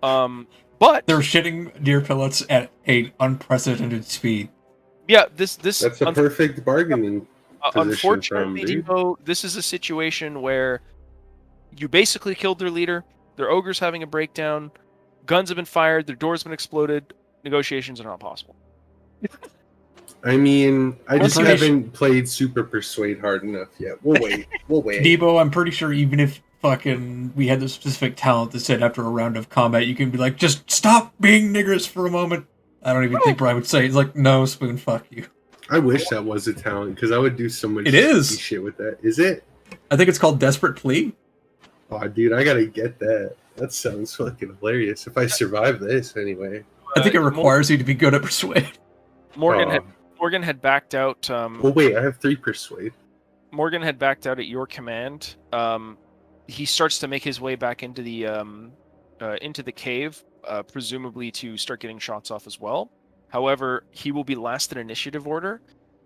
But they're shitting deer pellets at an unprecedented speed. Yeah, this that's a perfect bargaining position unfortunately, for him, dude. Devo, this is a situation where you basically killed their leader. Their ogre's having a breakdown. Guns have been fired. Their door's been exploded. Negotiations are not possible. I mean, I just haven't played Super Persuade hard enough yet. We'll wait. We'll wait. Debo, I'm pretty sure even if fucking we had the specific talent that said after a round of combat, you can be like, just stop being niggers for a moment. I don't even think Brian would say, it's like, no, Spoon, fuck you. I wish that was a talent, because I would do so much shit with that. Is it? I think it's called Desperate Plea. Oh, dude, I gotta get that. That sounds fucking hilarious. If I survive this, anyway. I think it requires you to be good at Persuade. Morgan had backed out. Well, wait, I have 3 Persuade. Morgan had backed out at your command. He starts to make his way back into the cave, presumably to start getting shots off as well. However, he will be last in initiative order.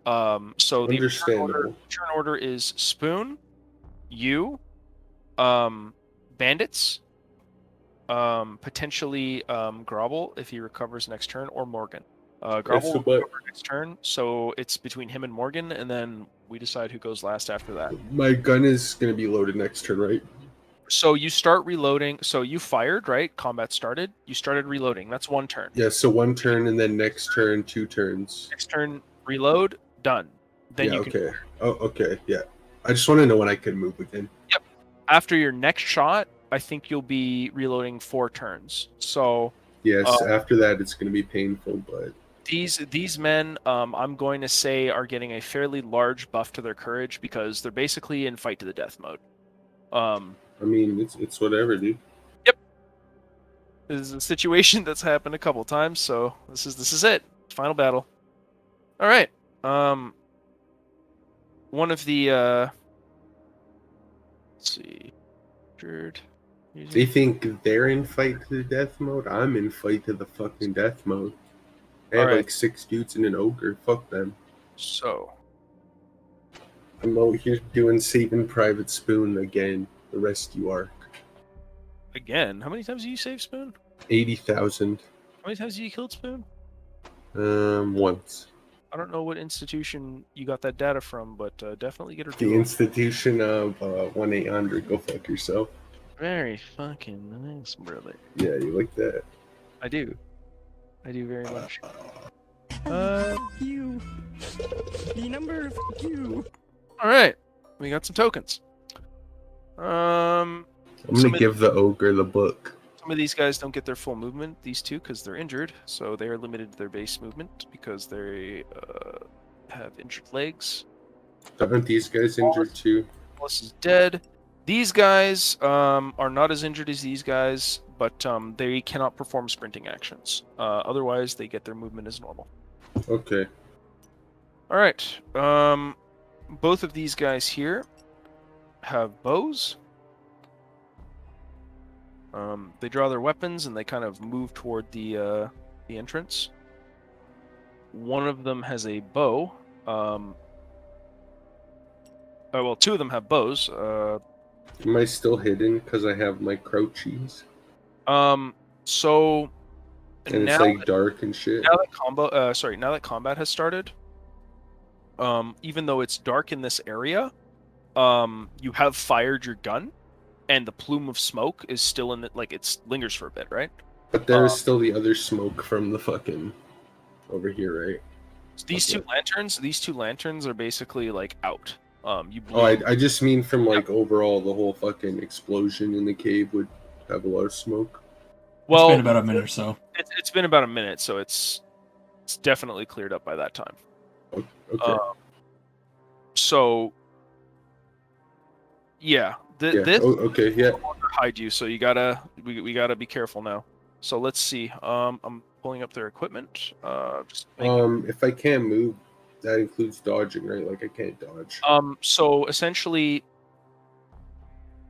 So the turn order is Spoon, you, Bandits, potentially Grobble if he recovers next turn, or Morgan. Grobble will recover next turn, so it's between him and Morgan, and then we decide who goes last after that. My gun is going to be loaded next turn, right? So you start reloading. So you fired, right? Combat started. You started reloading. That's 1 turn. Yeah, so 1 turn, and then next turn, 2 turns. Next turn, reload, done. Then yeah, you can. okay. Oh, okay, yeah. I just want to know when I can move again. After your next shot, I think you'll be reloading 4 turns. So Yes, after that it's going to be painful, but these men, I'm going to say, are getting a fairly large buff to their courage because they're basically in fight to the death mode. I mean, it's whatever, dude. This is a situation that's happened a couple times, so this is it. Final battle. All right. One of the let's see. They think they're in fight to the death mode. I'm in fight to the fucking death mode. I have Alright. like 6 dudes and an ogre. Fuck them. So I'm out here doing Saving Private Spoon again. The rescue arc. again, how many times do you save Spoon? 80,000. How many times have you killed Spoon? Once. I don't know what institution you got that data from, but definitely get her The to institution of 1-800. Go fuck yourself. Very fucking nice, brother. Yeah, you like that? I do. I do very much. You. The number of you. All right, we got some tokens. I'm Some gonna of- give the ogre the book. Some of these guys don't get their full movement. These two, because they're injured, so they are limited to their base movement because they have injured legs. Aren't these guys injured too? Wallace is dead. These guys are not as injured as these guys, but they cannot perform sprinting actions. Otherwise, they get their movement as normal. Okay. All right. Both of these guys here have bows. They draw their weapons and they kind of move toward the entrance. One of them has a bow. Well, 2 of them have bows. Am I still hidden because I have my crouchies? So And it's now like dark and shit. now that combat has started, even though it's dark in this area, you have fired your gun, and the plume of smoke is still in it. Like it lingers for a bit, right? But there is still the other smoke from the fucking over here, right? So these two lanterns are basically like out. You blew Oh, I just mean from like overall the whole fucking explosion in the cave would have a lot of smoke. well, It's been about a minute or so. it's been about a minute, so it's definitely cleared up by that time. Okay. So yeah, yeah. this Oh, okay. Yeah. no longer hide you, so we gotta be careful now. So let's see. I'm pulling up their equipment. Just If I can't move, that includes dodging, right? Like I can't dodge. so essentially,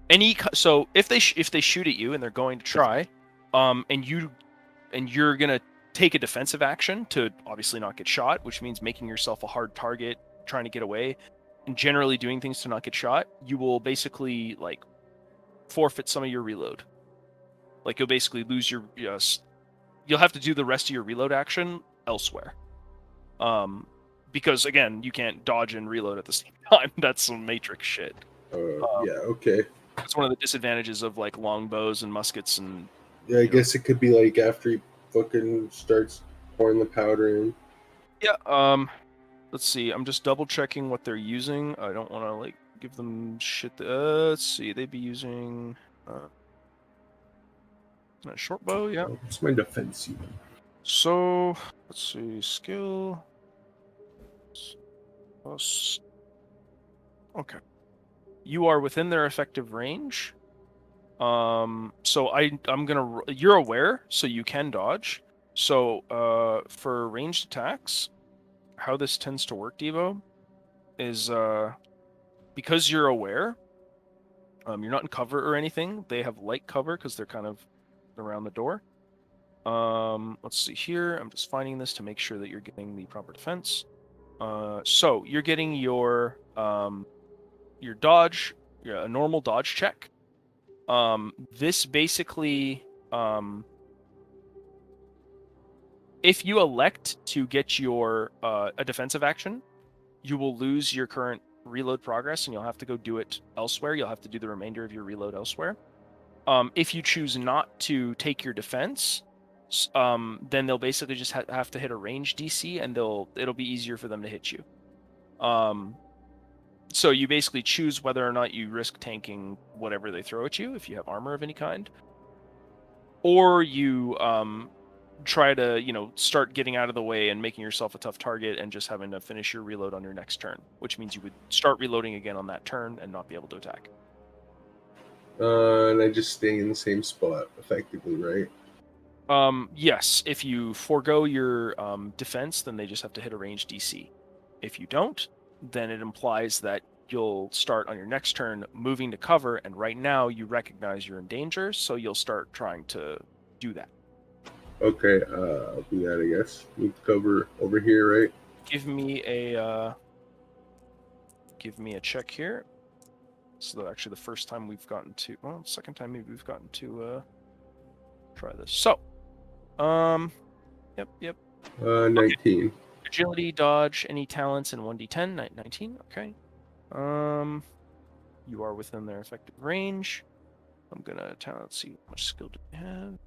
if they shoot at you and they're going to try, and you're gonna take a defensive action to obviously not get shot, which means making yourself a hard target, trying to get away, and generally doing things to not get shot, you will basically like forfeit some of your reload. Like you'll basically lose your you'll have to do the rest of your reload action elsewhere. Because again, you can't dodge and reload at the same time. That's some Matrix shit. Yeah. Okay. It's one of the disadvantages of like longbows and muskets and Yeah. I guess it could be like after he fucking starts pouring the powder in. yeah. Let's see. I'm just double checking what they're using. I don't want to like give them shit. Let's see. They'd be using a short bow. Yeah. What's my defense unit? So let's see. Skill. Plus. Okay. You are within their effective range. So I'm gonna. You're aware, so you can dodge. So for ranged attacks, how this tends to work, Devo, is because you're aware. You're not in cover or anything. They have light cover because they're kind of around the door. Let's see here. I'm just finding this to make sure that you're getting the proper defense. So you're getting your dodge, a normal dodge check. This basically, if you elect to get your a defensive action, you will lose your current reload progress, and you'll have to go do it elsewhere. You'll have to do the remainder of your reload elsewhere. If you choose not to take your defense, then they'll basically just have to hit a range DC, and it'll be easier for them to hit you. So you basically choose whether or not you risk tanking whatever they throw at you if you have armor of any kind, or you try to start getting out of the way and making yourself a tough target and just having to finish your reload on your next turn, which means you would start reloading again on that turn and not be able to attack. And I just stay in the same spot effectively, right? Yes, if you forego your defense, then they just have to hit a range DC. If you don't, then it implies that you'll start on your next turn moving to cover, and right now you recognize you're in danger, so you'll start trying to do that. Okay, I'll do that, I guess. Move cover over here, right? Give me a check here. So actually the first time we've gotten to, well, second time maybe we've gotten to try this. So, yep. 19. Okay. Agility, dodge, any talents, and 1d10. 19. Okay. You are within their effective range. I'm gonna let's see how much skill do we have.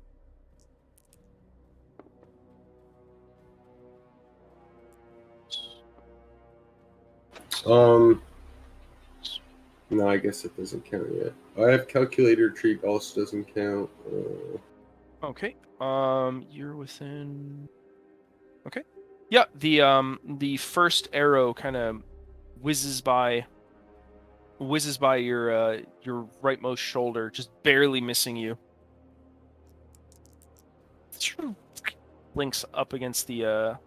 No, I guess it doesn't count yet. I have calculator treat also doesn't count. Okay. You're within. Okay. Yeah. The first arrow kind of whizzes by your rightmost shoulder, just barely missing you. Links up against the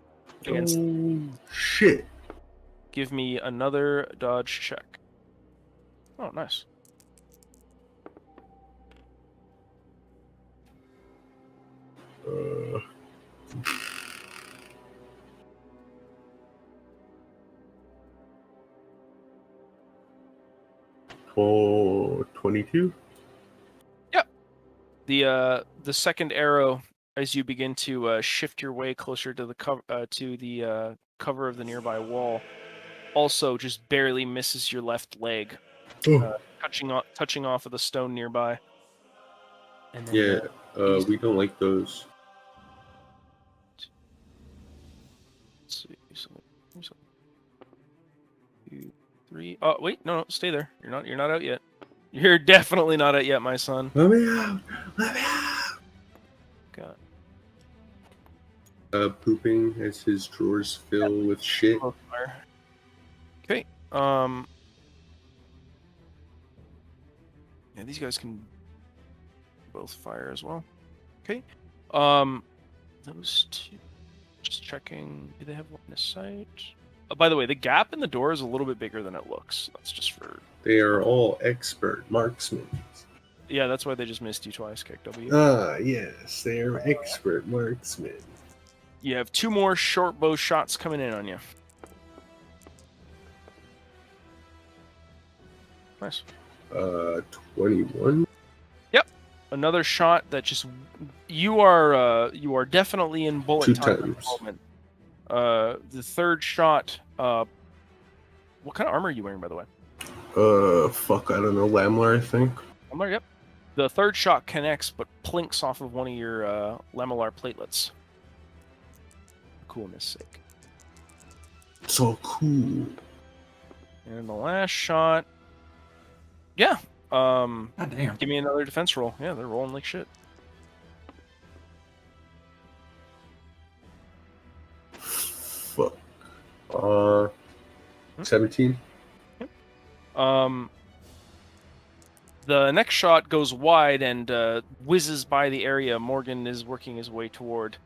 Shit. Give me another dodge check. Oh, nice. Oh, 22? Yep. The second arrow, as you begin to shift your way closer to the cover of the nearby wall, also just barely misses your left leg, touching off of the stone nearby. And then, we don't like those. Let's see. 2, 3. Oh wait, no, stay there. You're not out yet. You're definitely not out yet, my son. Let me out! Let me out! God. Pooping as his drawers fill with shit. Okay. Yeah, these guys can both fire as well. Okay. Those two. Just checking. Do they have line of sight? By the way, the gap in the door is a little bit bigger than it looks. That's just for. They are all expert marksmen. Yeah, that's why they just missed you twice, Kick W. Ah, yes, they are expert marksmen. You have 2 more short bow shots coming in on you. Nice. 21. Yep. Another shot that just you are definitely in bullet 2 time at times. the moment. The third shot. What kind of armor are you wearing, by the way? Fuck, I don't know. Lamlar, I think. Lamlar, yep. The third shot connects, but plinks off of one of your lamellar platelets. Coolness sake. So cool. And the last shot. Yeah. God damn. Give me another defense roll. Yeah, they're rolling like shit. Fuck. 17. The next shot goes wide and whizzes by the area Morgan is working his way toward.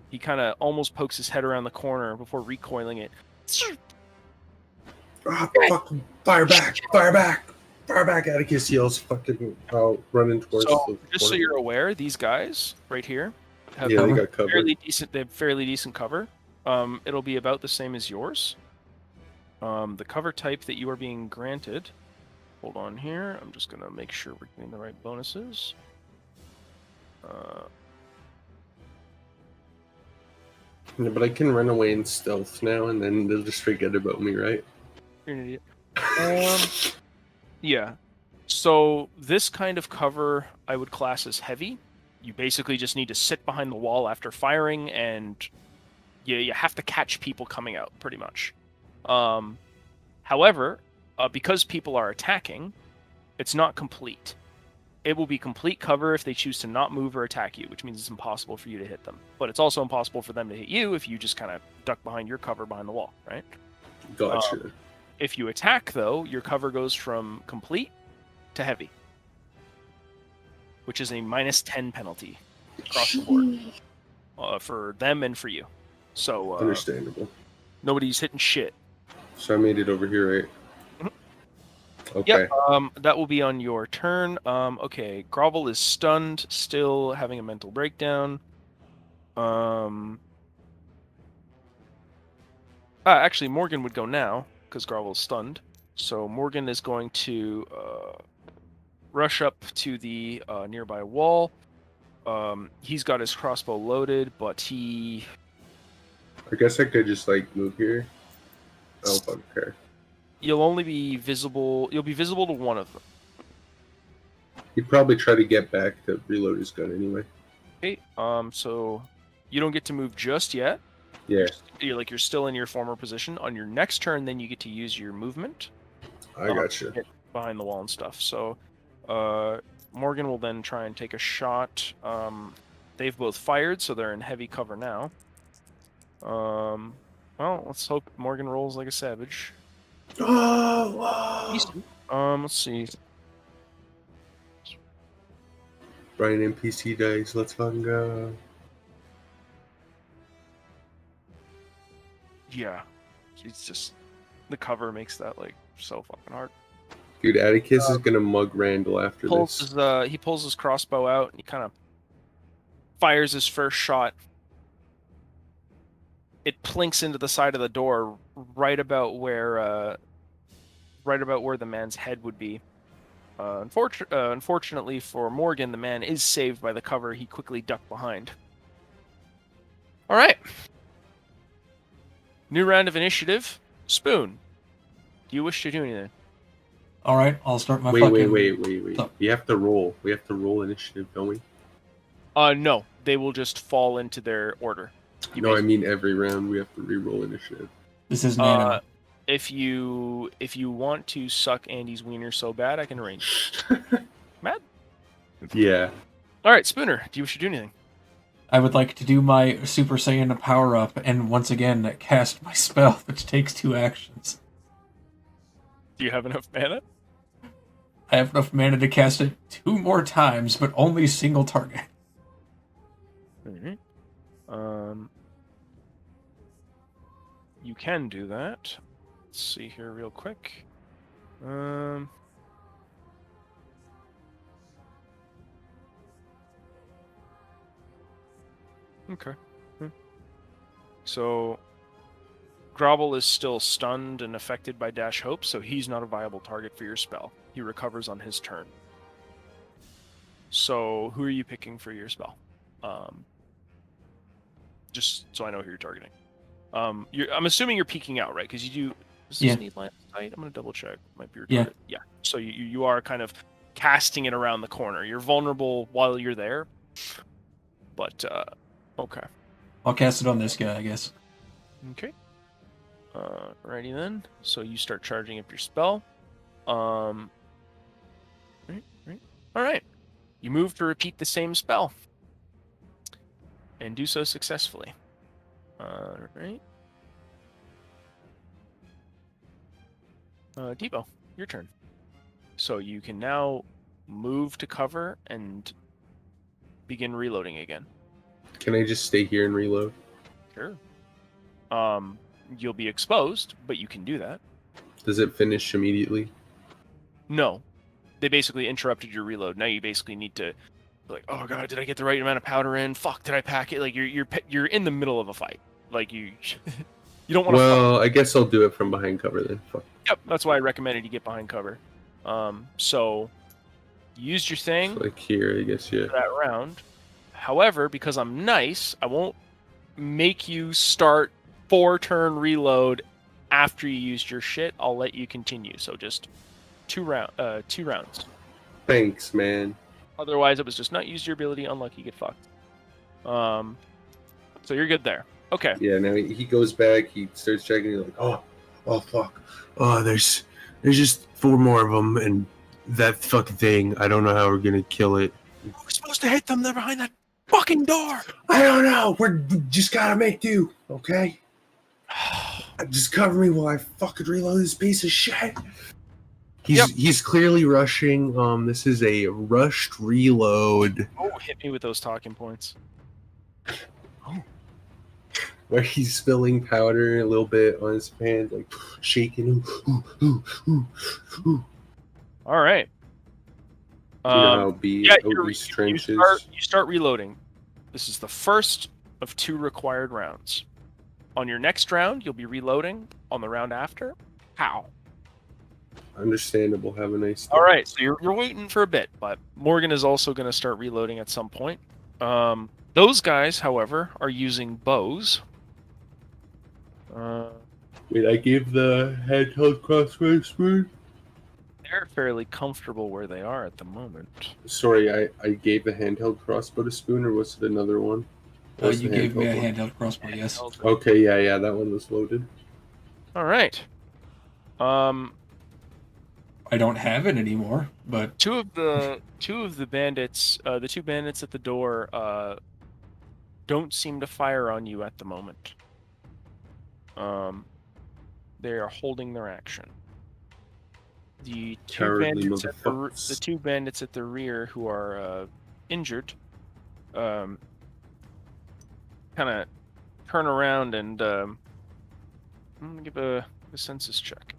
He kind of almost pokes his head around the corner before recoiling it. Ah, fucking fire back! Fire back! Fire back! Atticus yells, fucking out, running towards So, the just so corner. you're aware, these guys right here have Yeah, they got covered. fairly decent. They have fairly decent cover. It'll be about the same as yours. The cover type that you are being granted. Hold on here. I'm just gonna make sure we're getting the right bonuses. Yeah, but I can run away in stealth now, and then they'll just forget about me, right? You're an idiot. Yeah. So this kind of cover I would class as heavy. You basically just need to sit behind the wall after firing, and you have to catch people coming out, pretty much. However, because people are attacking, it's not complete. It will be complete cover if they choose to not move or attack you, which means it's impossible for you to hit them. But it's also impossible for them to hit you if you just kind of duck behind your cover behind the wall, right? Gotcha. If you attack, though, your cover goes from complete to heavy, which is a -10 penalty across the board for them and for you. So Understandable. nobody's hitting shit. So I made it over here, right? Mhm. Okay. Yep. That will be on your turn. Okay. Grovel is stunned, still having a mental breakdown. Actually, Morgan would go now because Grovel's stunned. So Morgan is going to rush up to the nearby wall. He's got his crossbow loaded, but he... I guess I could just like move here. Oh, fuck, okay. You'll only be visible... You'll be visible to one of them. He'd probably try to get back to reload his gun anyway. Okay, so you don't get to move just yet. Yeah, You're still in your former position. On your next turn, then you get to use your movement. I gotcha. Get behind the wall and stuff. So Morgan will then try and take a shot. They've both fired, so they're in heavy cover now. Well, let's hope Morgan rolls like a savage. Oh, wow. Decent. Let's see. Brian NPC dice, let's fucking go. Yeah, it's just the cover makes that like so fucking hard. Dude, Atticus is gonna mug Randall after this. He pulls his crossbow out and he kind of fires his first shot. It plinks into the side of the door, right about where the man's head would be. Unfortunately for Morgan, the man is saved by the cover he quickly ducked behind. All right. New round of initiative. Spoon, do you wish to do anything? All right, I'll start my Wait. Oh. We have to roll. We have to roll initiative, don't we? No. They will just fall into their order. No, I mean every round we have to re-roll initiative. This is Nano. If you want to suck Andy's wiener so bad, I can arrange. Matt? Yeah. All right, Spooner, do you wish to do anything? I would like to do my Super Saiyan power-up and once again cast my spell, which takes 2 actions. Do you have enough mana? I have enough mana to cast it 2 more times, but only single target. Mm-hmm. You can do that. Let's see here real quick. Okay. So Grovel is still stunned and affected by Dash Hope, so he's not a viable target for your spell. He recovers on his turn. So who are you picking for your spell? Just so I know who you're targeting. I'm assuming you're peeking out, right? Because you do. Does this need line of sight? I'm gonna double check. Might be your target. Yeah. So you are kind of casting it around the corner. You're vulnerable while you're there. But okay. I'll cast it on this guy, I guess. Okay. Righty then. So you start charging up your spell. Right. All right. You move to repeat the same spell. And do so successfully. Right. Debo, your turn. So you can now move to cover and begin reloading again. Can I just stay here and reload? Sure. You'll be exposed, but you can do that. Does it finish immediately? No. They basically interrupted your reload. Now you basically need to like, oh god, did I get the right amount of powder in? Fuck, did I pack it? Like you're in the middle of a fight. Like you don't want to. Well, I guess I'll do it from behind cover then. Fuck. Yep, that's why I recommended you get behind cover. So you used your thing. So like here, I guess, yeah. For that round. However, because I'm nice, I won't make you start 4-turn reload after you used your shit. I'll let you continue. So just two rounds. Thanks, man. Otherwise, it was just not use your ability, unlucky, get fucked. So you're good there. Okay. Yeah, now he goes back, he starts checking, he's like, oh fuck. Oh, there's just 4 more of them, and that fucking thing, I don't know how we're gonna kill it. We're supposed to hit them, they're behind that fucking door! I don't know, we just gotta make do, okay? Just cover me while I fucking reload this piece of shit. He's clearly rushing. This is a rushed reload. Oh, hit me with those talking points. Where he's spilling powder a little bit on his hand, like shaking. All right. You know how Obi's trenches. You start reloading. This is the first of 2 required rounds. On your next round, you'll be reloading. On the round after, how? Understandable. Have a nice day. All right, so you're waiting for a bit, but Morgan is also going to start reloading at some point. Those guys, however, are using bows. Wait, I gave the handheld crossbow spoon? They're fairly comfortable where they are at the moment. Sorry, I gave the handheld crossbow to Spoon, or was it another one? You gave me a handheld crossbow, yes. Okay, yeah, that one was loaded. All right. I don't have it anymore, but Two of the bandits, the 2 bandits at the door, don't seem to fire on you at the moment. They are holding their action. The 2 Cowardly bandits motherfuckers. the 2 bandits at the rear who are injured, kind of turn around and I'm gonna give a census check.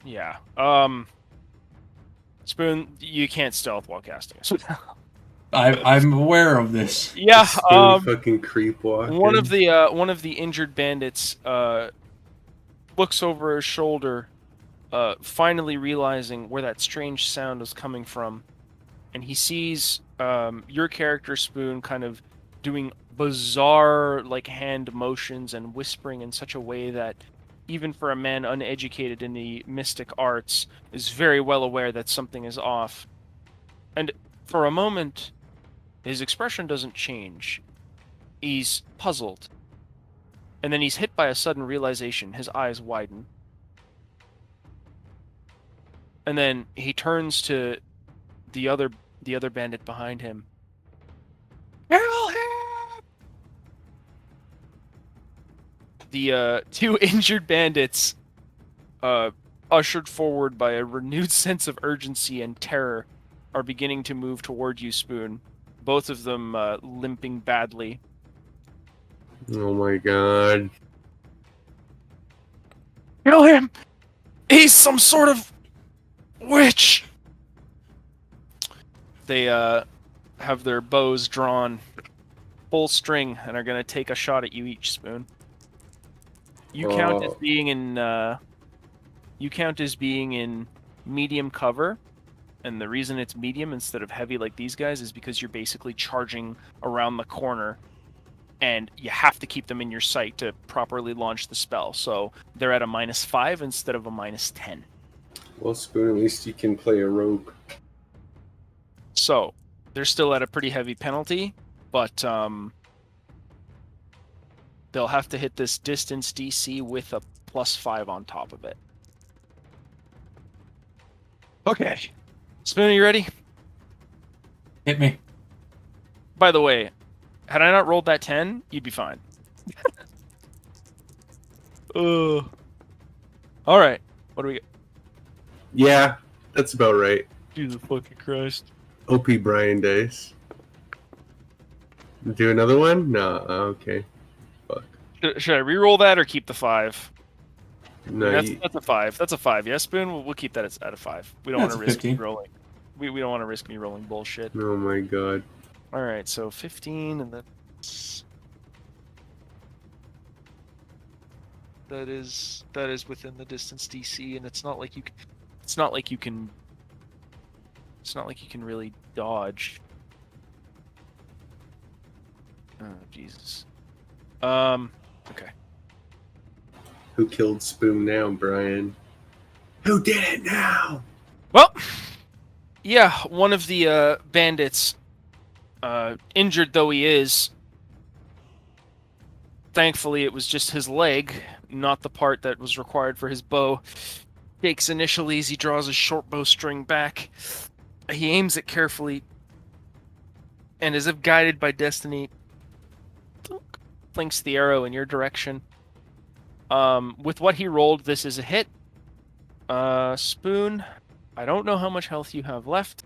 Yeah. Spoon, you can't stealth while casting it. I'm aware of this. Yeah. Spoon fucking creep walking. One of the injured bandits looks over his shoulder, finally realizing where that strange sound was coming from, and he sees your character, Spoon, kind of doing bizarre like hand motions and whispering in such a way that even for a man uneducated in the mystic arts is very well aware that something is off. And for a moment, his expression doesn't change. He's puzzled. And then he's hit by a sudden realization. His eyes widen. And then he turns to the other bandit behind him. Kill him! The 2 injured bandits, ushered forward by a renewed sense of urgency and terror, are beginning to move toward you, Spoon. Both of them limping badly. Oh my god. Kill him! He's some sort of witch! They have their bows drawn full string and are going to take a shot at you each, Spoon. You count as being in medium cover, and the reason it's medium instead of heavy like these guys is because you're basically charging around the corner, and you have to keep them in your sight to properly launch the spell. So they're at a -5 instead of a -10. Well, Spoon, at least you can play a rogue. So they're still at a pretty heavy penalty, but they'll have to hit this distance DC with a +5 on top of it. Okay. Spoon, are you ready? Hit me. By the way, had I not rolled that 10, you'd be fine. All right. What do we get? Yeah, that's about right. Jesus fucking Christ. OP Brian dice. Do another one? No, okay. Fuck. Should I re-roll that or keep the 5? No, That's a 5. That's a 5. Yeah, Spoon. We'll keep that at a 5. We don't want to risk me rolling. We don't want to risk me rolling bullshit. Oh my god. All right, so 15, and that's that is within the distance DC, and it's not like you can really dodge. Oh Jesus. Okay. Who killed Spoon now, Brian? Who did it now? Well, yeah, one of the bandits, injured though he is, thankfully it was just his leg, not the part that was required for his bow. Takes initially as he draws his short bowstring back. He aims it carefully, and as if guided by destiny, flinks the arrow in your direction. With what he rolled, this is a hit. Spoon, I don't know how much health you have left.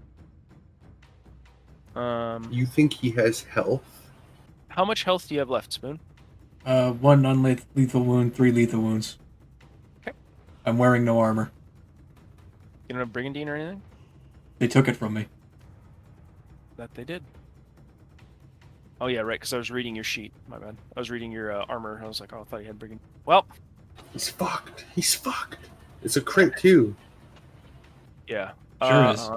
You think he has health? How much health do you have left, Spoon? 1 non-lethal wound, 3 lethal wounds. Okay. I'm wearing no armor. You don't have Brigandine or anything? They took it from me. That they did. Oh yeah, right, because I was reading your sheet. My bad. I was reading your armor. I was like, oh, I thought you had Brigandine. Well, He's fucked. He's fucked. It's a crit too. yeah. Sure is.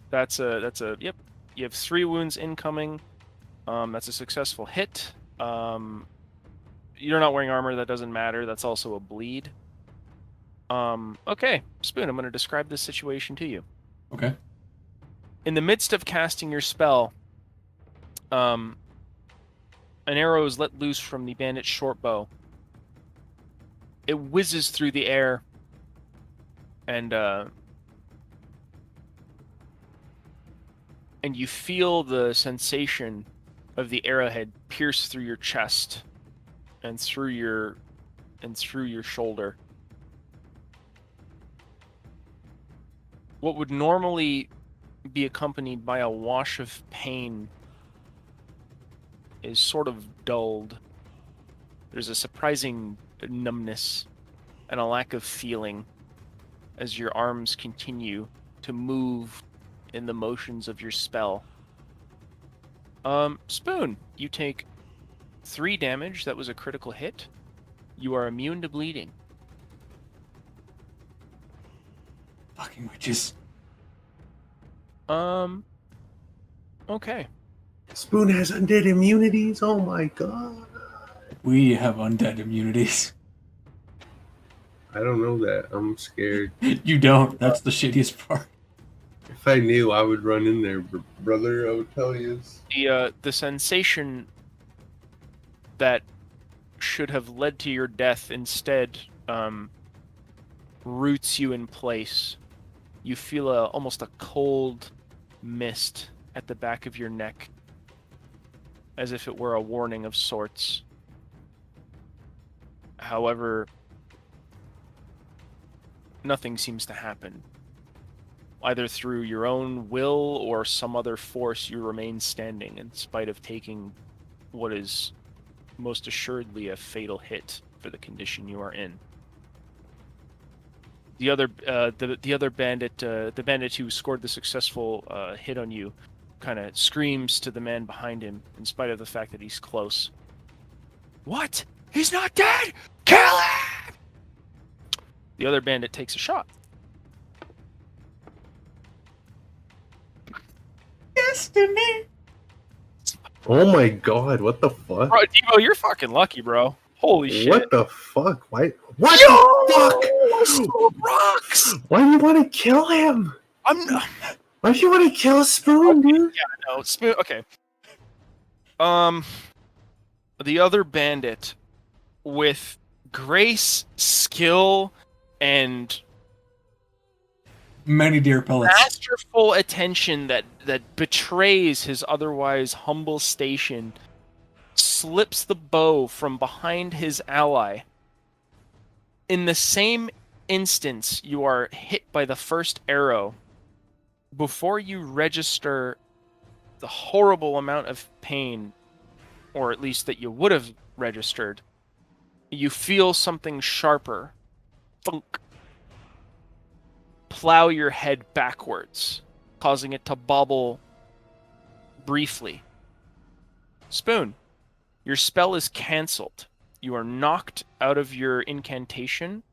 That's a yep. You have 3 wounds incoming. That's a successful hit. You're not wearing armor, that doesn't matter. That's also a bleed. Okay, Spoon, I'm going to describe this situation to you. Okay. In the midst of casting your spell, an arrow is let loose from the bandit's short bow. It whizzes through the air, and you feel the sensation of the arrowhead pierce through your chest and through your shoulder. What would normally be accompanied by a wash of pain is sort of dulled. There's a surprising numbness and a lack of feeling as your arms continue to move in the motions of your spell. Spoon, you take 3 damage. That was a critical hit. You are immune to bleeding. Fucking witches. Okay. Spoon has undead immunities. Oh my god. We have undead immunities. I don't know that. I'm scared. You don't. That's the shittiest part. If I knew, I would run in there, brother. I would tell you. The sensation that should have led to your death instead roots you in place. You feel almost a cold mist at the back of your neck, as if it were a warning of sorts. However, nothing seems to happen. Either through your own will or some other force, you remain standing in spite of taking what is most assuredly a fatal hit for the condition you are in. The other bandit, the bandit who scored the successful hit on you, kind of screams to the man behind him, in spite of the fact that he's close. What? He's not dead! Kill him! The other bandit takes a shot. Destiny. Oh my god, what the fuck? Bro, Devo, you're fucking lucky, bro. Holy shit. What the fuck? Why? What the fuck? Rocks! Why do you want to kill him? I'm not... Why do you want to kill Spoon, dude? Yeah, no, Spoon... Okay. The other bandit, with grace, skill, and Many deer pellets. masterful attention that betrays his otherwise humble station, slips the bow from behind his ally. In the same instance, you are hit by the first arrow. Before you register the horrible amount of pain, or at least that you would have registered, you feel something sharper, thunk, plow your head backwards, causing it to bobble briefly. Spoon, your spell is cancelled. You are knocked out of your incantation,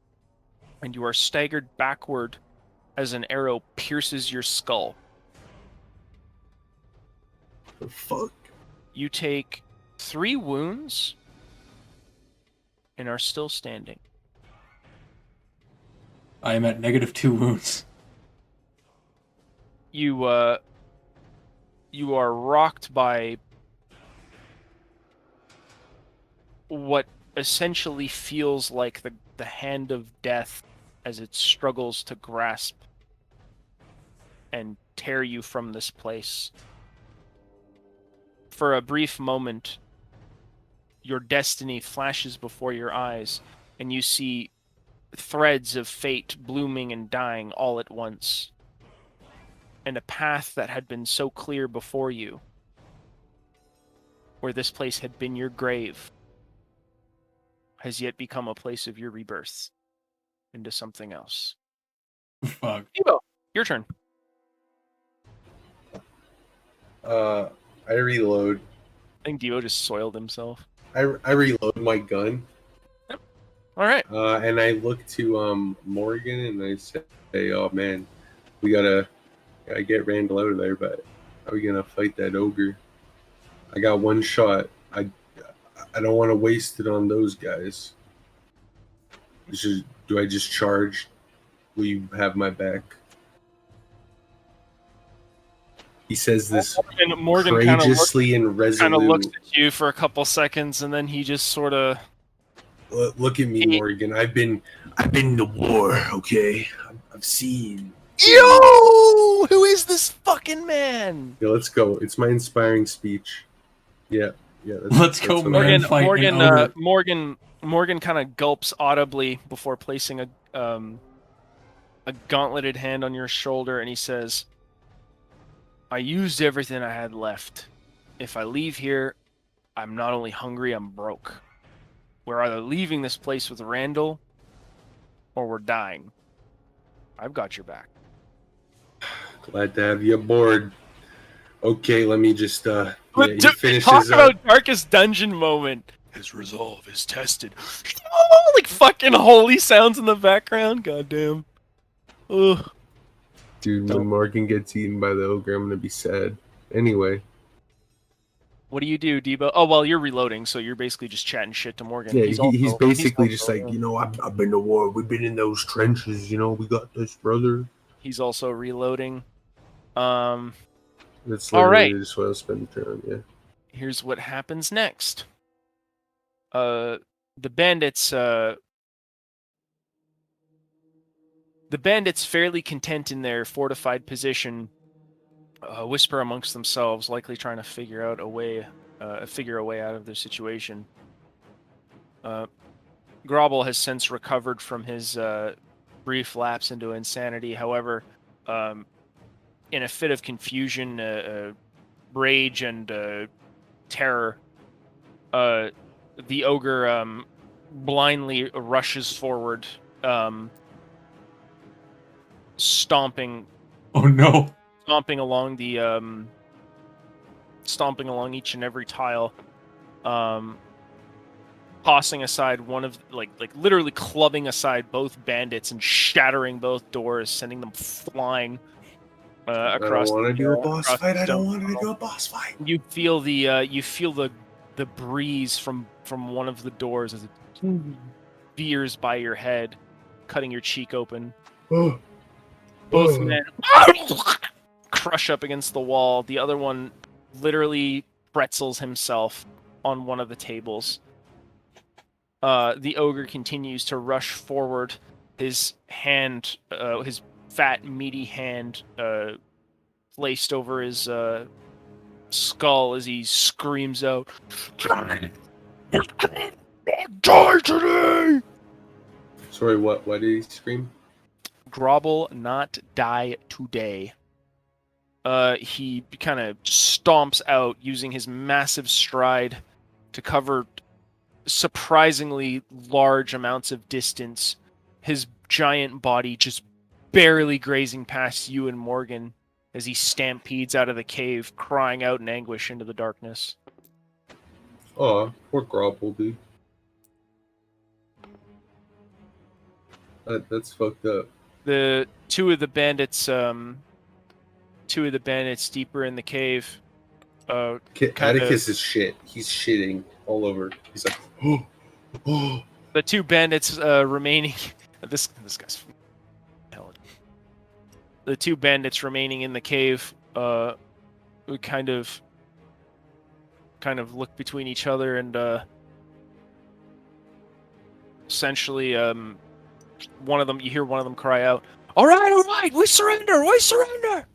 and you are staggered backward as an arrow pierces your skull. The fuck? You take 3 wounds, and are still standing. I am at -2 wounds. You are rocked by what essentially feels like the hand of death as it struggles to grasp and tear you from this place. For a brief moment, your destiny flashes before your eyes, and you see threads of fate blooming and dying all at once. And a path that had been so clear before you, where this place had been your grave, has yet become a place of your rebirth into something else. Fuck. Evo, your turn. I reload. I think Devo just soiled himself. I reload my gun. All right. And I look to Morgan and I say, "Oh man, we gotta get Randall out of there, but how are we gonna fight that ogre? I got one shot. I don't want to waste it on those guys. Do I just charge? Will you have my back?" He says this Morgan courageously and kind of looks resolute. at you for a couple seconds, and then he just sort of. Look at me, Morgan. I've been to war. Okay, I've seen. Yo, who is this fucking man? Yeah, let's go. It's my inspiring speech. Yeah. Let's go, what I- man. Fight an ogre. Morgan kind of gulps audibly before placing a gauntleted hand on your shoulder, and he says, "I used everything I had left. If I leave here, I'm not only hungry, I'm broke. We're either leaving this place with Randall, or we're dying. I've got your back." Glad to have you aboard. Okay, let me just But he finishes talk up. about darkest dungeon moment. His resolve is tested. Like fucking holy sounds in the background. Goddamn. Ugh. Dude, when Morgan gets eaten by the ogre, I'm gonna be sad. Anyway. What do you do, Debo? Oh well, you're reloading, so you're basically just chatting shit to Morgan. Yeah, he's basically he's just like, I've been to war. We've been in those trenches. We got this, brother. He's also reloading. That's All literally right. just what I spend the turn on. Yeah. Here's what happens next. The bandits fairly content in their fortified position, whisper amongst themselves, likely trying to figure a way out of their situation. Grobble has since recovered from his brief lapse into insanity. However, in a fit of confusion, rage, and terror, the ogre blindly rushes forward, stomping Oh no. stomping along each and every tile, tossing aside one of like literally clubbing aside both bandits and shattering both doors, sending them flying across. I don't want to do a boss across fight. the I don't stone want to tunnel. do a boss fight. You feel the breeze from one of the doors as it veers by your head, cutting your cheek open. Oh. Both Oh. men crush up against the wall. The other one literally pretzels himself on one of the tables. The ogre continues to rush forward, his hand, his fat, meaty hand, placed over his skull as he screams out, Die today! Sorry, what? Why did he scream? "Grobble, not die today." He kind of stomps out using his massive stride to cover surprisingly large amounts of distance, his giant body just barely grazing past you and Morgan as he stampedes out of the cave, crying out in anguish into the darkness. Oh, poor Grobble, dude. That's fucked up. The two of the bandits deeper in the cave, kinda- Atticus is shit. He's shitting all over. He's like, oh, The two bandits remaining. This guy's intelligent. The two bandits remaining in the cave we kind of look between each other and essentially one of them, you hear one of them cry out, all right, we surrender, we surrender.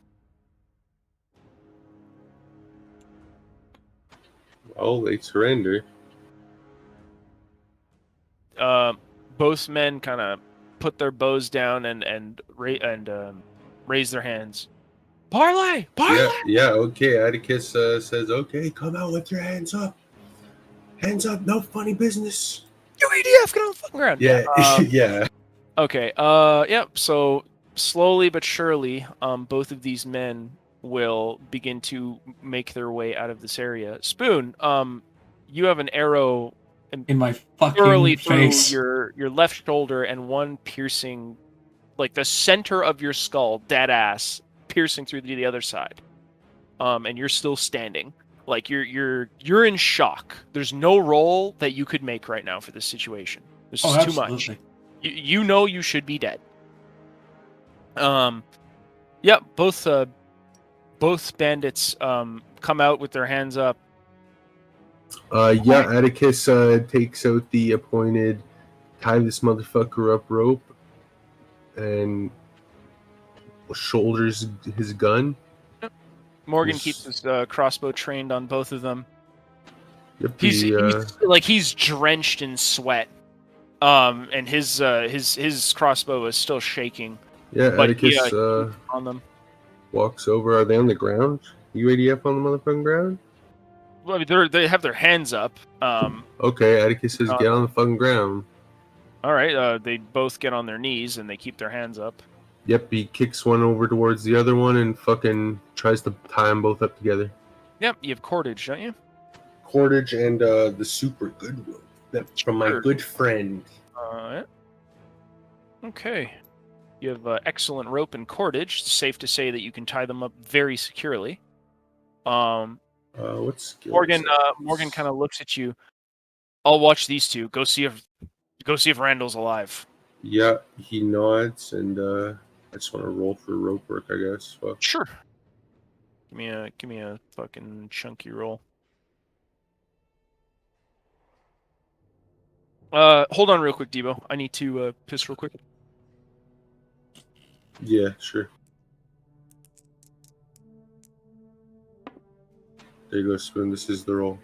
Well, they surrender. Both men kind of put their bows down and raise their hands. Parlay! Yeah, okay. Atticus says, okay, come out with your hands up. Hands up, no funny business. You ADF, get on the fucking ground. Yeah, Yeah. yeah. Okay. Yep. So slowly but surely, both of these men will begin to make their way out of this area. Spoon, you have an arrow In my thoroughly fucking through face. your left shoulder and one piercing, like the center of your skull, dead ass, piercing through the other side. And you're still standing. Like you're in shock. There's no roll that you could make right now for this situation. This is too much. Absolutely. You know you should be dead. Yeah, both bandits come out with their hands up. Yeah, Atticus takes out the appointed tie this motherfucker up rope and shoulders his gun. Morgan Yes. keeps his crossbow trained on both of them. Yep, He's drenched in sweat. And his crossbow is still shaking. yeah, But Atticus on them. walks over. Are they on the ground? UADF on the motherfucking ground? Well, I mean, they have their hands up. Okay, Atticus says, get on the fucking ground. All right. They both get on their knees and they keep their hands up. Yep, he kicks one over towards the other one and fucking tries to tie them both up together. Yep. You have cordage, don't you? Cordage and the super good rope from my Sure. good friend. Yeah. Okay. You have excellent rope and cordage. It's safe to say that you can tie them up very securely. What skill? Morgan kind of looks at you. I'll watch these two. Go see if Randall's alive. Yeah, he nods, and I just want to roll for rope work, I guess. Fuck. Sure. Give me a fucking chunky roll. Hold on real quick, Debo. I need to piss real quick. Yeah, sure. There you go, Spoon. This is the roll.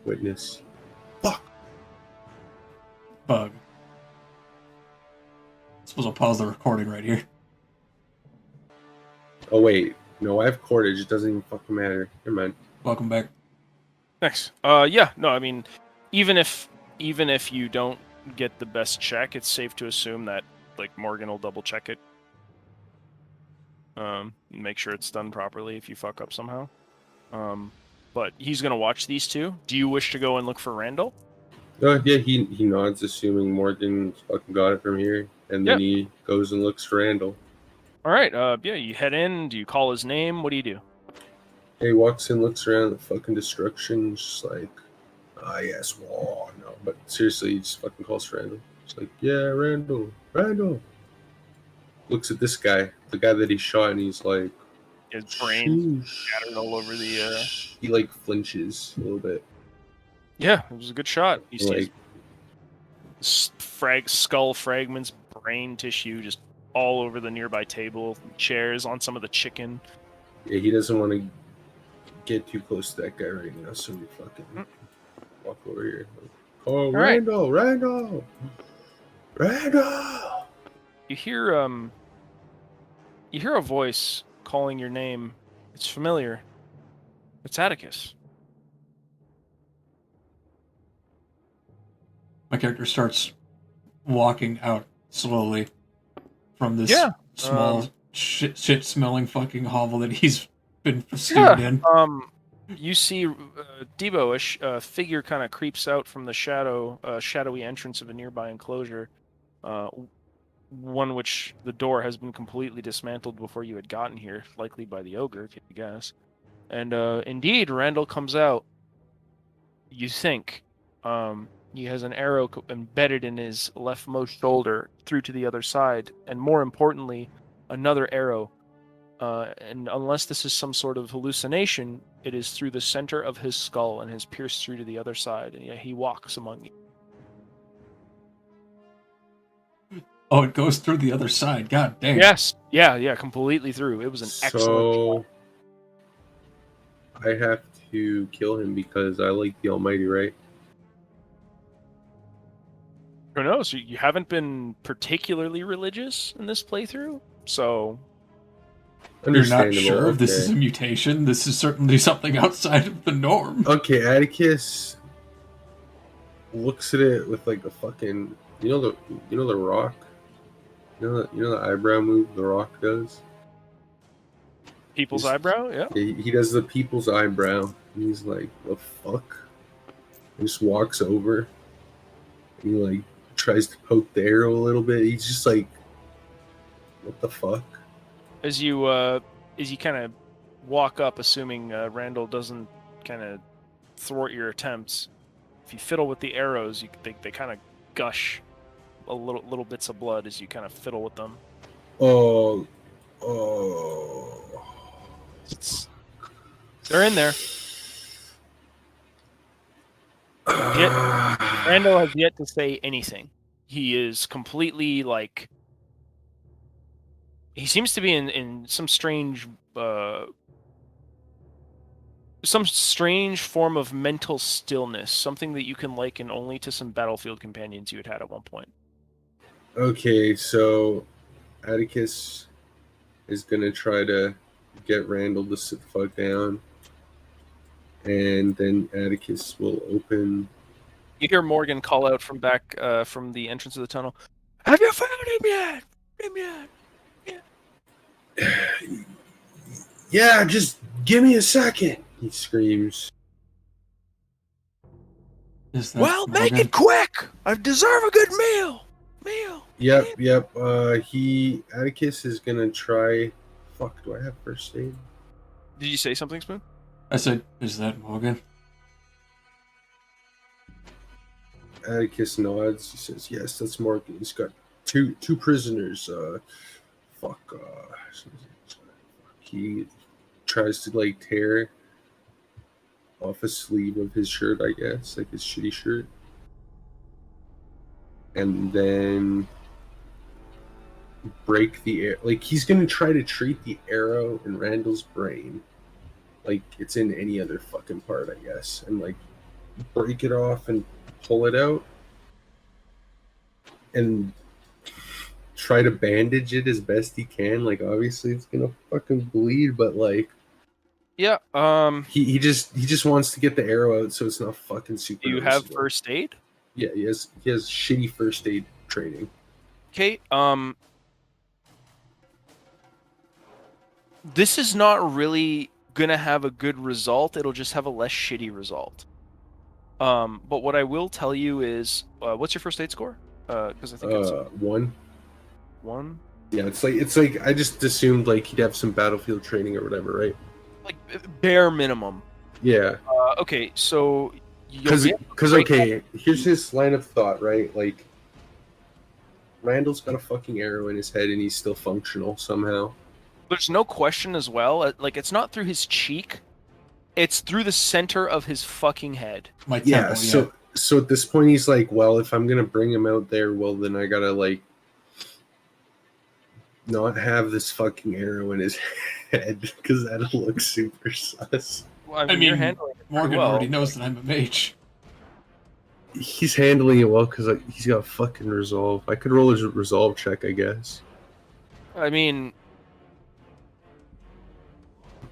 Witness. Fuck. Bug. I suppose I'll pause the recording right here. Oh wait, no, I have cordage. It doesn't even fucking matter. Never mind. Welcome back. Thanks. Yeah. No, I mean, even if you don't get the best check, it's safe to assume that like Morgan will double check it. Make sure it's done properly if you fuck up somehow. But he's gonna watch these two. Do you wish to go and look for Randall? Yeah, he nods, assuming Morgan fucking got it from here, and then he goes and looks for Randall. All right. Yeah. You head in. Do you call his name? What do you do? He walks in, looks around the fucking destruction, just like, yes, whoa, no. But seriously, he just fucking calls for Randall. It's like, yeah, Randall. Looks at this guy, the guy that he shot, and he's like, His brain scattered all over the. He like flinches a little bit. Yeah, it was a good shot. You see Like, skull fragments, brain tissue, just all over the nearby table, chairs, on some of the chicken. yeah, he doesn't want to get too close to that guy right now, so we fucking walk over here. Oh, right. Randall! You hear a voice calling your name. It's familiar. It's Atticus. My character starts walking out slowly from this small shit-smelling fucking hovel that he's been stewed in. You see Debo, a figure kind of creeps out from the shadowy entrance of a nearby enclosure, one which the door has been completely dismantled before you had gotten here, likely by the ogre, if you guess. And indeed, Randall comes out. You think, He has an arrow embedded in his leftmost shoulder through to the other side, and more importantly, another arrow. And unless this is some sort of hallucination, it is through the center of his skull and has pierced through to the other side. And yeah, he walks among you. Oh, it goes through the other side. God damn. Yes, yeah, completely through. It was an excellent. So I have to kill him because I like the Almighty, right? Who knows? You haven't been particularly religious in this playthrough, so You're not Understandable. sure if this is a okay. mutation. This is certainly something outside of the norm. Okay, Atticus looks at it with like a fucking the Rock. You know the eyebrow move the Rock does? people's He's- eyebrow, yeah. He does the people's eyebrow. And he's like, the fuck? He just walks over. And he like tries to poke the arrow a little bit. He's just like, what the fuck? As you kind of walk up, assuming Randall doesn't kind of thwart your attempts, if you fiddle with the arrows, they kind of gush a little bits of blood as you kind of fiddle with them. Oh. They're in there. Randall has yet to say anything. He is completely like. He seems to be in some strange form of mental stillness, something that you can liken only to some battlefield companions you had at one point. Okay, so Atticus is gonna try to get Randall to sit the fuck down. And then Atticus will open. You hear Morgan call out from back from the entrance of the tunnel. Have you found him yet? Yeah, just give me a second, he screams. Is that Well, make Morgan? it quick! I deserve a good meal! Yep. Atticus is gonna try. Fuck, do I have first aid? Did you say something, Spoon? I said, is that Morgan? Atticus nods. He says, "Yes, that's Morgan. He's got two prisoners. He tries to like tear off a sleeve of his shirt, I guess, like his shitty shirt, and then break the air. Like he's gonna try to treat the arrow in Randall's brain, like it's in any other fucking part, I guess, and like break it off and pull it out, and try to bandage it as best he can. Like obviously it's gonna fucking bleed, but like Yeah. he just wants to get the arrow out so it's not fucking super. Do you have noticeable. first aid? Yeah, he has shitty first aid training. Okay. This is not really gonna have a good result. It'll just have a less shitty result. But what I will tell you is, what's your first aid score? Because I think it's 1. 1. Yeah, it's like I just assumed like he'd have some battlefield training or whatever, right? Like bare minimum. Yeah, Okay, so because okay, here's his line of thought, right? Like Randall's got a fucking arrow in his head and he's still functional somehow. there's no question as well. Like it's not through his cheek; it's through the center of his fucking head. My Yeah, temple, so at this point he's like, well, if I'm gonna bring him out there, well then I gotta like not have this fucking arrow in his head because that'll look super sus. Well, I you're mean, handling it pretty Morgan well. already knows that I'm a mage. He's handling it well because like, he's got fucking resolve. I could roll a resolve check, I guess, I mean,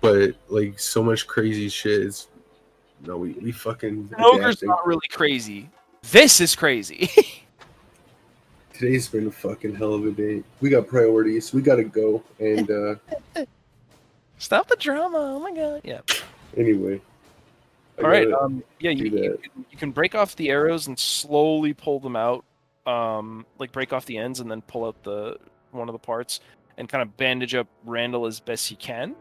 but like so much crazy shit is. No, we fucking. Ogre's adapting. not really crazy. This is crazy. Today's been a fucking hell of a day. We got priorities. We gotta go. And Stop the drama! Oh my god! Yeah. anyway. I All right. gotta Yeah, do you that. can break off the arrows and slowly pull them out. Like break off the ends and then pull out one of the parts and kind of bandage up Randall as best you can.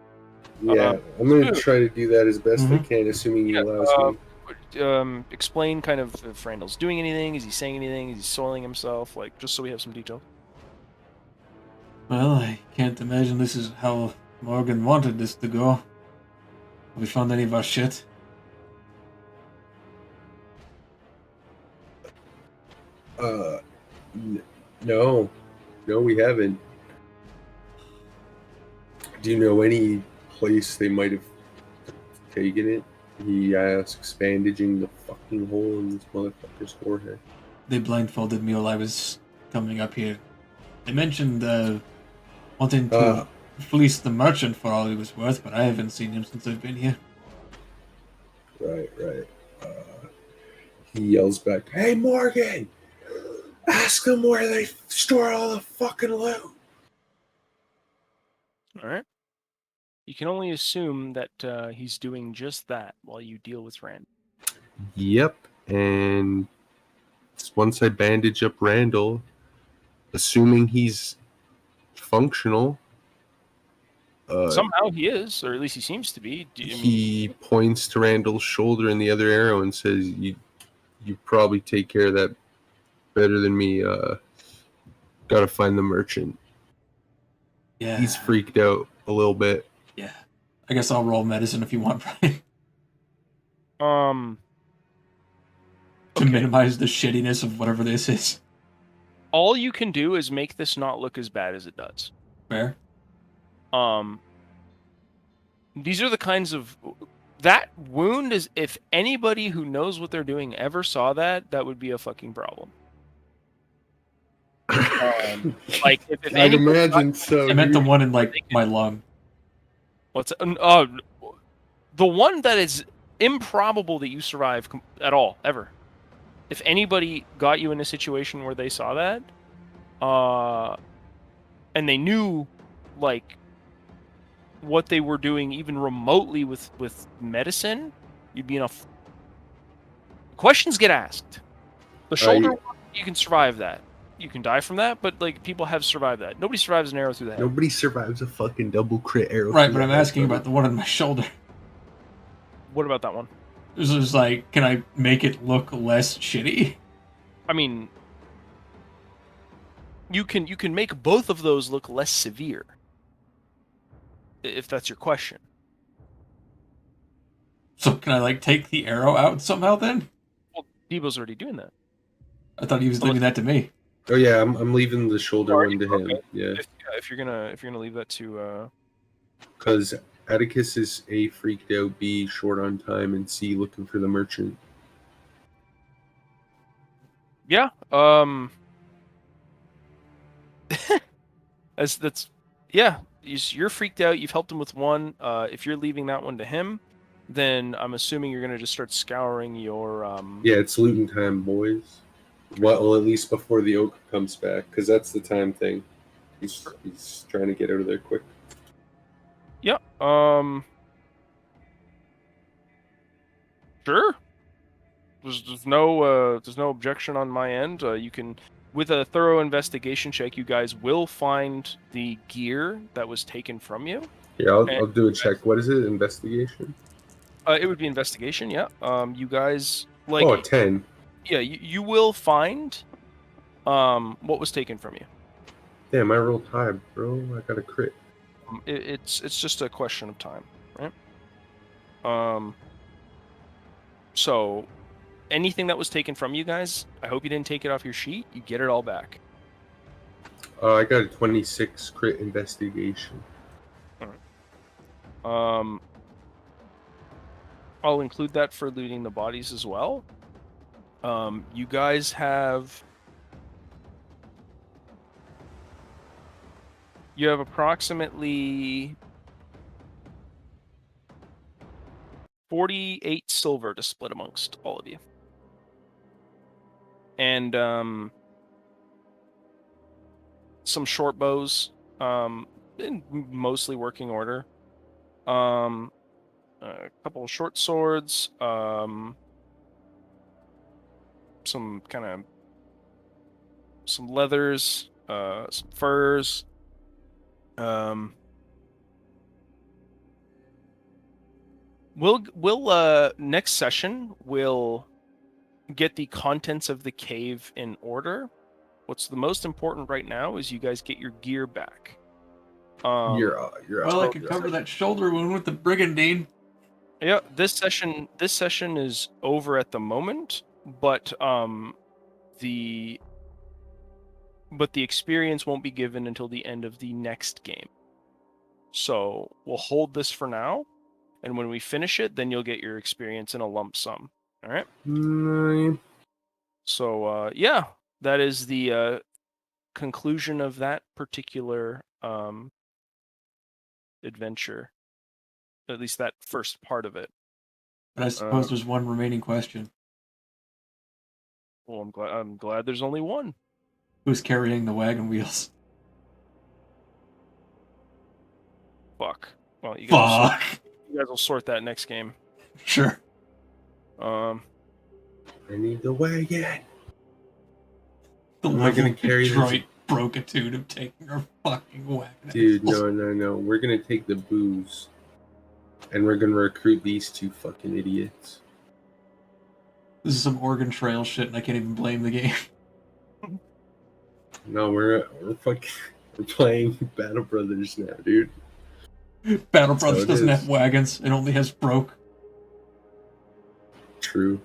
Yeah, I'm gonna good. try to do that as best I Mhm. can, assuming he Yeah, allows me. explain kind of if Randall's doing anything? Is he saying anything? Is he soiling himself? Like, just so we have some detail. Well, I can't imagine this is how Morgan wanted this to go. Have we found any of our shit? No, we haven't. Do you know any place they might have taken it? He asks, bandaging the fucking hole in this motherfucker's forehead. They blindfolded me while I was coming up here. They mentioned wanting to fleece the merchant for all he was worth, but I haven't seen him since I've been here. Right. He yells back, "Hey, Morgan! Ask them where they store all the fucking loot." All right. You can only assume that he's doing just that while you deal with Rand. Yep, and once I bandage up Randall, assuming he's functional, Somehow he is, or at least he seems to be. he points to Randall's shoulder in the other arrow and says, "You probably take care of that better than me. Gotta find the merchant." Yeah. He's freaked out a little bit. Yeah. I guess I'll roll medicine if you want, Brian. To minimize the shittiness of whatever this is. All you can do is make this not look as bad as it does. Fair. These are the kinds of... That wound is... If anybody who knows what they're doing ever saw that, that would be a fucking problem. Like, if I'd imagine so. I meant the one in, like, my lung. What's... the one that is improbable that you survive at all, ever. If anybody got you in a situation where they saw that, and they knew, like, what they were doing even remotely with medicine, you'd be enough. Questions get asked. The shoulder, you can survive that. You can die from that, but, like, people have survived that. Nobody survives an arrow through the head. Nobody survives a fucking double crit arrow. Right, but I'm asking about the one on my shoulder. What about that one? This is like, can I make it look less shitty? I mean, you can make both of those look less severe, if that's your question. So can I, like, take the arrow out somehow then? Well, Debo's already doing that. I thought he was leaving that to me. Oh yeah, I'm leaving the shoulder one to him. Okay. Yeah, If you're gonna leave that to because Atticus is A, freaked out, B, short on time, and C, looking for the merchant. yeah, that's yeah. You're freaked out. You've helped him with one. If you're leaving that one to him, then I'm assuming you're gonna just start scouring your Yeah, it's looting time, boys. Well, at least before the oak comes back, because that's the time thing. He's trying to get out of there quick. Yeah. Sure. There's no objection on my end. You can, with a thorough investigation check, you guys will find the gear that was taken from you. Yeah, I'll do a check. What is it? Investigation? It would be investigation. Yeah. You guys like. Oh, 10. Yeah. You will find what was taken from you. Damn, I rolled high, bro. I got a crit. It's just a question of time, right? So anything that was taken from you guys, I hope you didn't take it off your sheet. You get it all back. I got a 26 crit investigation. All right. I'll include that for looting the bodies as well. You guys have... You have approximately 48 silver to split amongst all of you. And some short bows, in mostly working order. A couple of short swords, some leathers, some furs. We'll next session we'll get the contents of the cave in order. What's the most important right now is you guys get your gear back. You're Well, I could cover that shoulder wound with the brigandine. Yeah, this session is over at the moment, but the experience won't be given until the end of the next game. So we'll hold this for now, and when we finish it, then you'll get your experience in a lump sum. All right. So yeah, that is the conclusion of that particular adventure. At least that first part of it. But I suppose there's one remaining question. Well, I'm glad there's only one. Who's carrying the wagon wheels? Fuck. Well, you guys Fuck. will sort that next game. Sure. I need the wagon. The Am I level gonna carry this? Detroit brokitude of taking our fucking wagon. Dude, no. We're gonna take the booze. And we're gonna recruit these two fucking idiots. This is some Oregon Trail shit, and I can't even blame the game. No, we're playing Battle Brothers now, dude. Battle Brothers it doesn't is. have wagons; it only has broke. True.